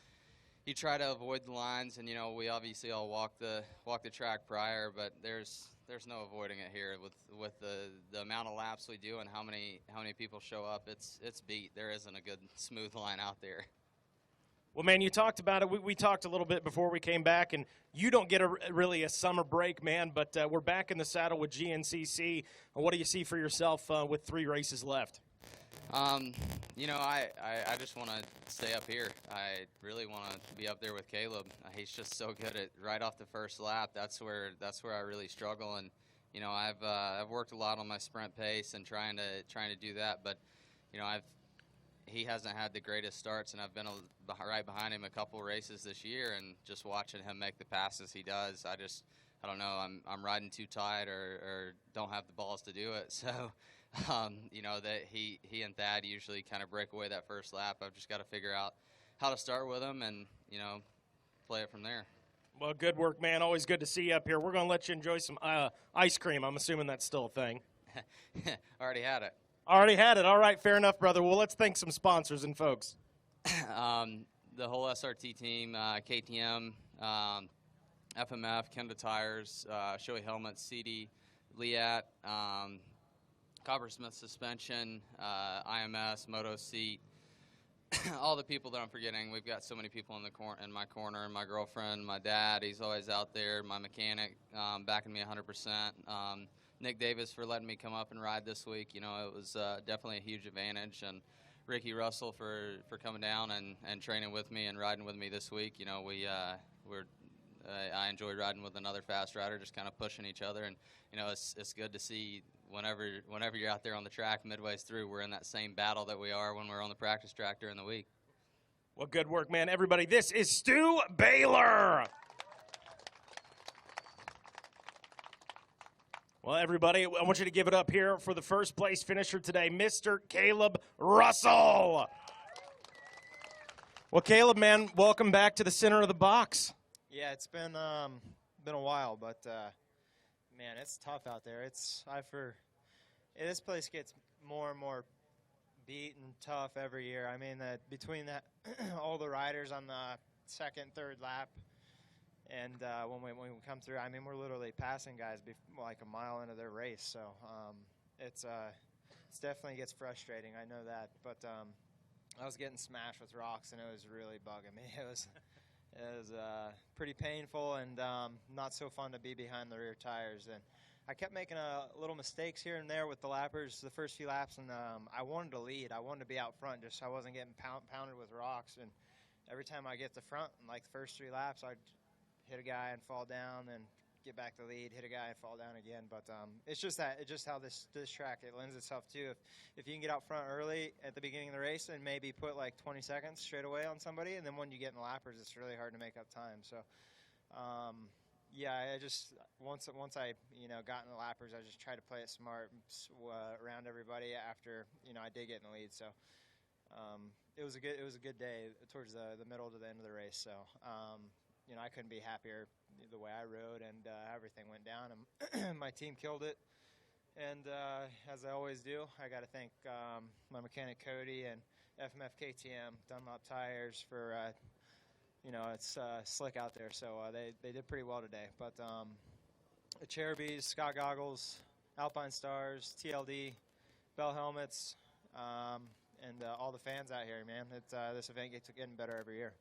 You try to avoid the lines, and we obviously all walk the track prior, but there's no avoiding it here with the amount of laps we do and how many people show up. It's beat. There isn't a good smooth line out there. Well, man, you talked about it. We talked a little bit before we came back, and you don't get really a summer break, man, but we're back in the saddle with GNCC. What do you see for yourself with 3 races left? I just want to stay up here. I really want to be up there with Caleb. He's just so good at right off the first lap. That's where I really struggle, and I've worked a lot on my sprint pace and trying to do that, but he hasn't had the greatest starts, and I've been right behind him a couple races this year, and just watching him make the passes he does, I don't know, I'm riding too tight or don't have the balls to do it. So that he and Thad usually kind of break away that first lap. I've just got to figure out how to start with him and play it from there. Well, good work, man. Always good to see you up here. We're going to let you enjoy some ice cream. I'm assuming that's still a thing. Already had it. Already had it. All right, fair enough, brother. Well, let's thank some sponsors and folks. The whole SRT team, KTM, FMF, Kenda Tires, Shoei Helmets, CD, Liat, Coppersmith Suspension, IMS, Moto Seat, all the people that I'm forgetting. We've got so many people in my corner. My girlfriend, my dad, he's always out there. My mechanic backing me 100%. Nick Davis for letting me come up and ride this week. It was definitely a huge advantage. And Ricky Russell for coming down and training with me and riding with me this week. I enjoy riding with another fast rider, just kind of pushing each other. And, it's good to see whenever you're out there on the track midway through, we're in that same battle that we are when we're on the practice track during the week. Well, good work, man. Everybody, this is Stu Baylor. Well, everybody, I want you to give it up here for the first place finisher today, Mr. Caleb Russell. Well, Caleb, man, welcome back to the center of the box. Yeah, it's been a while, but man, it's tough out there. This place gets more and more beat and tough every year. I mean, between all the riders on the second, third lap, and when we come through, I mean, we're literally passing guys like a mile into their race. So it's definitely gets frustrating. I know that, but I was getting smashed with rocks, and it was really bugging me. It was pretty painful and not so fun to be behind the rear tires. And I kept making little mistakes here and there with the lappers the first few laps, and I wanted to lead. I wanted to be out front just so I wasn't getting pounded with rocks. And every time I get to front, like the first 3 laps, I'd hit a guy and fall down, then get back to lead, hit a guy and fall down again. But it's just how this track, it lends itself to. If you can get out front early at the beginning of the race and maybe put like 20 seconds straight away on somebody, and then when you get in the lappers, it's really hard to make up time. So I just once I got in the lappers, I just tried to play it smart around everybody after I did get in the lead. So it was a good day towards the middle to the end of the race. So you know, I couldn't be happier the way I rode and everything went down. And my team killed it. And as I always do, I got to thank my mechanic Cody and FMF KTM Dunlop tires for you know, it's slick out there, so they did pretty well today. But the Cherubies, Scott Goggles, Alpine Stars, TLD, Bell Helmets, and all the fans out here, man. This event gets getting better every year.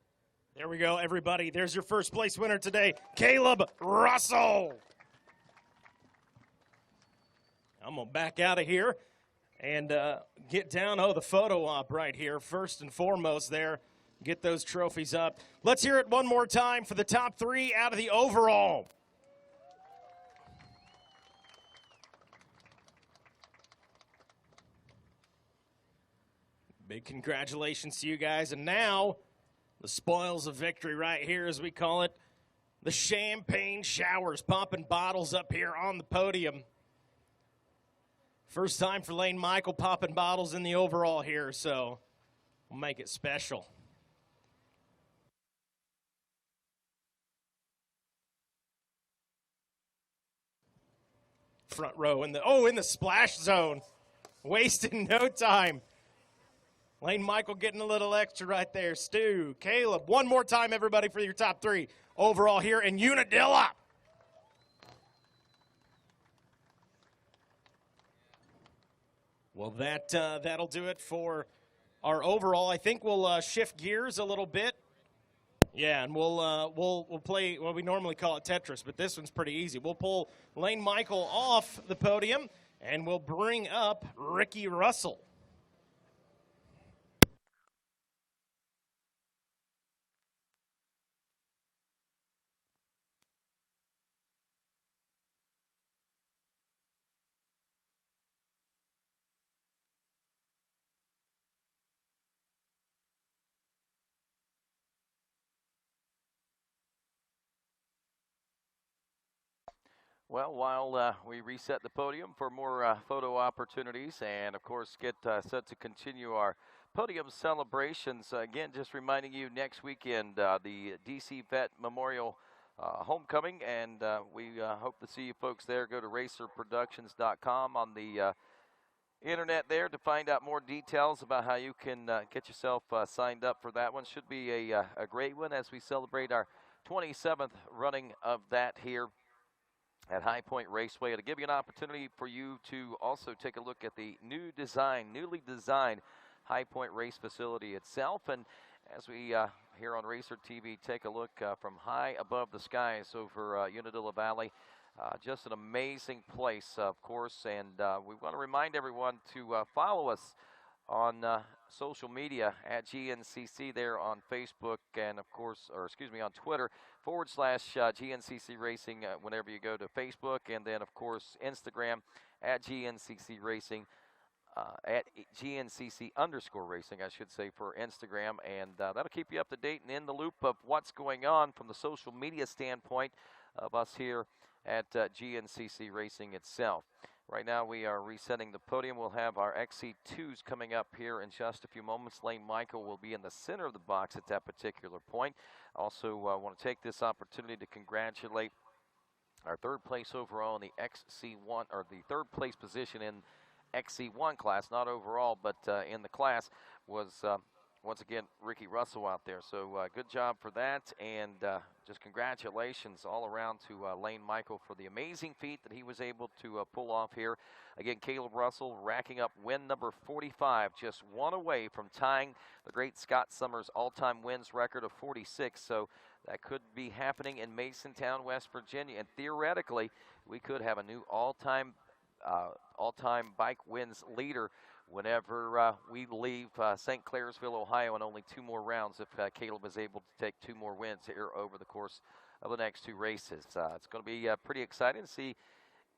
There we go, everybody. There's your first place winner today, Caleb Russell. I'm going to back out of here and get down. Oh, the photo op right here, first and foremost there. Get those trophies up. Let's hear it one more time for the top 3 out of the overall. Big congratulations to you guys. And now, the spoils of victory right here, as we call it. The champagne showers, popping bottles up here on the podium. First time for Lane Michael popping bottles in the overall here, so we'll make it special. Front row in the splash zone. Wasting no time. Lane Michael getting a little extra right there. Stu, Caleb, one more time, everybody, for your top 3 overall here in Unadilla. Well, that'll do it for our overall. I think we'll shift gears a little bit. Yeah, and we'll play what we normally call it Tetris, but this one's pretty easy. We'll pull Lane Michael off the podium, and we'll bring up Ricky Russell. Well, while we reset the podium for more photo opportunities and, of course, get set to continue our podium celebrations, again, just reminding you next weekend, the DC Vet Memorial Homecoming, and we hope to see you folks there. Go to racerproductions.com on the internet there to find out more details about how you can get yourself signed up for that one. Should be a great one as we celebrate our 27th running of that here at High Point Raceway. It'll give you an opportunity for you to also take a look at the newly designed High Point Race Facility itself. And as we here on Racer TV take a look from high above the skies over Unadilla Valley, just an amazing place, of course. And we want to remind everyone to follow us on social media at GNCC there on Facebook and, of course, on Twitter /GNCC Racing whenever you go to Facebook, and then, of course, Instagram at GNCC Racing, at GNCC_racing, I should say, for Instagram. And that'll keep you up to date and in the loop of what's going on from the social media standpoint of us here at GNCC Racing itself. Right now we are resetting the podium. We'll have our XC2s coming up here in just a few moments. Lane Michael will be in the center of the box at that particular point. Also want to take this opportunity to congratulate our third place overall in the XC1, or the third place position in XC1 class, not overall, but in the class, was once again Ricky Russell out there. So good job for that, and just congratulations all around to Lane Michael for the amazing feat that he was able to pull off here. Again, Caleb Russell racking up win number 45, just one away from tying the great Scott Summers all-time wins record of 46. So that could be happening in Masontown, West Virginia, and theoretically we could have a new all-time bike wins leader whenever we leave St. Clairsville, Ohio, in only 2 more rounds, if Caleb is able to take 2 more wins here over the course of the next 2 races. It's going to be pretty exciting to see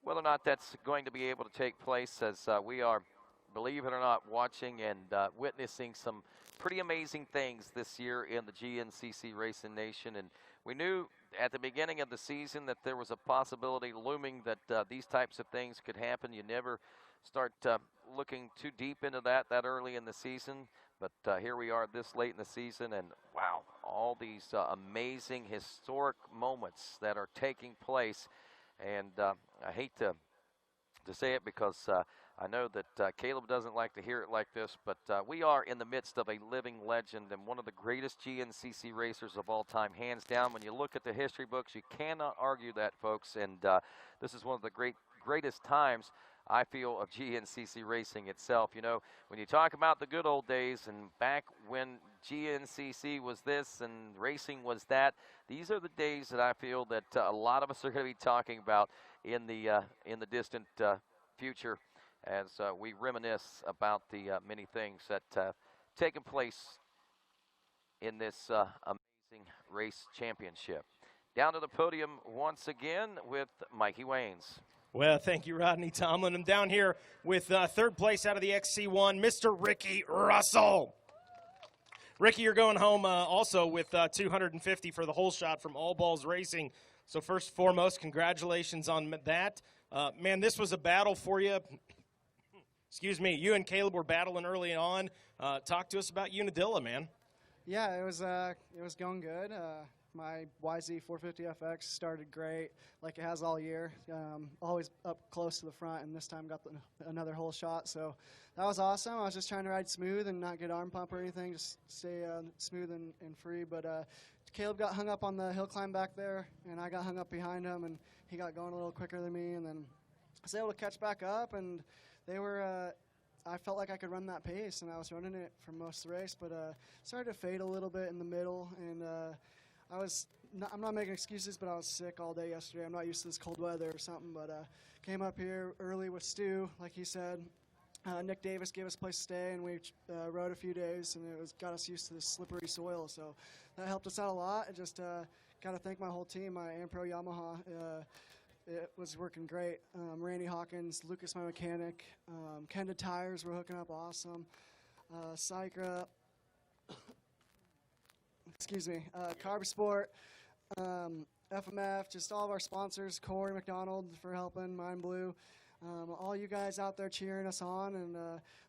whether or not that's going to be able to take place, as we are, believe it or not, watching and witnessing some pretty amazing things this year in the GNCC Racing Nation. And we knew at the beginning of the season that there was a possibility looming that these types of things could happen. You never start looking too deep into that early in the season, But here we are this late in the season, and wow, all these amazing historic moments that are taking place. And I hate to say it because I know that Caleb doesn't like to hear it like this, but we are in the midst of a living legend and one of the greatest GNCC racers of all time, hands down. When you look at the history books, you cannot argue that, folks. And this is one of the greatest times, I feel, of GNCC racing itself. You know, when you talk about the good old days and back when GNCC was this and racing was that, these are the days that I feel that a lot of us are going to be talking about in the distant future, as we reminisce about the many things that have taken place in this amazing race championship. Down to the podium once again with Mikey Waynes. Well, thank you, Rodney Tomlin. I'm down here with third place out of the XC1, Mr. Ricky Russell. Ricky, you're going home also with 250 for the whole shot from All Balls Racing. So first and foremost, congratulations on that. Man, this was a battle for you. Excuse me. You and Caleb were battling early on. Talk to us about Unadilla, man. Yeah, it was going good. My YZ450FX started great, like it has all year. Always up close to the front, and this time got another whole shot. So that was awesome. I was just trying to ride smooth and not get arm pump or anything, just stay smooth and free. But Caleb got hung up on the hill climb back there, and I got hung up behind him, and he got going a little quicker than me. And then I was able to catch back up, and they were I felt like I could run that pace, and I was running it for most of the race, but started to fade a little bit in the middle, and I'm not making excuses, but I was sick all day yesterday. I'm not used to this cold weather or something, but came up here early with Stu, like he said. Nick Davis gave us a place to stay, and we rode a few days, and it got us used to this slippery soil, so that helped us out a lot. I just got to thank my whole team, my Ampro Yamaha. It was working great. Randy Hawkins, Lucas, my mechanic, Kenda Tires were hooking up awesome. Sycra, excuse me, Carb Sport, FMF, just all of our sponsors, Corey McDonald for helping, Mind Blue, all you guys out there cheering us on, and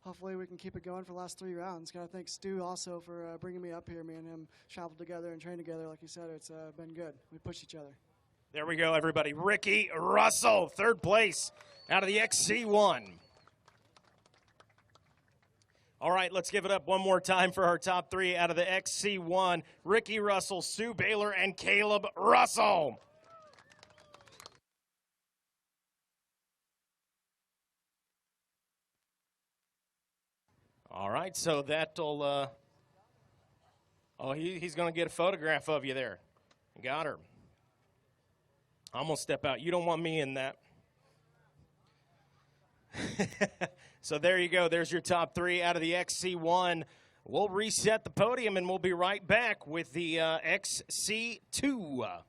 hopefully we can keep it going for the last 3 rounds. Got to thank Stu also for bringing me up here. Me and him traveled together and trained together. Like you said, it's been good. We push each other. There we go, everybody. Ricky Russell, third place out of the XC1. All right, let's give it up one more time for our top three out of the XC1. Ricky Russell, Stu Baylor, and Caleb Russell. All right, so that'll, he's going to get a photograph of you there. Got her. I'm going to step out. You don't want me in that. So there you go. There's your top three out of the XC1. We'll reset the podium, and we'll be right back with the XC2.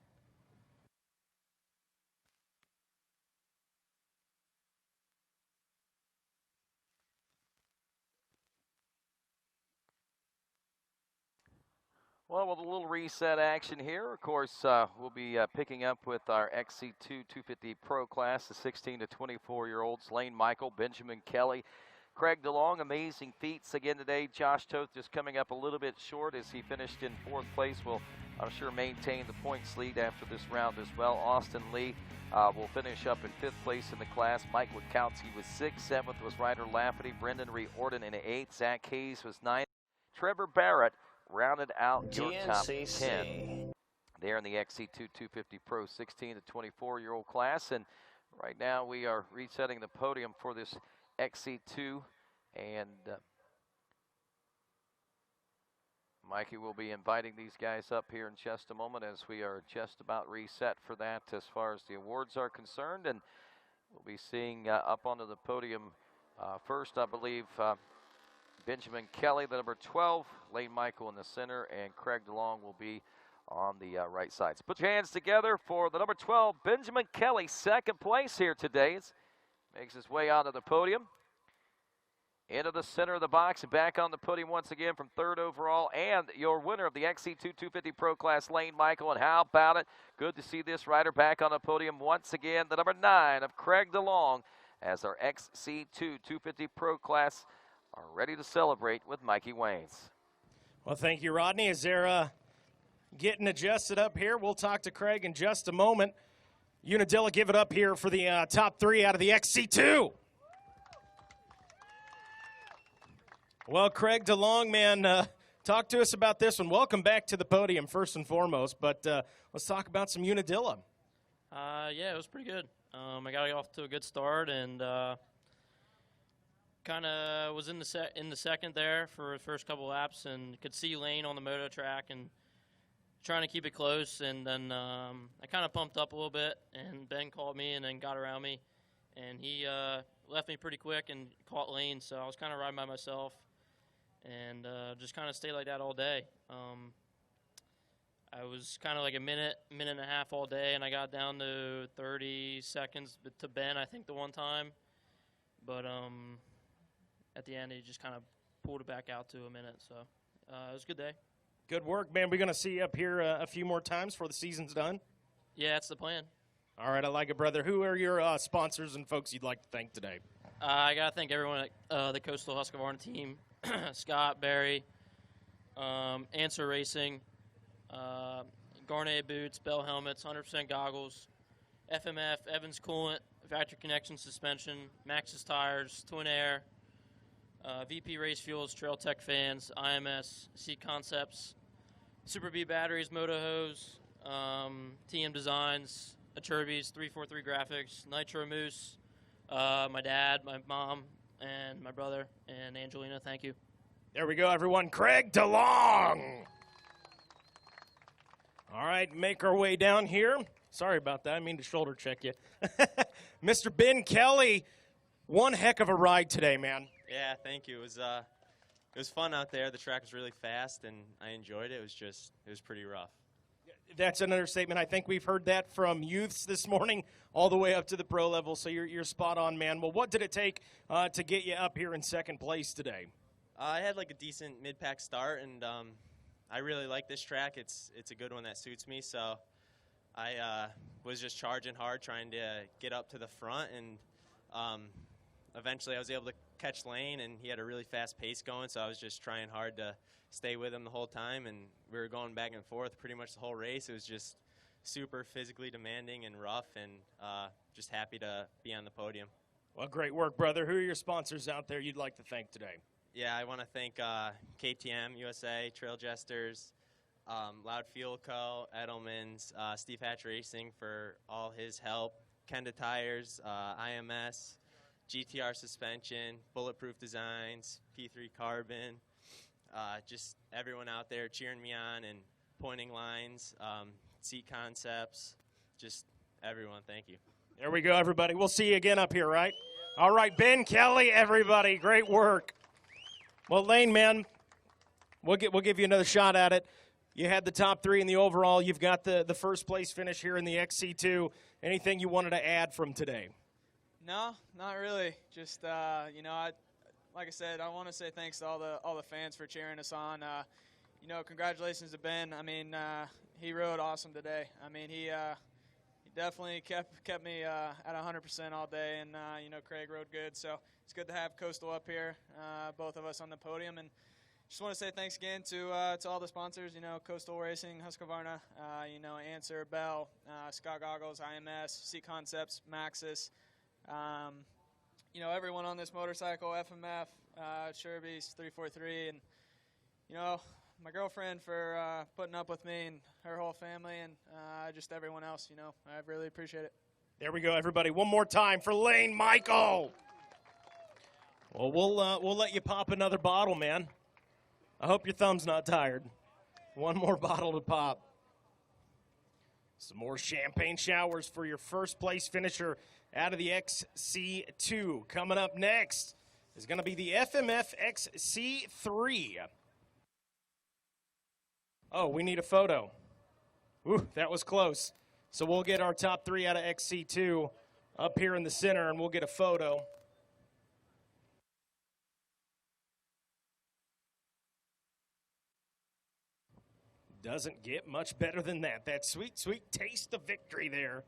Well, with a little reset action here, of course, we'll be picking up with our XC2 250 Pro class, the 16 to 24-year-olds, Lane Michael, Benjamin Kelly, Craig DeLong, amazing feats again today. Josh Toth just coming up a little bit short as he finished in 4th place. Will, I'm sure, maintain the points lead after this round as well. Austin Lee will finish up in 5th place in the class. Mike Witkowski was 6th. 7th was Ryder Lafferty. Brendan Riordan in 8th. Zach Hayes was 9th. Trevor Barrett rounded out your top 10 there in the XC2 250 Pro 16 to 24-year-old class. And right now we are resetting the podium for this XC2, and Mikey will be inviting these guys up here in just a moment as we are just about reset for that as far as the awards are concerned. And we'll be seeing up onto the podium first, I believe, Benjamin Kelly, the number 12, Lane Michael in the center, and Craig DeLong will be on the right side. So put your hands together for the number 12, Benjamin Kelly, 2nd place here today. It makes his way onto the podium. Into the center of the box and back on the podium once again from 3rd overall. And your winner of the XC2 250 Pro class, Lane Michael. And how about it? Good to see this rider back on the podium once again. The number 9 of Craig DeLong as our XC2 250 Pro class are ready to celebrate with Mikey Waynes. Well, thank you, Rodney. As they're getting adjusted up here, we'll talk to Craig in just a moment. Unadilla give it up here for the top 3 out of the XC2. Well, Craig DeLong, man, talk to us about this one. Welcome back to the podium, first and foremost, but let's talk about some Unadilla. Yeah, it was pretty good. I got off to a good start and kind of was in the second there for the first couple laps and could see Lane on the moto track and trying to keep it close. And then I kind of pumped up a little bit, and Ben called me and then got around me, and he left me pretty quick and caught Lane. So I was kind of riding by myself. And just kind of stayed like that all day. I was kind of like a minute and a half all day, and I got down to 30 seconds to Ben, I think, the one time. But at the end, he just kind of pulled it back out to a minute. So it was a good day. Good work, man. We're going to see you up here a few more times before the season's done. Yeah, that's the plan. All right, I like it, brother. Who are your sponsors and folks you'd like to thank today? I got to thank everyone at the Coastal Husqvarna team. Scott, Barry, Answer Racing, Garnet Boots, Bell Helmets, 100% Goggles, FMF, Evans Coolant, Factory Connection Suspension, Maxxis Tires, Twin Air, VP Race Fuels, Trail Tech Fans, IMS, Seat Concepts, Super B Batteries, Moto Hose, TM Designs, Acherbys, 343 Graphics, Nitro Moose, my dad, my mom, and my brother, and Angelina, thank you. There we go, everyone. Craig DeLong. All right, make our way down here. Sorry about that. I mean to shoulder check you. Mr. Ben Kelly, one heck of a ride today, man. Yeah, thank you. It was fun out there. The track was really fast, and I enjoyed it. It was pretty rough. That's an understatement. I think we've heard that from youths this morning all the way up to the pro level, so you're spot on, man. Well, what did it take to get you up here in second place today? I had like a decent mid-pack start, and I really like this track. It's a good one that suits me, so I was just charging hard trying to get up to the front, and eventually I was able to catch Lane, and he had a really fast pace going, so I was just trying hard to stay with him the whole time, and we were going back and forth pretty much the whole race. It was just super physically demanding and rough, and just happy to be on the podium. Well, great work, brother. Who are your sponsors out there you'd like to thank today? Yeah, I want to thank KTM USA, Trail Jesters, Loud Fuel Co., Edelman's, Steve Hatch Racing for all his help, Kenda Tires, IMS, GTR Suspension, Bulletproof Designs, P3 Carbon, just everyone out there cheering me on and pointing lines, Seat Concepts, just everyone. Thank you. There we go, everybody. We'll see you again up here, right? All right, Ben Kelly, everybody. Great work. Well, Lane, man, we'll give you another shot at it. You had the top 3 in the overall. You've got the first place finish here in the XC2. Anything you wanted to add from today? No, not really. Just like I said, I want to say thanks to all the fans for cheering us on. Congratulations to Ben. I mean, he rode awesome today. I mean, he definitely kept me at 100% all day, and Craig rode good. So it's good to have Coastal up here, both of us on the podium, and just want to say thanks again to all the sponsors. Coastal Racing, Husqvarna, Answer, Bell, Scott Goggles, IMS, Seat Concepts, Maxxis. Everyone on this motorcycle, FMF, Sherby's 343, and, my girlfriend for putting up with me and her whole family, and just everyone else, I really appreciate it. There we go, everybody. One more time for Lane Michael. Well, we'll let you pop another bottle, man. I hope your thumb's not tired. One more bottle to pop. Some more champagne showers for your first place finisher out of the XC2. Coming up next is going to be the FMF XC3. Oh, we need a photo. Ooh, that was close. So we'll get our top 3 out of XC2 up here in the center, and we'll get a photo. Doesn't get much better than that. That sweet, sweet taste of victory there